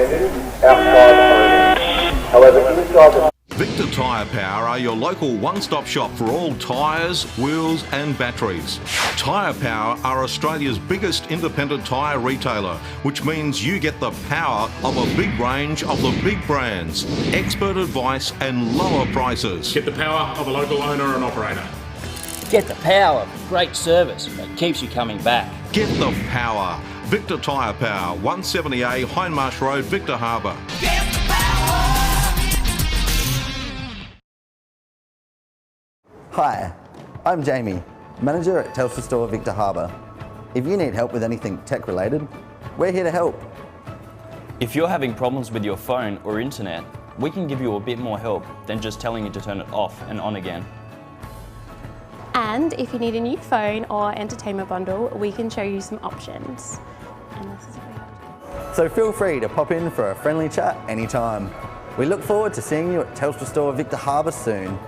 D: Victor Tyre Power are your local one-stop shop for all tyres, wheels and batteries. Tyre Power are Australia's biggest independent tyre retailer, which means you get the power of a big range of the big brands, expert advice and lower prices.
E: Get the power of a local owner and operator.
F: Get the power of great service that keeps you coming back.
D: Get the power. Victor Tyre Power, 170A Hindmarsh Road, Victor Harbour.
H: Hi, I'm Jamie, manager at Telstra Store Victor Harbour. If you need help with anything tech related, we're here to help.
I: If you're having problems with your phone or internet, we can give you a bit more help than just telling you to turn it off and on again.
J: And if you need a new phone or entertainment bundle, we can show you some options. And this is what we have.
H: So feel free to pop in for a friendly chat anytime. We look forward to seeing you at Telstra Store Victor Harbour soon.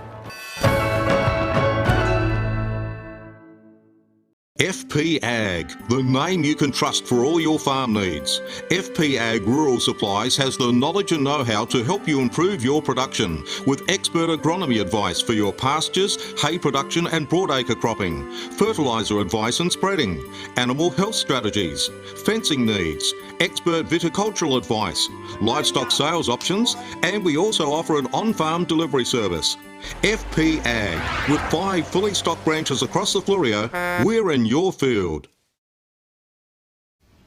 D: FP Ag, the name you can trust for all your farm needs. FP Ag Rural Supplies has the knowledge and know-how to help you improve your production with expert agronomy advice for your pastures, hay production and broadacre cropping, fertiliser advice and spreading, animal health strategies, fencing needs, expert viticultural advice, livestock sales options, and we also offer an on-farm delivery service. FP Ag, with 5 fully stocked branches across the Fleurieu, we're in your field.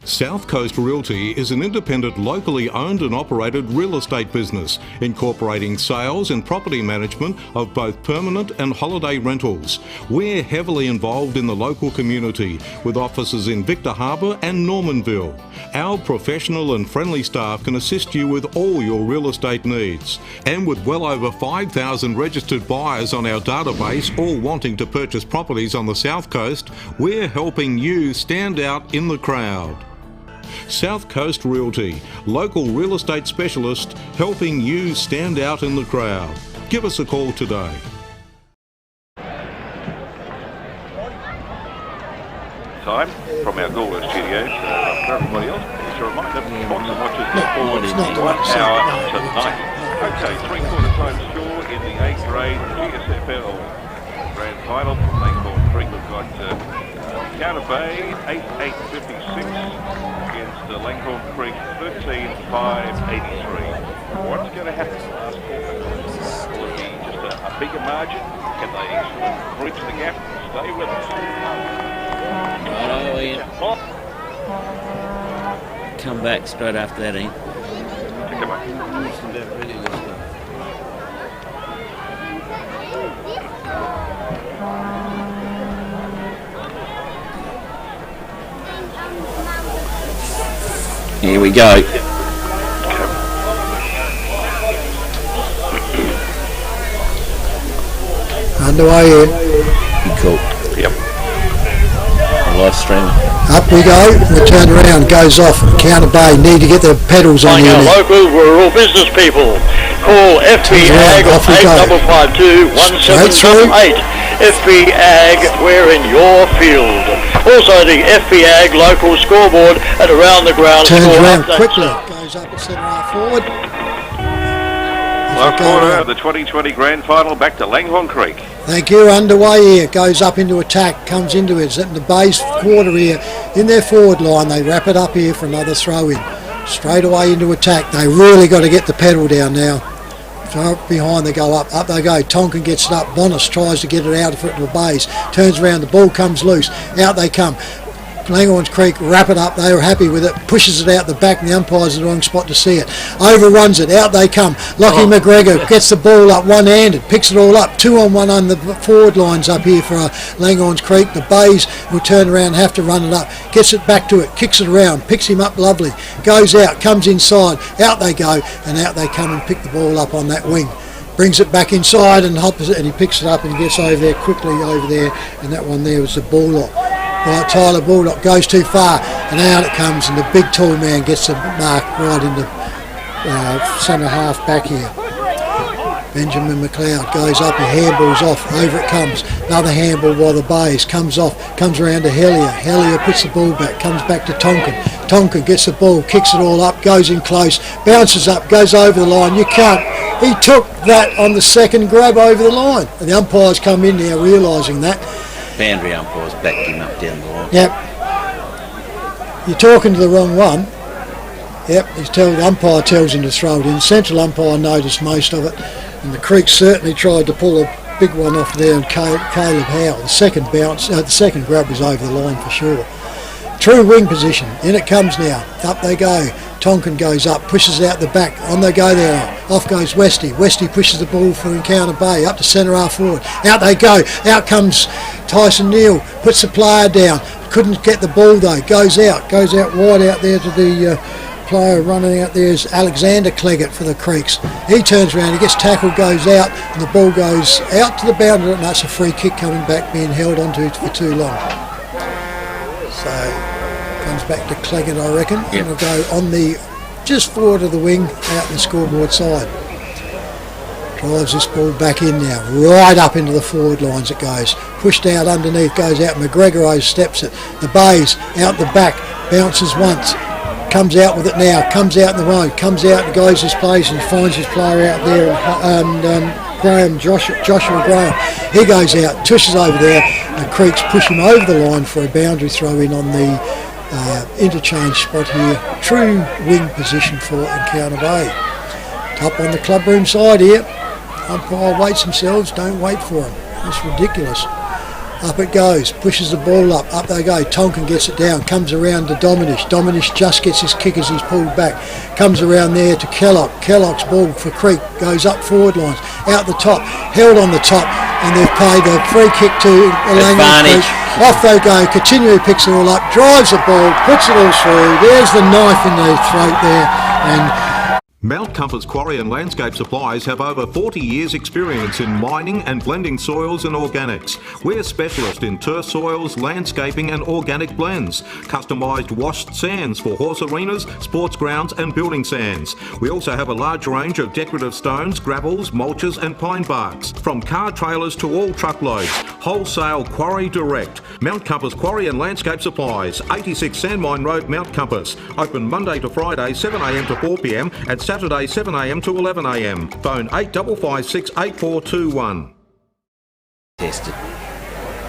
D: South Coast Realty is an independent, locally owned and operated real estate business, incorporating sales and property management of both permanent and holiday rentals. We're heavily involved in the local community, with offices in Victor Harbour and Normanville. Our professional and friendly staff can assist you with all your real estate needs. And with well over 5,000 registered buyers on our database, all wanting to purchase properties on the South Coast, we're helping you stand out in the crowd. South Coast Realty, local real estate specialist, helping you stand out in the crowd. Give us a call today.
K: Time from our Galway studios. For everybody else, it's a reminder, box and watches look forward in 1 hour tonight. Okay, three-quarter time score in the A grade GSFL Grand Final from Langhorne Creek. We've got Encounter Bay 8-8-56 against Langhorne Creek 13-5-83. What's going to happen in the last quarter? Will it be just a bigger margin? Can they sort of breach the gap and stay with us?
C: Come back straight after that, Ian.
K: Come on.
C: Here we go.
A: Underway in.
C: Cool.
K: Yep.
C: Live stream.
A: Up we go. We turn around, goes off. Encounter Bay need to get their pedals on
L: Our
A: here.
L: local rural business people. Call FB Ag on 8552-1788. FB Ag, we're in your field. Also the FB Ag local scoreboard and around the ground.
A: Turns
L: score
A: around
L: updates.
A: quickly. Goes up at centre half forward.
K: Last quarter of the 2020 Grand Final back to Langhorne Creek.
A: Thank you. Underway here. Goes up into attack. Comes into it. It's in the base quarter here. In their forward line. They wrap it up here for another throw in. Straight away into attack. They really got to get the pedal down now. Throw it behind, they go up they go. Tonkin gets it up, Bonus tries to get it out of it to the bays, turns around, the ball comes loose, out they come. Langhorne Creek wrap it up, they were happy with it, pushes it out the back and the umpire's in the wrong spot to see it. Overruns it, out they come. Lockie McGregor gets the ball up one-handed, picks it all up, 2-on-1 on the forward lines up here for Langhorne Creek. The Bays will turn around and have to run it up, gets it back to it, kicks it around, picks him up lovely, goes out, comes inside, out they go, and out they come and pick the ball up on that wing. Brings it back inside and hops it, and he picks it up and he gets over there quickly over there, and that one there was the Bullock. Right, Tyler Bullock goes too far and out it comes, and the big tall man gets the mark right in the centre half back here. Benjamin McLeod goes up, he handballs off, over it comes, another handball by the Bays, comes off, comes around to Hellier. Hellier puts the ball back, comes back to Tonkin. Tonkin gets the ball, kicks it all up, goes in close, bounces up, goes over the line. You can't, he took that on the second grab over the line, and the umpires come in now realising that.
C: Boundary umpires backed him up down the line.
A: Yep. You're talking to the wrong one. Yep, the umpire tells him to throw it in. Central umpire noticed most of it, and the Creek certainly tried to pull a big one off there, and Caleb Howe. The second grab was over the line for sure. True wing position. In it comes now. Up they go. Tonkin goes up, pushes out the back. On they go there. Off goes Westy. Westy pushes the ball for Encounter Bay. Up to centre half forward. Out they go. Out comes Tyson Neal. Puts the player down. Couldn't get the ball though. Goes out wide out there to the player running out there is Alexander Cleggett for the Creeks. He turns around, he gets tackled, goes out, and the ball goes out to the boundary, and that's a free kick coming back, being held onto it for too long. So comes back to Cleggett, I reckon, and will go on the just forward of the wing, out the scoreboard side. Drives this ball back in now, right up into the forward lines it goes. Pushed out underneath, goes out, McGregor steps it. The Bays out the back, bounces once, comes out with it now, comes out in the road, comes out and goes his place and finds his player out there, and Joshua Graham. He goes out, tushes over there, and Creeks push him over the line for a boundary throw in on the interchange spot here. True wing position for Encounter Bay. Up on the clubroom side here. Umpire waits themselves, don't wait for him. That's ridiculous. Up it goes, pushes the ball up they go. Tonkin gets it down, comes around to Dominish. Dominish just gets his kick as he's pulled back. Comes around there to Kellogg. Kellogg's ball for Creek, goes up forward lines, out the top, held on the top, and they've played a free kick to Langhorne Creek. Off they go, continually picks it all up, drives the ball, puts it all through. There's the knife in the throat there, and
D: Mount Compass Quarry and Landscape Supplies have over 40 years experience in mining and blending soils and organics. We're specialists in turf soils, landscaping and organic blends. Customised washed sands for horse arenas, sports grounds and building sands. We also have a large range of decorative stones, gravels, mulches and pine barks. From car trailers to all truckloads. Wholesale Quarry Direct. Mount Compass Quarry and Landscape Supplies, 86 Sandmine Road, Mount Compass. Open Monday to Friday 7am to 4pm and Saturday 7am to 11am. Phone 8556 8421.
C: Tested.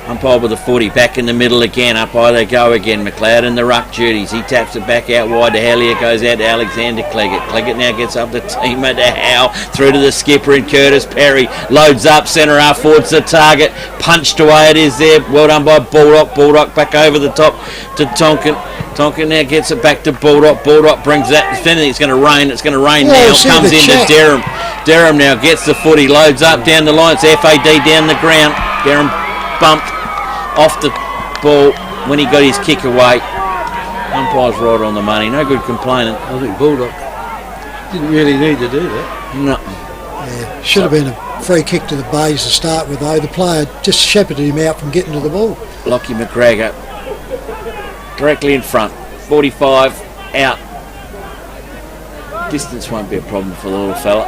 C: Umpire with the 40, back in the middle again, up by they go again. McLeod in the ruck duties, he taps it back out wide to Hellier, goes out to Alexander Cleggett. Cleggett now gets up the teamer to Howe, through to the skipper and Curtis Perry, loads up, centre half forwards the target, punched away it is there, well done by Baldock. Baldock back over the top to Tonkin. Tonkin now gets it back to Baldock. Baldock brings that, if anything, it's going to rain now, comes into Derham. Derham now gets the footy, loads up down the line, it's FAD down the ground. Derham bumped off the ball when he got his kick away. Umpire's right on the money, no good complaining.
B: I think Baldock didn't really need to do that.
C: No.
A: Yeah, should have been a free kick to the Bays to start with though. The player just shepherded him out from getting to the ball.
C: Lockie McGregor directly in front, 45 out. Distance won't be a problem for the little fella.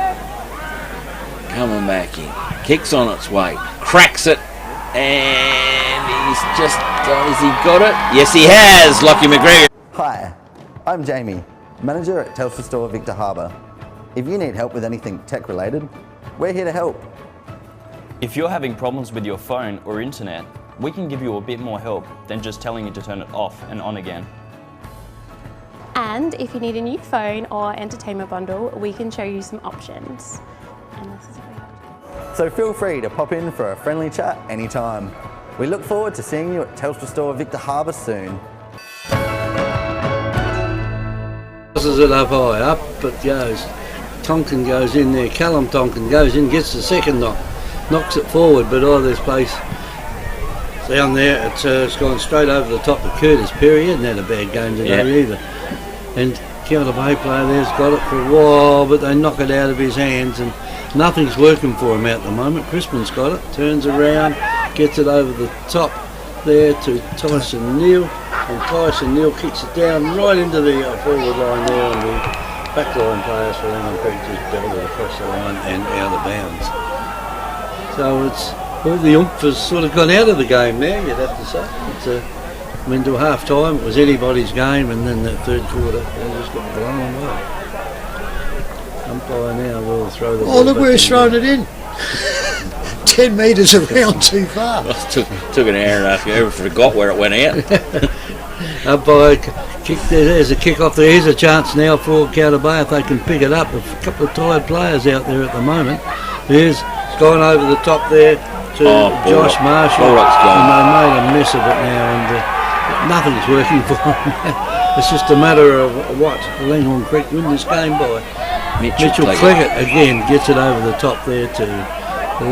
C: Coming back in, kicks on its way, cracks it, and he's just has he got it? Yes, he has. Lockie McGregor.
H: Hi, I'm Jamie, manager at Telstra Store Victor Harbour. If you need help with anything tech related, we're here to help.
I: If you're having problems with your phone or internet, we can give you a bit more help than just telling you to turn it off and on again.
J: And if you need a new phone or entertainment bundle, we can show you some options. And this is what we have to do.
H: So feel free to pop in for a friendly chat anytime. We look forward to seeing you at Telstra Store Victor Harbour soon.
B: Tosses it up high, up it goes. Tonkin goes in there, Callum Tonkin goes in, gets the second knock, knocks it forward, but this place down there, it's gone straight over the top of Curtis Perry. He hasn't had a bad game today either. And Counter Bay player there's got it for a while, but they knock it out of his hands and nothing's working for him at the moment. Crispin's got it, turns around, gets it over the top there to Tyson Neal, and Tyson Neal kicks it down right into the forward line there, and the back line players for Langhorne Creek just belted it across the line and out of bounds. So it's all the oomph has sort of gone out of the game now, you'd have to say. It's I mean, to half time it was anybody's game, and then that third quarter they just got blown away. Umpire now will throw the ball.
A: Oh, look where he's thrown it in. 10 metres around too far.
C: Took an hour and a half. You forgot where it went out.
B: Umpire kicked there. There's a kick off there. Here's a chance now for Counter Bay if they can pick it up. A couple of tired players out there at the moment. It's gone over the top there to Josh Marshall. And they made a mess of it now, and nothing's working for them. It's just a matter of what Langhorne Creek win this game by. Mitchell Cleggett again gets it over the top there to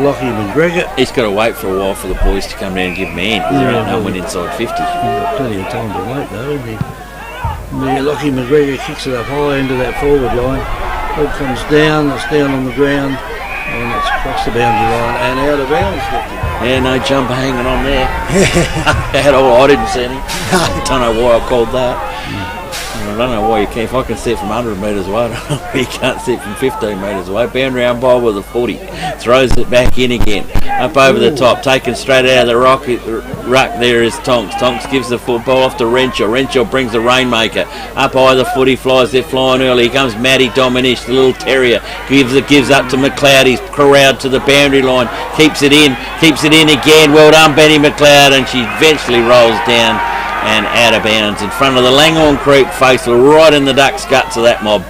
B: Lockie McGregor.
C: He's got to wait for a while for the boys to come down and give him a hand. There's no one inside 50.
B: He's got plenty of time to wait though, hasn't he? Lockie McGregor kicks it up high into that forward line. Ball comes down, it's down on the ground, and it's across the boundary line and out of bounds.
C: Yeah, no jumper hanging on there. I didn't see any. Don't know why I called that. I don't know why you can't. If I can see it from 100 metres away, I don't know why you can't see it from 15 metres away. Boundary umpire with a 40. Throws it back in again. Up over the top. Taken straight out of the ruck there is Tonks. Tonks gives the football off to Renshaw. Renshaw brings the Rainmaker. Up high the footy flies. They're flying early. Here comes Matty Dominish, the little terrier. Gives up to McLeod. He's corralled to the boundary line. Keeps it in again. Well done, Benny McLeod. And she eventually rolls down and out of bounds in front of the Langhorne Creek faithful, right in the duck's guts of that mob.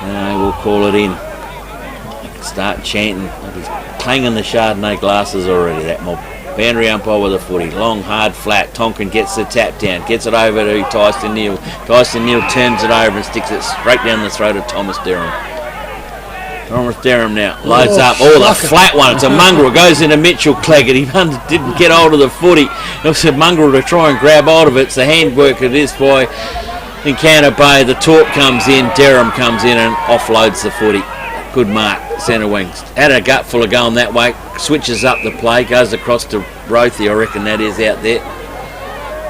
C: And we'll call it in. They can start chanting. He's clanging the Chardonnay glasses already, that mob. Boundary umpire with a footy. Long, hard, flat. Tonkin gets the tap down. Gets it over to Tyson Neal. Tyson Neal turns it over and sticks it straight down the throat of Thomas Derham. Thomas Derham now loads up. The flat one. It's a mongrel. Goes into Mitchell Cleggett. He didn't get hold of the footy. It was a mongrel to try and grab hold of it. It's the handwork it is by Encounter Bay. The torp comes in. Derham comes in and offloads the footy. Good mark. Centre wings. Had a gut full of going that way. Switches up the play. Goes across to Rothy. I reckon that is out there.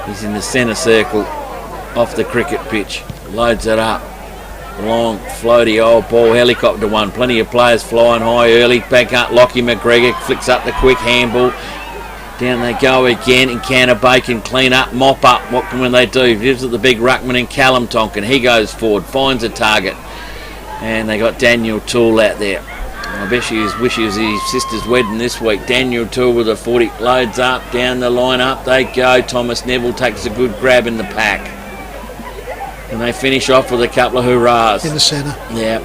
C: He's in the centre circle off the cricket pitch. Loads it up. Long, floaty old ball, helicopter one. Plenty of players flying high early. Back up, Lockie McGregor flicks up the quick handball. Down they go again. Encounter Bay can clean up, mop up. What can they do? Gives it the big ruckman in Callum Tonkin. He goes forward, finds a target. And they got Daniel Toole out there. I bet he wish he was his sister's wedding this week. Daniel Toole with a 40. Loads up, down the line, up they go. Thomas Neville takes a good grab in the pack. And they finish off with a couple of hurrahs.
A: In the centre.
C: Yeah.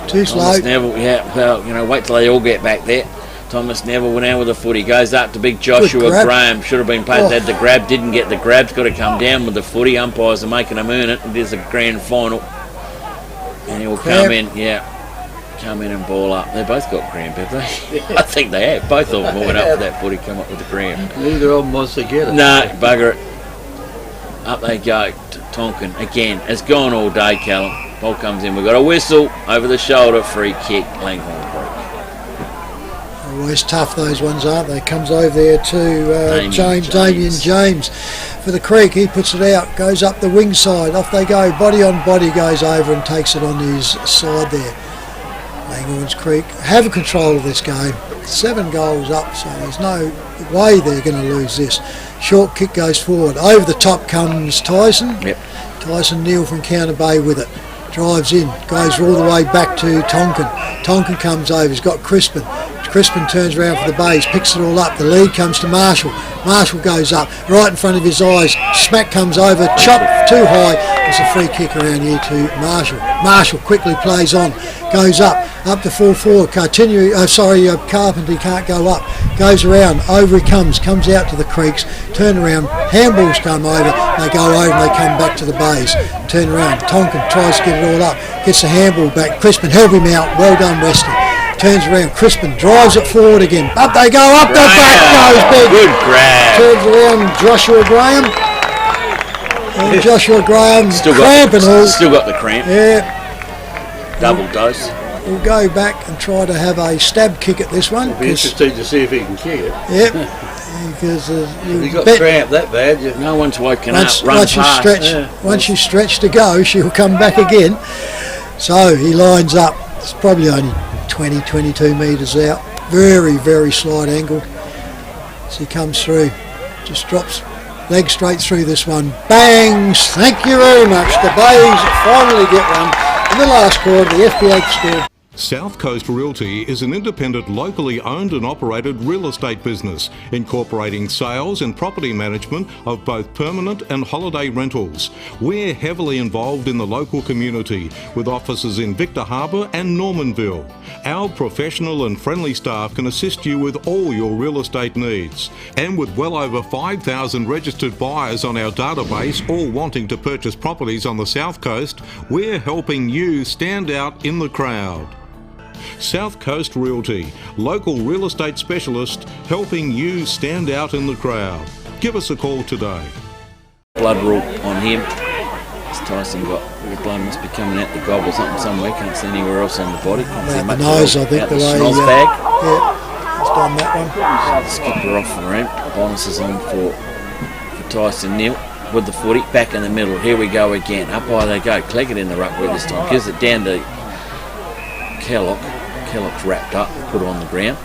A: Too slow.
C: Thomas Neville, wait till they all get back there. Thomas Neville went out with a footy. Goes up to big Joshua Graham. Should have been paid. Had the grab. Didn't get the grab. Got to come down with the footy. Umpires are making them earn it. It is a grand final. And he'll come in. Come in and ball up. They both got cramp, have they? I think they have. Both of them went up with that footy. Come up with the cramp.
B: Neither of them wants to get it.
C: No, bugger it. Up they go. Tonkin again. It's gone all day, Callum. Ball comes in. We've got a whistle over the shoulder. Free kick. Langhorne Creek.
A: Always tough, those ones, aren't they? Comes over there to Damien James for the Creek. He puts it out. Goes up the wing side. Off they go. Body on body goes over and takes it on his side there. Langhorne Creek have control of this game. 7 goals up, so there's no way they're going to lose this. Short kick goes forward. Over the top comes Tyson.
C: Yep.
A: Tyson Neal from Counter Bay with it. Drives in. Goes all the way back to Tonkin. Tonkin comes over. He's got Crispin. Crispin turns around for the base. Picks it all up. The lead comes to Marshall. Marshall goes up. Right in front of his eyes. Smack comes over. Chop too high. It's a free kick around here to Marshall. Marshall quickly plays on. Goes up. up to full forward, Carpenter can't go up, goes around, over he comes out to the creeks, turn around, handballs come over, they go over and they come back to the bays, turn around, Tonkin tries to get it all up, gets the handball back, Crispin held him out, well done Westy, turns around, Crispin drives it forward again, up they go, up the back goes big,
C: good grab,
A: turns around Joshua Graham, and Joshua Graham
C: still
A: cramping all.
C: Still got the cramp.
A: Yeah.
C: Double dose.
A: We'll go back and try to have a stab kick at this one.
B: It'll be interesting to see if he can kick it.
A: Yep. Because
B: you got cramp that bad.
C: No one's woken up.
A: Once you stretch to go, she'll come back again. So he lines up. It's probably only 20, 22 metres out. Very, very slight angle. As he comes through, just drops leg straight through this one. Bangs! Thank you very much. The Bays finally get one in the last quarter. The FPA score.
D: South Coast Realty is an independent, locally owned and operated real estate business, incorporating sales and property management of both permanent and holiday rentals. We're heavily involved in the local community, with offices in Victor Harbor and Normanville. Our professional and friendly staff can assist you with all your real estate needs. And with well over 5,000 registered buyers on our database, all wanting to purchase properties on the South Coast, we're helping you stand out in the crowd. South Coast Realty, local real estate specialist, helping you stand out in the crowd. Give us a call today.
C: Blood rule on him. This Tyson got the blood must be coming out the gob or something somewhere. Can't see anywhere else on the body. Can't see much.
A: Nose, I think
C: out
A: the
C: the
A: way.
C: bag.
A: Yeah, he's done that one.
C: Skipper off the ramp. Bonus is on for Tyson Neal with the footy back in the middle. Here we go again. Up high they go. Cleggett in the ruck with this time. Gives it down to Kellogg. Kellogg's wrapped up, put it on the ground.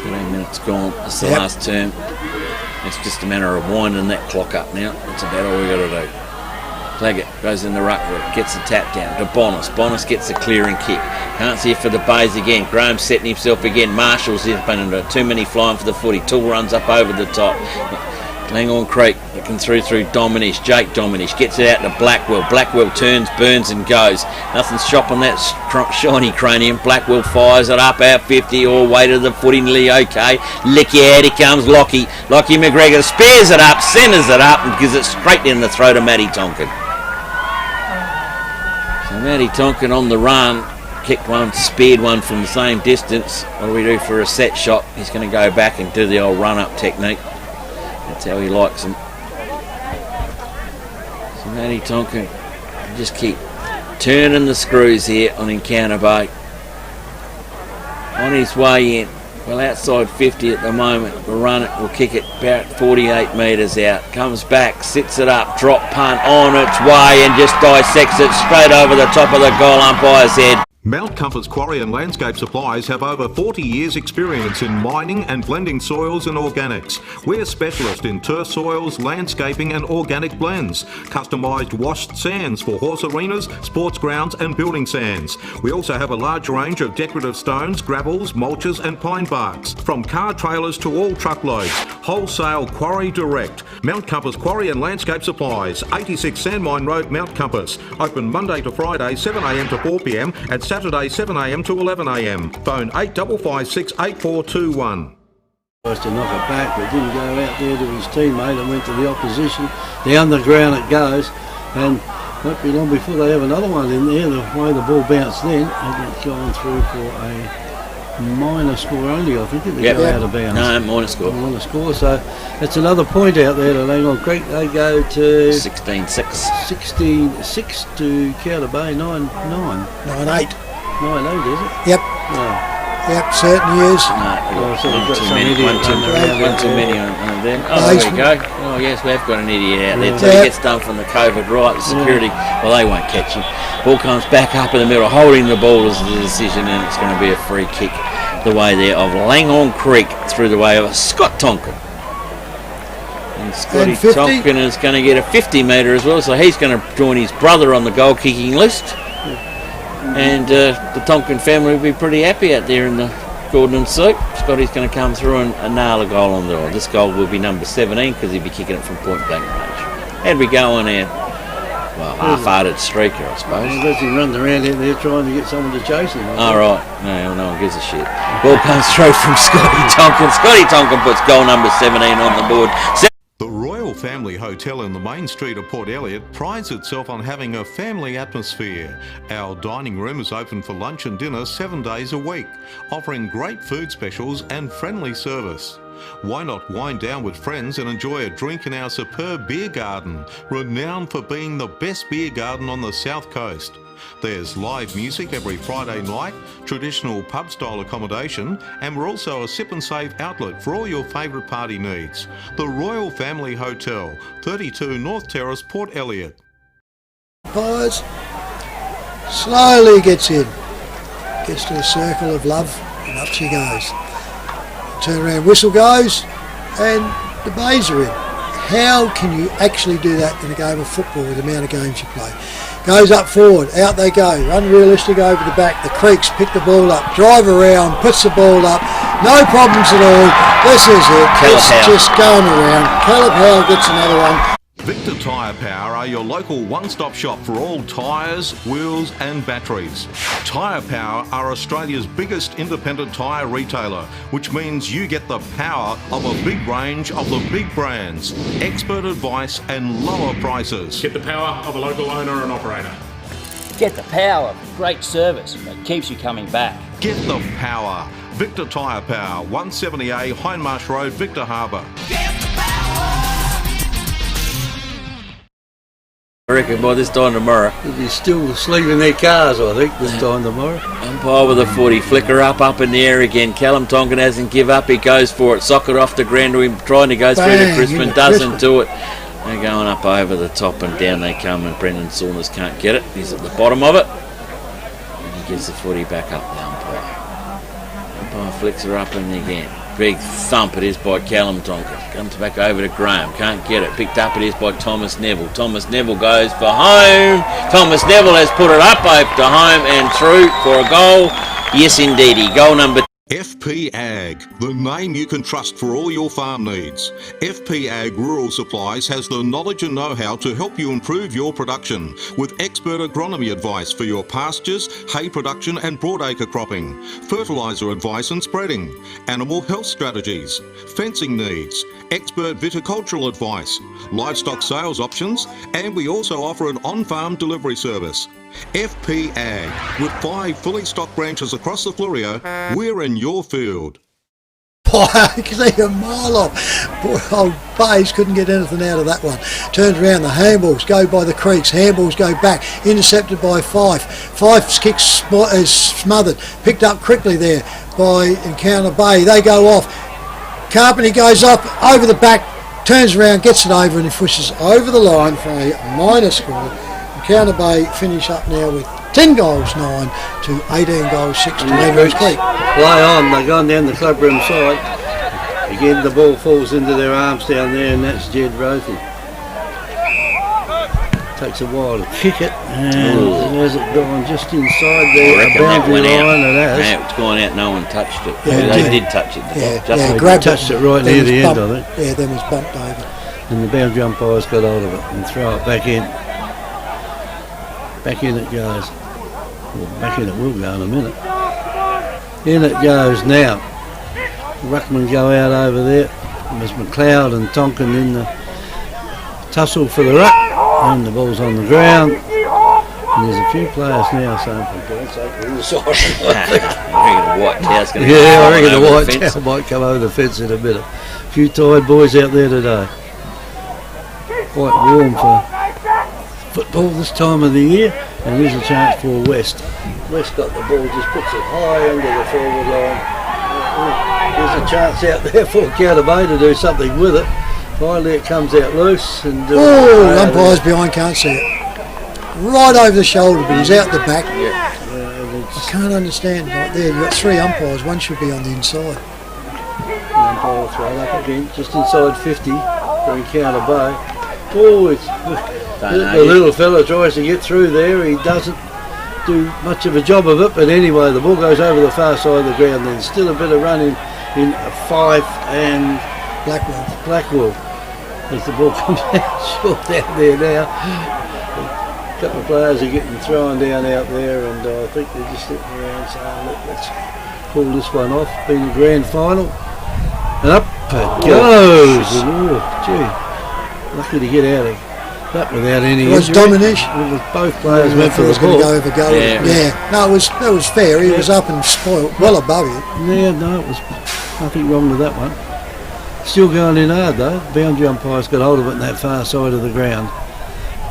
C: 13 minutes gone. It's the last term. It's just a matter of winding that clock up now. That's about all we got to do. Cleggett goes in the ruck, gets the tap down to Bonus. Bonus gets the clearing kick. Can't see it for the Bays again. Graham's setting himself again. Marshall's in under too many flying for the footy. Tool runs up over the top. Langhorne Creek looking through Dominish. Jake Dominish gets it out to Blackwell. Blackwell turns, burns and goes. Nothing's shopping that shiny cranium. Blackwell fires it up out 50 all way to the footy, nearly okay. Licky out he comes, Lockie McGregor spears it up, centres it up and gives it straight in the throat of Matty Tonkin. So Matty Tonkin on the run, kicked one, speared one from the same distance. What do we do for a set shot? He's going to go back and do the old run up technique. That's how he likes them. So Matty Tonkin just keep turning the screws here on Encounter Bay. On his way in, well outside 50 at the moment, will kick it about 48 metres out. Comes back, sits it up, drop punt on its way and just dissects it straight over the top of the goal umpire's head.
D: Mount Compass Quarry and Landscape Supplies have over 40 years experience in mining and blending soils and organics. We're specialists in turf soils, landscaping and organic blends. Customised washed sands for horse arenas, sports grounds and building sands. We also have a large range of decorative stones, gravels, mulches and pine barks. From car trailers to all truckloads. Wholesale Quarry Direct. Mount Compass Quarry and Landscape Supplies, 86 Sandmine Road, Mount Compass. Open Monday to Friday, 7am to 4pm and Saturday 7am to 11am. Phone 8556 8421.
B: Tries to knock it back, but didn't go out there to his teammate and went to the opposition. Down the ground it goes, and won't be long before they have another one in there. The way the ball bounced then, and it's gone through for a minor score only, I think. They go out of bounds.
C: No, minor score.
B: Minor score, so that's another point out there to Langhorne Creek. They go to
C: 16-6.
B: 16-6 to Counter Bay, 9-9.
A: 9-8.
B: 9-8, is it?
A: Yep.
B: No.
A: Yep, certainly is.
C: One too many on there. Oh, there we go. Oh, yes, we have got an idiot out there. So he gets done from the COVID right. The security, well, they won't catch him. Ball comes back up in the middle. Holding the ball is the decision, and it's going to be a free kick the way there of Langhorne Creek through the way of Scott Tonkin. And Scotty Tonkin is going to get a 50 metre as well, so he's going to join his brother on the goal kicking list. And the Tonkin family will be pretty happy out there in the Gordon soup. Scotty's going to come through and nail a goal on the goal. This goal will be number 17 because he'll be kicking it from point blank range. How'd we go on our Well, half-hearted streaker, I suppose.
B: Well, does he run around out there trying to get someone to chase him?
C: All right. No one gives a shit. Ball comes through from Scotty Tonkin. Scotty Tonkin puts goal number 17 on the board.
D: The Royal Family Hotel in the main street of Port Elliot prides itself on having a family atmosphere. Our dining room is open for lunch and dinner 7 days a week, offering great food specials and friendly service. Why not wind down with friends and enjoy a drink in our superb beer garden, renowned for being the best beer garden on the South Coast. There's live music every Friday night, traditional pub-style accommodation, and we're also a sip and save outlet for all your favourite party needs. The Royal Family Hotel, 32 North Terrace, Port Elliot.
A: Pies, slowly gets in, gets to the circle of love, and up she goes. Turn around, whistle goes, and the bays are in. How can you actually do that in a game of football with the amount of games you play? Goes up forward, out they go, unrealistic over the back. The Creeks pick the ball up, drive around, puts the ball up, no problems at all. This is it, it's just going around. Caleb Howell gets another one.
D: Victor Tyre Power are your local one-stop shop for all tyres, wheels and batteries. Tyre Power are Australia's biggest independent tyre retailer, which means you get the power of a big range of the big brands, expert advice and lower prices.
E: Get the power of a local owner and operator.
F: Get the power of great service that keeps you coming back.
D: Get the power. Victor Tyre Power, 170A Hindmarsh Road, Victor Harbour.
C: I reckon by this time tomorrow.
B: They'll be still sleeping their cars, I think, this time tomorrow.
C: Umpire with a 40, flicker up in the air again. Callum Tonkin hasn't give up, he goes for it. Socket off the ground to him, trying to go through to Crispin, doesn't do it. They're going up over the top and down they come, and Brendan Saunders can't get it. He's at the bottom of it. And he gives the footy back up the umpire. Umpire flicks her up in again. Big thump it is by Callum Tonkin. Comes back over to Graham. Can't get it. Picked up it is by Thomas Neville. Thomas Neville goes for home. Thomas Neville has put it up over to home and through for a goal. Yes, indeedy. Goal number
D: FP Ag, the name you can trust for all your farm needs. FP Ag Rural Supplies has the knowledge and know-how to help you improve your production with expert agronomy advice for your pastures, hay production and broadacre cropping, fertiliser advice and spreading, animal health strategies, fencing needs, expert viticultural advice, livestock sales options, and we also offer an on-farm delivery service. FP Ag, with 5 fully stocked branches across the Flurio, we're in your field.
A: I can see a mile off. Poor old Bays couldn't get anything out of that one. Turns around, the handballs go by the Creeks, handballs go back, intercepted by Fife. Fife's kick is smothered, picked up quickly there by Encounter Bay. They go off. Carpenter goes up over the back, turns around, gets it over, and he pushes over the line for a minor score. Encounter Bay finish up now with 10 goals 9 to 18 goals 6 to Langhorne Creek.
B: Play on, they're going down the clubroom side. Again, the ball falls into their arms down there, and that's Jed Rothy. Takes a while to kick it, and has it gone just inside the boundary line?
C: It's gone out, no one touched it. Yeah, they did touch it.
A: Grabbed
B: touched it right near the end, I think.
A: Yeah, then was bumped over.
B: And the boundary umpires got hold of it and throw it back in. Back in it goes. Well, back in it will go in a minute. In it goes now. Ruckman go out over there. There's McLeod and Tonkin in the tussle for the ruck. And the ball's on the ground. And there's a few players now saying for God's sake, we're inside.
C: I
B: reckon the white towel might come over the fence in a minute. A few tired boys out there today. Quite warm for football this time of the year, and there's a chance for West. West got the ball, just puts it high under the forward line. There's a chance out there for Encounter Bay to do something with it. Finally it comes out loose. And
A: umpires behind can't see it. Right over the shoulder, but he's out the back. I can't understand right there. You've got 3 umpires, one should be on the inside.
B: The umpire will throw up again, just inside 50 for Encounter Bay. Oh, the little fella tries to get through there. He doesn't do much of a job of it, but anyway, the ball goes over the far side of the ground. There's still a bit of running in Fife and Blackwell. As the ball comes out short down there now. A couple of players are getting thrown down out there, and I think they're just sitting around saying, look, let's pull this one off. Been the grand final, and up it goes. Oh, gee, lucky to get out of that without any
A: It was
B: injury.
A: Dominich.
B: Both players went for the
A: was going
B: ball.
A: to go over goal. Yeah. No, it was fair. He was up and spoiled, well above you.
B: Yeah, no, it was nothing wrong with that one. Still going in hard though. Boundary umpire's got hold of it in that far side of the ground.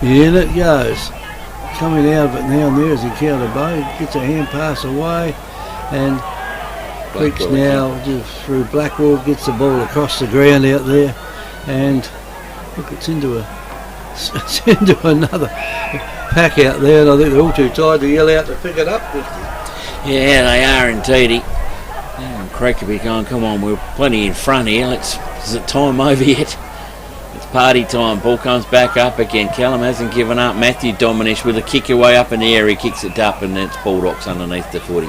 B: In it goes. Coming out of it now, and there's Encounter Bay. Gets a hand pass away, and Creeks now just through Blackwell, gets the ball across the ground out there, and look, it's into another pack out there, and I think they're all too tired to yell out to pick it up.
C: Yeah, they are indeed. Creek will be going, come on, we're plenty in front here. Is it time over yet? It's party time. Ball comes back up again. Callum hasn't given up. Matthew Dominich with a kick away up in the air. He kicks it up, and then it's Bulldogs underneath the footy.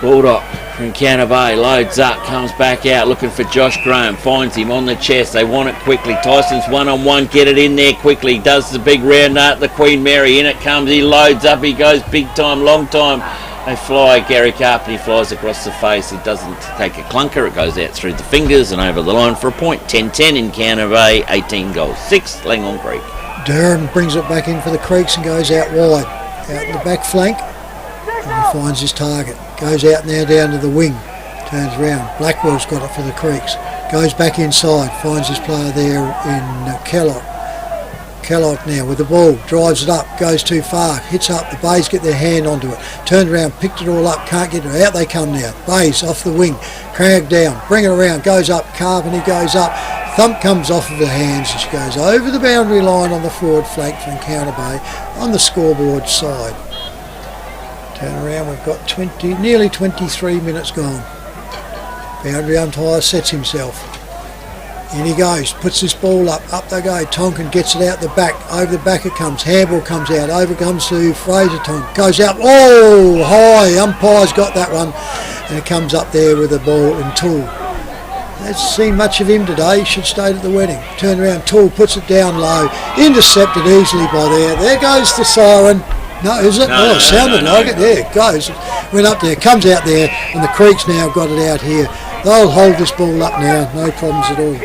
C: Bulldog from Encounter Bay loads up, comes back out looking for Josh Graham, finds him on the chest. They want it quickly. Tyson's one-on-one, get it in there quickly. Does the big round at the Queen Mary. In it comes. He loads up. He goes big time, long time. They fly. Gary Carpenter flies across the face. It doesn't take a clunker. It goes out through the fingers and over the line for a point. 10-10 Encounter Bay, 18 goals. 6 Langhorne Creek.
A: Durham brings it back in for the Creeks and goes out wide. Out in the back flank. And he finds his target. Goes out now down to the wing. Turns around. Blackwell's got it for the Creeks. Goes back inside. Finds his player there in Kellogg. Kellogg now with the ball. Drives it up. Goes too far. Hits up. The Bays get their hand onto it. Turned around. Picked it all up. Can't get it. Out they come now. Bays off the wing. Crag down. Bring it around. Goes up. Carpenter goes up. Thump comes off of the hands. And she goes over the boundary line on the forward flank for Encounter Bay on the scoreboard side. Turn around, we've got nearly 23 minutes gone. Boundary umpire sets himself. In he goes, puts this ball up they go. Tonkin gets it out the back, over the back it comes. Handball comes out, over comes to Fraser Tonkin. Goes out, oh, high, umpire's got that one. And it comes up there with the ball and Tool. Hasn't seen much of him today, he should have stayed at the wedding. Turn around, Tool puts it down low, intercepted easily by there. There goes the siren. No, is it?
C: No,
A: it sounded like it. There it goes. Went up there, comes out there, and the Creeks now got it out here. They'll hold this ball up now, no problems at all.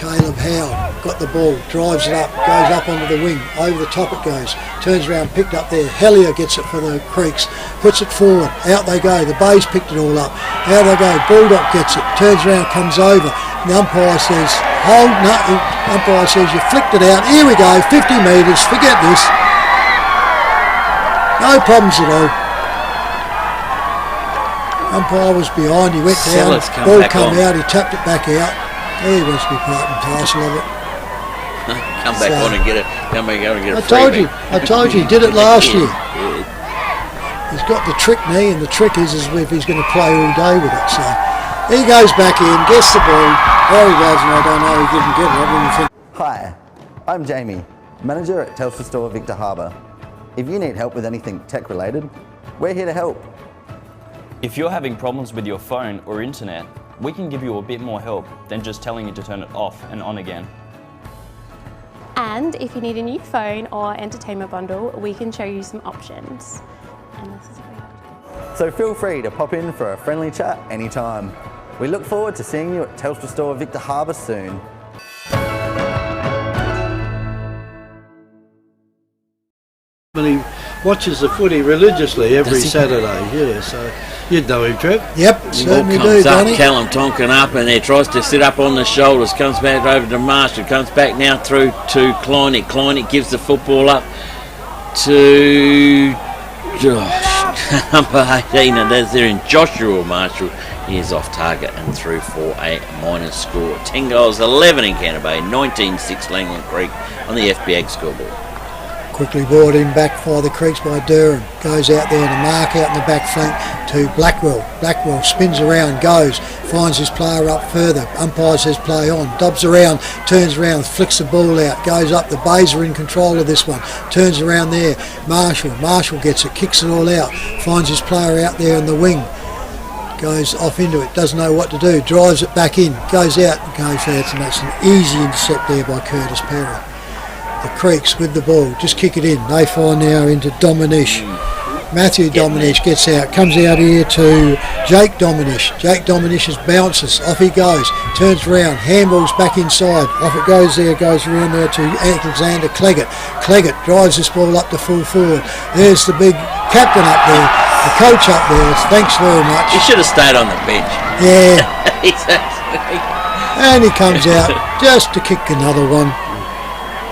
A: Caleb Howe got the ball, drives it up, goes up onto the wing, over the top it goes, turns around, picked up there. Hellier gets it for the Creeks, puts it forward, out they go. The Bays picked it all up, out they go. Bulldog gets it, turns around, comes over. The umpire says, hold, no, the umpire says you flicked it out. Here we go, 50 metres, forget this. No problems at all. Umpire was behind, he went down, ball come out, he tapped it back out. He wants to be part and parcel of it.
C: Come back on and get it. Come back on and get it.
A: I told you, he did it last year. He's got the trick knee, and the trick is if he's going to play all day with it. So he goes back in, gets the ball. How he goes, and I don't know, he didn't get it. I didn't think.
H: Hi, I'm Jamie, manager at Telstra Store Victor Harbour. If you need help with anything tech related, we're here to help.
I: If you're having problems with your phone or internet, we can give you a bit more help than just telling you to turn it off and on again.
J: And if you need a new phone or entertainment bundle, we can show you some options. And this is what we have.
H: So feel free to pop in for a friendly chat anytime. We look forward to seeing you at Telstra Store Victor Harbour soon.
B: And he watches the footy religiously every Saturday, yeah, so you'd know him, Trev.
A: Yep, certainly do,
C: comes up,
A: Donny.
C: Callum Tonkin up and there, tries to sit up on the shoulders, comes back over to Marshall, comes back now through to Kleinig. Kleinig gives the football up to Josh, number 18, and there's there in Joshua Marshall. He is off target and through for a minus score. 10 goals, 11 in Encounter Bay, 19-6 Langhorne Creek on the FBA scoreboard.
A: Quickly brought in back by the Creeks by Durham. Goes out there to mark out in the back flank to Blackwell. Blackwell spins around, goes, finds his player up further. Umpire says play on. Dobs around, turns around, flicks the ball out, goes up. The Bays are in control of this one. Turns around there. Marshall gets it, kicks it all out. Finds his player out there in the wing. Goes off into it, doesn't know what to do. Drives it back in, goes out, goes out. And that's an easy intercept there by Curtis Perry. the Creeks with the ball. Just kick it in. They find now into Dominish. Matthew Dominish gets out, comes out here to Jake Dominish. Jake Dominish bounces, off he goes, turns around, handballs back inside, off it goes there, goes around there to Alexander Cleggett. Cleggett drives this ball up to full forward. There's the big captain up there, the coach up there. Thanks very much.
C: He should have stayed on the bench.
A: Yeah.
C: Exactly.
A: And he comes out just to kick another one.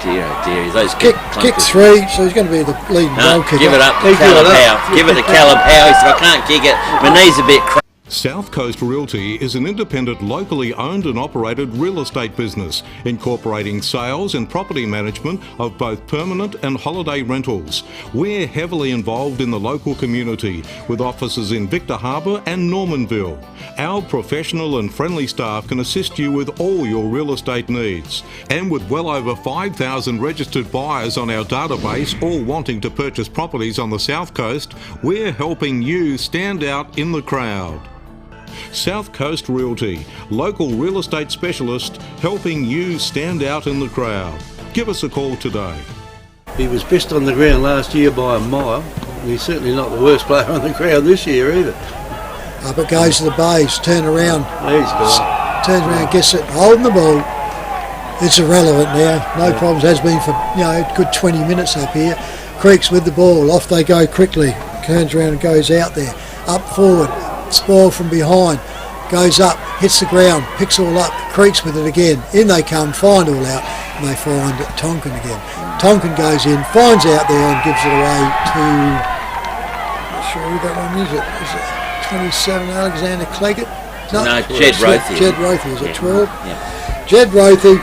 C: Dear, oh dear, those
A: kick 3, so he's going to be the leading goal kicker.
C: Give it up to Caleb Howe. Give it to Caleb Howe. He said, I can't kick it. My knee's a bit
D: South Coast Realty is an independent, locally owned and operated real estate business, incorporating sales and property management of both permanent and holiday rentals. We're heavily involved in the local community, with offices in Victor Harbor and Normanville. Our professional and friendly staff can assist you with all your real estate needs. And with well over 5,000 registered buyers on our database, all wanting to purchase properties on the South Coast, we're helping you stand out in the crowd. South Coast Realty, local real estate specialist, helping you stand out in the crowd. Give us a call today.
B: He was best on the ground last year by a mile. He's certainly not the worst player on the ground this year either.
A: Up it goes to the Bays, turn around.
B: He's gone.
A: Turns around, gets it, holding the ball. It's irrelevant now. No problems, has been for a good 20 minutes up here. Creeks with the ball, off they go quickly. Turns around and goes out there. Up forward. Spoil from behind, goes up, hits the ground, picks all up, Creeks with it again. In they come, find all out, and they find Tonkin again. Tonkin goes in, finds out there and gives it away to, not sure who that one is. Is it 27 Alexander Cleggett?
C: No, Jed Rothy.
A: Jed Rothy, is it 12?
C: Yeah.
A: Jed Rothy,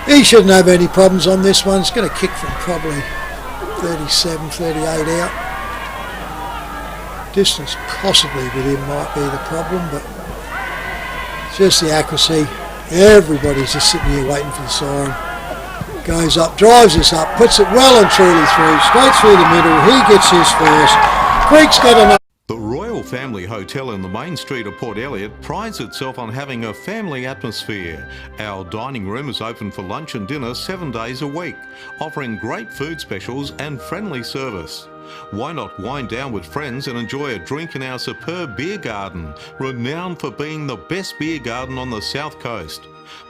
A: he shouldn't have any problems on this one. It's going to kick from probably 37, 38 out. Distance possibly with him might be the problem, but just the accuracy. Everybody's just sitting here waiting for the siren. Goes up, drives this up, puts it well and truly through, straight through the middle. He gets his first. Creek's got another.
D: The Royal Family Hotel in the main street of Port Elliot prides itself on having a family atmosphere. Our dining room is open for lunch and dinner 7 days a week, offering great food specials and friendly service. Why not wind down with friends and enjoy a drink in our superb beer garden, renowned for being the best beer garden on the South Coast.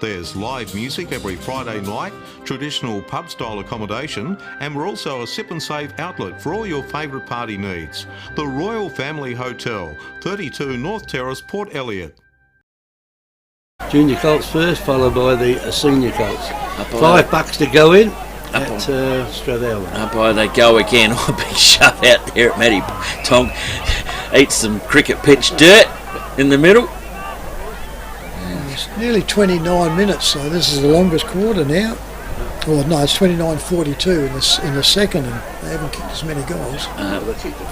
D: There's live music every Friday night, traditional pub-style accommodation, and we're also a sip and save outlet for all your favourite party needs. The Royal Family Hotel, 32 North Terrace, Port Elliot.
B: Junior Colts first, followed by the senior Colts. $5 to go in at Strathallan.
C: Up by they go again. Oh, big shove out there at Matty Tonk. Eats some cricket pitch dirt in the middle.
A: It's nearly 29 minutes, so this is the longest quarter now. Well, no, it's 29:42 in the second, and they haven't kicked as many goals.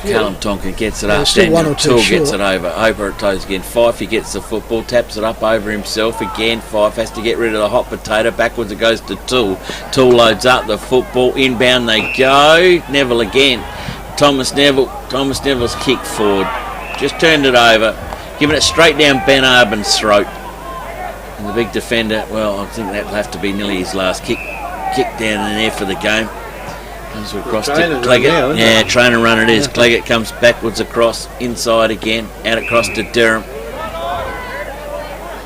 C: Callum Tonkin gets it up.
A: Still one or two short.
C: Gets it over at toes again. Fifey gets the football, taps it up over himself again. Fife has to get rid of the hot potato. Backwards it goes to Toole. Toole loads up the football. Inbound they go. Neville again. Thomas Neville's kick forward. Just turned it over. Giving it straight down Ben Arbin's throat. And the big defender, well, I think that'll have to be nearly his last kick down in there for the game. Comes across to Cleggett. Trainer run it is. Cleggett comes backwards across, inside again, out across to Durham.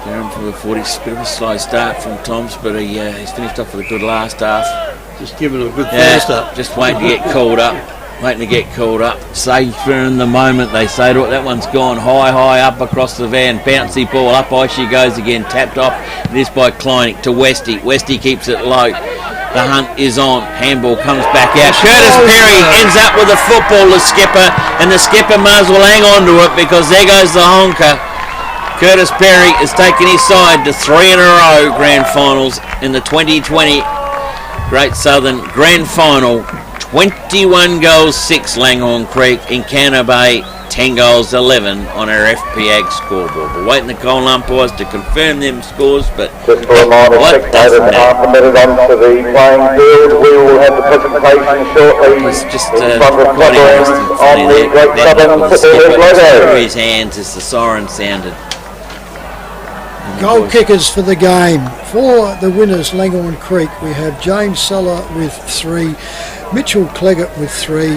C: Durham for the 40. Bit of a slow start from Toms, but he's finished off with a good last half.
B: Just giving him a good first up.
C: Just waiting to get called up. Safer in the moment, they say to it. That one's gone high up across the van. Bouncy ball, up high she goes again. Tapped off. This by Kleinig to Westy. Westy keeps it low. The hunt is on. Handball comes back out. Curtis Perry ends up with the football, the skipper. And the skipper might as well hang on to it because there goes the honker. Curtis Perry has taken his side to 3 in a row grand finals in the 2020 Great Southern Grand Final. 21 goals, 6 Langhorne Creek. In Canna Bay, 10 goals, 11 on our FPAG scoreboard. We're waiting the call umpires to confirm them scores, but
G: just for a reminder, half a minute onto the playing field. We will have the presentation shortly.
C: It's just quite interesting
G: on the Great Southern Football logo.
C: Through his hands as the siren sounded.
A: Goal kickers for the game. For the winners, Langhorne Creek, we have James Seller with 3, Mitchell Cleggett with 3,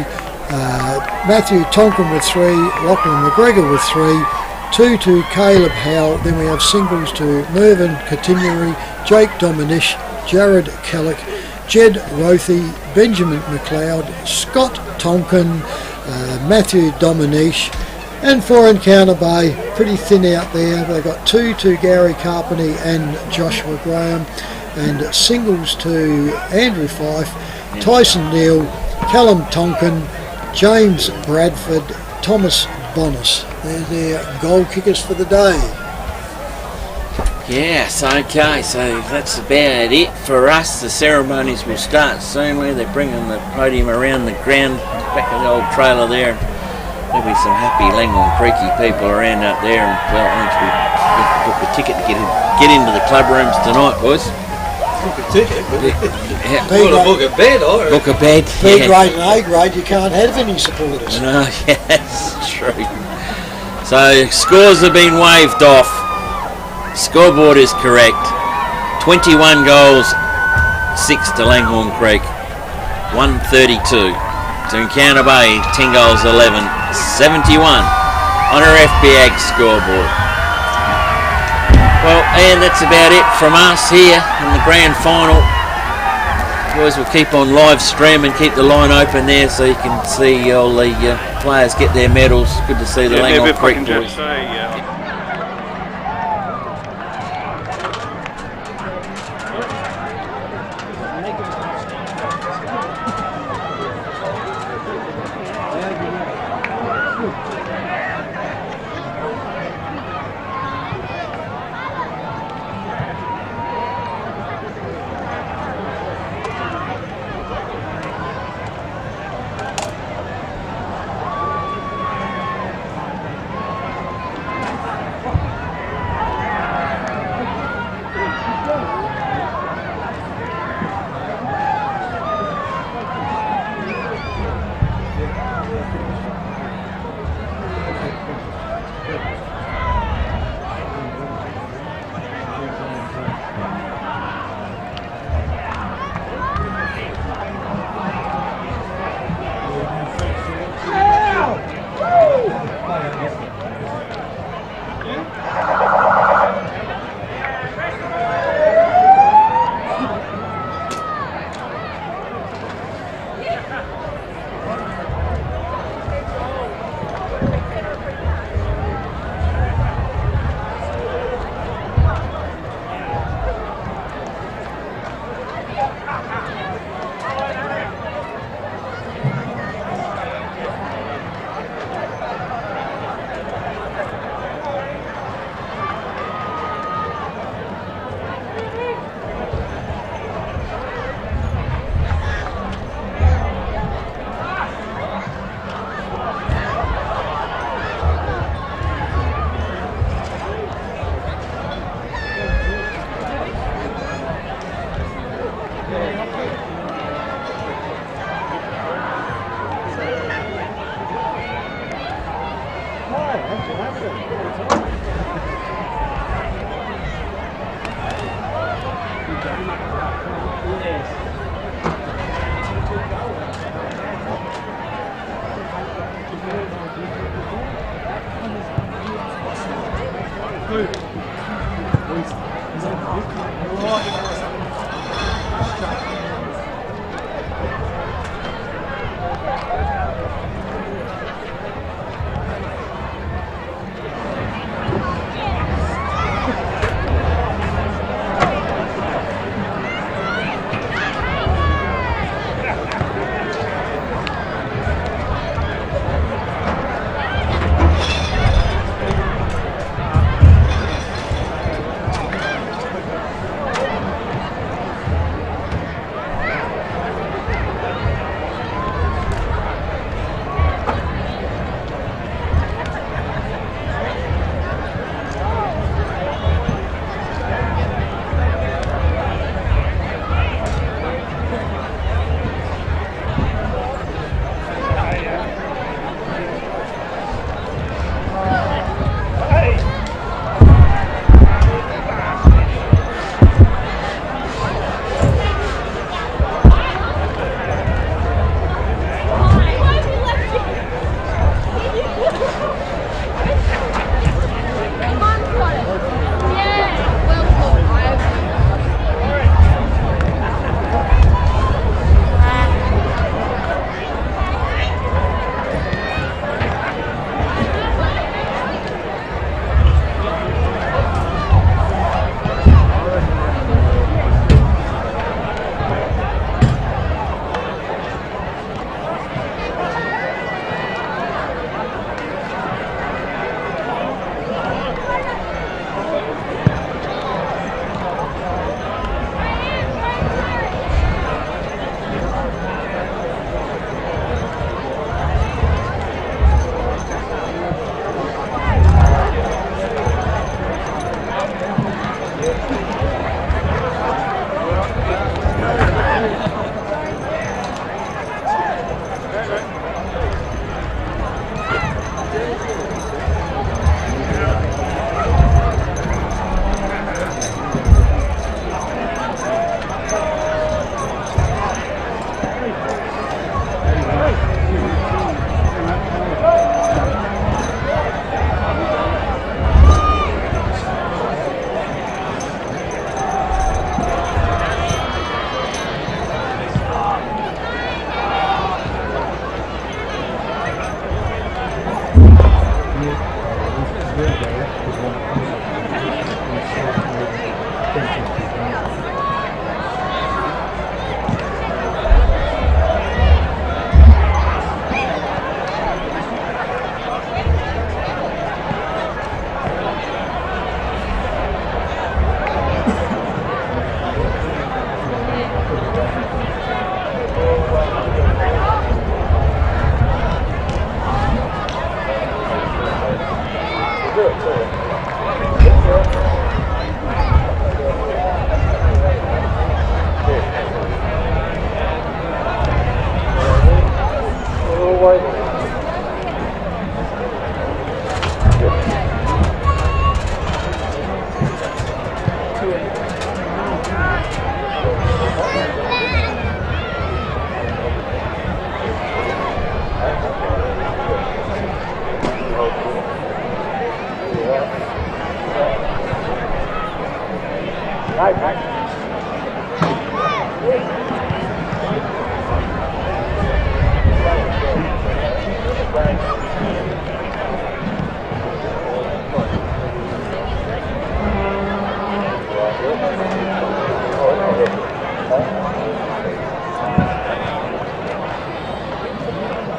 A: Matthew Tonkin with 3, Lachlan McGregor with 3, 2 to Caleb Howell. Then we have singles to Mervyn Continuary, Jake Dominish, Jared Kellick, Jed Rothy, Benjamin McLeod, Scott Tonkin, Matthew Dominish. And for Encounter Bay, pretty thin out there. They've got 2 to Gary Carpenter and Joshua Graham, and singles to Andrew Fife, Tyson Neal, Callum Tonkin, James Bradford, Thomas Bonus. They're their goal kickers for the day.
C: Yes, okay, so that's about it for us. The ceremonies will start soon, where they're bringing the podium around the ground, back of the old trailer there. There'll be some happy Langhorne Creeky people around up there, and well, once we have to book a ticket to get into the club rooms tonight, boys.
B: Book a ticket?
C: Yeah.
B: Book a bed, or
C: book a bed.
A: B grade and A grade, you can't have any supporters.
C: No, yeah, that's true. So scores have been waved off. Scoreboard is correct. 21 goals, 6 to Langhorne Creek, 132 to Encounter Bay, 10 goals, 11, 71 on our FBAG scoreboard. Well, and that's about it from us here in the grand final. Boys, we'll keep on live stream and keep the line open there so you can see all the players get their medals. Good to see the Langhorne Creek boys.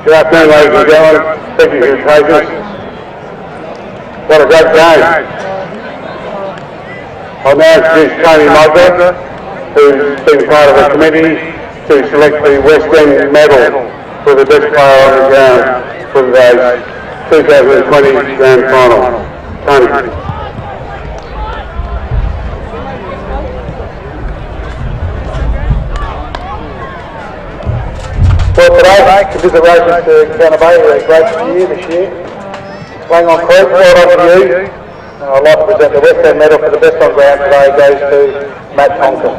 G: Good afternoon, ladies and gentlemen. Thank you for your patience. What a great game. I'll now introduce Tony Mugger, who's been part of the committee to select the West End medal for the best player on the ground for the 2020 Grand Final. Tony. Well, today, the visit races to Counter Bay are a great year this year. Langhorne Creek, well done to you. I'd like to present the West End medal for the best on ground today goes to Matt Tonkin.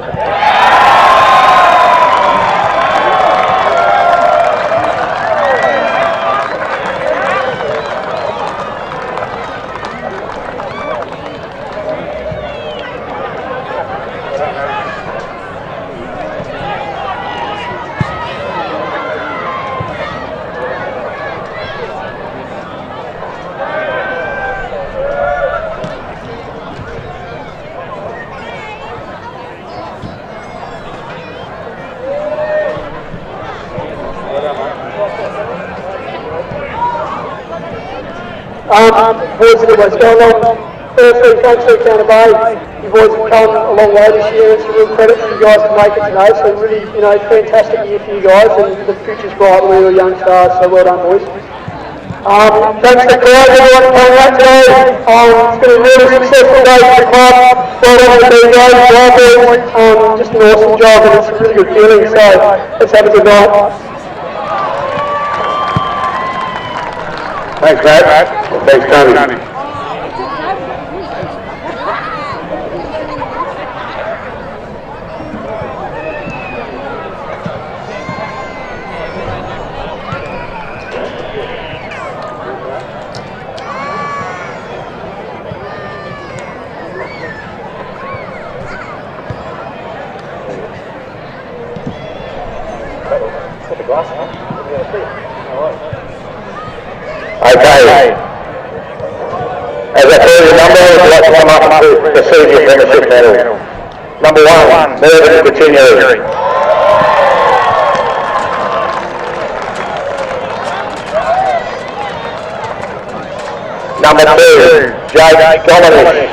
M: Boys, what's going on? Firstly, thanks to Counter Bay. You boys have come a long way this year. It's a real credit for you guys to make it today. So really, fantastic year for you guys, and the future's bright with all your young stars. So well done, boys. Thanks to the crowd, everyone coming out today. It's been a really successful day for the club. Well done to the guys, just an awesome job, and it's a really good feeling. So let's have a good night.
G: Thanks, Matt. Thanks, Tony. Okay. As I call your number, would you like to come up and receive your premiership medal? Number 1, Mervyn Coutinho. Number 2, Jake Dominic.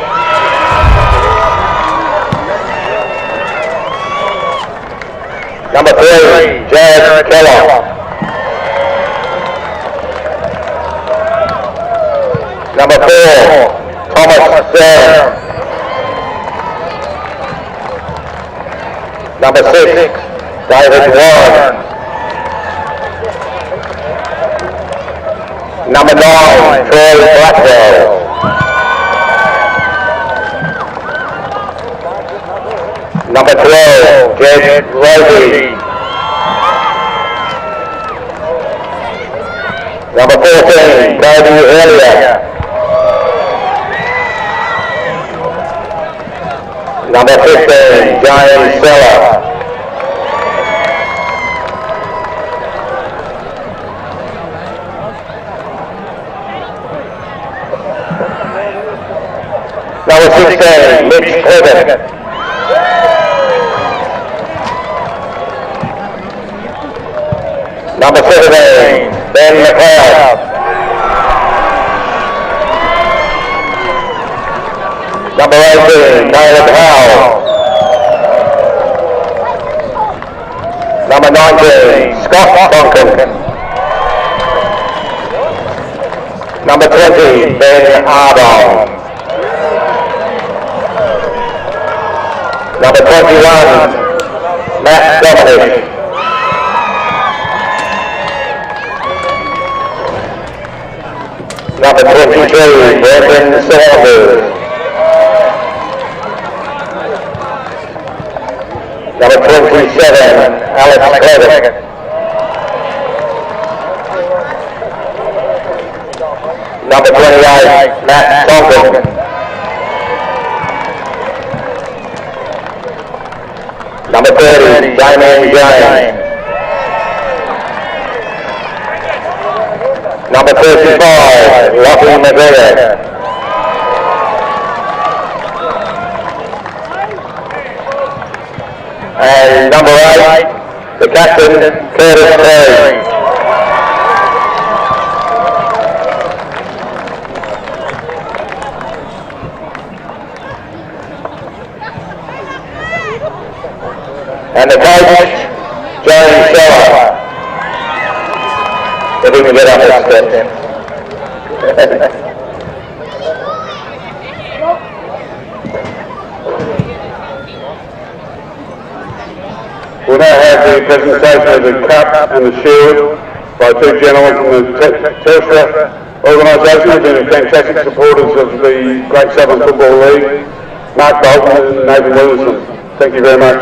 G: Number 3, Jared Keller. Number 4, Thomas Brown. Number 6, David Warren. Number 9, Troy Blackwell. Number 12, Jed Roby. Number 14, Cody Earlier. Number 15, James Seller. Number 16, Mitch Cleven. Number 17, Ben McLeod. Number 18, Caleb Howell. Number 19, Scott Tonkin. Number 20, Ben Ardon. Number 21, Matt Dominic. Number 22, Brendan Sanders. Number 27, Alex Clevitt. Number 28, Matt Tonkin. Number 30, Damien James. Number 35, Lachlan McGregor. And number 8, the captain, Curtis Perry. And the coach, James Seller. If we can get up that step. We'll now have the presentation of the cup and the shield by two gentlemen from the Telstra organisation who've been fantastic supporters of the Great Southern Football League, Mark Bolton and Nathan Williamson. Thank you very much.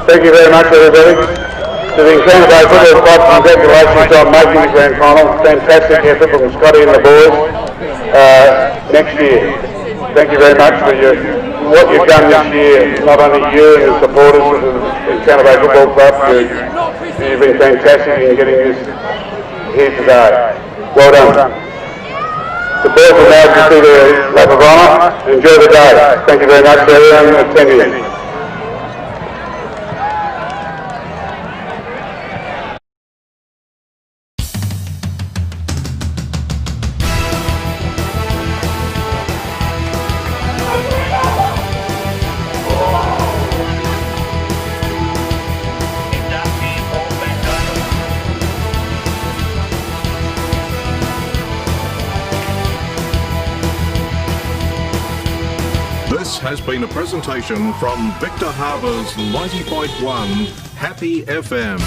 G: Thank you very much, everybody. To the Encounter Bay Football Club, congratulations on making the grand final. Fantastic effort from Scotty and the boys next year. Thank you very much for what you've done this year, not only you and the supporters of the Encounter Bay Football Club, you've been fantastic in getting this here today. Well done. The boys will now do their lap of honour. Enjoy the day. Thank you very much for everyone attending.
D: This has been a presentation from Victor Harbour's 90.1 Happy FM.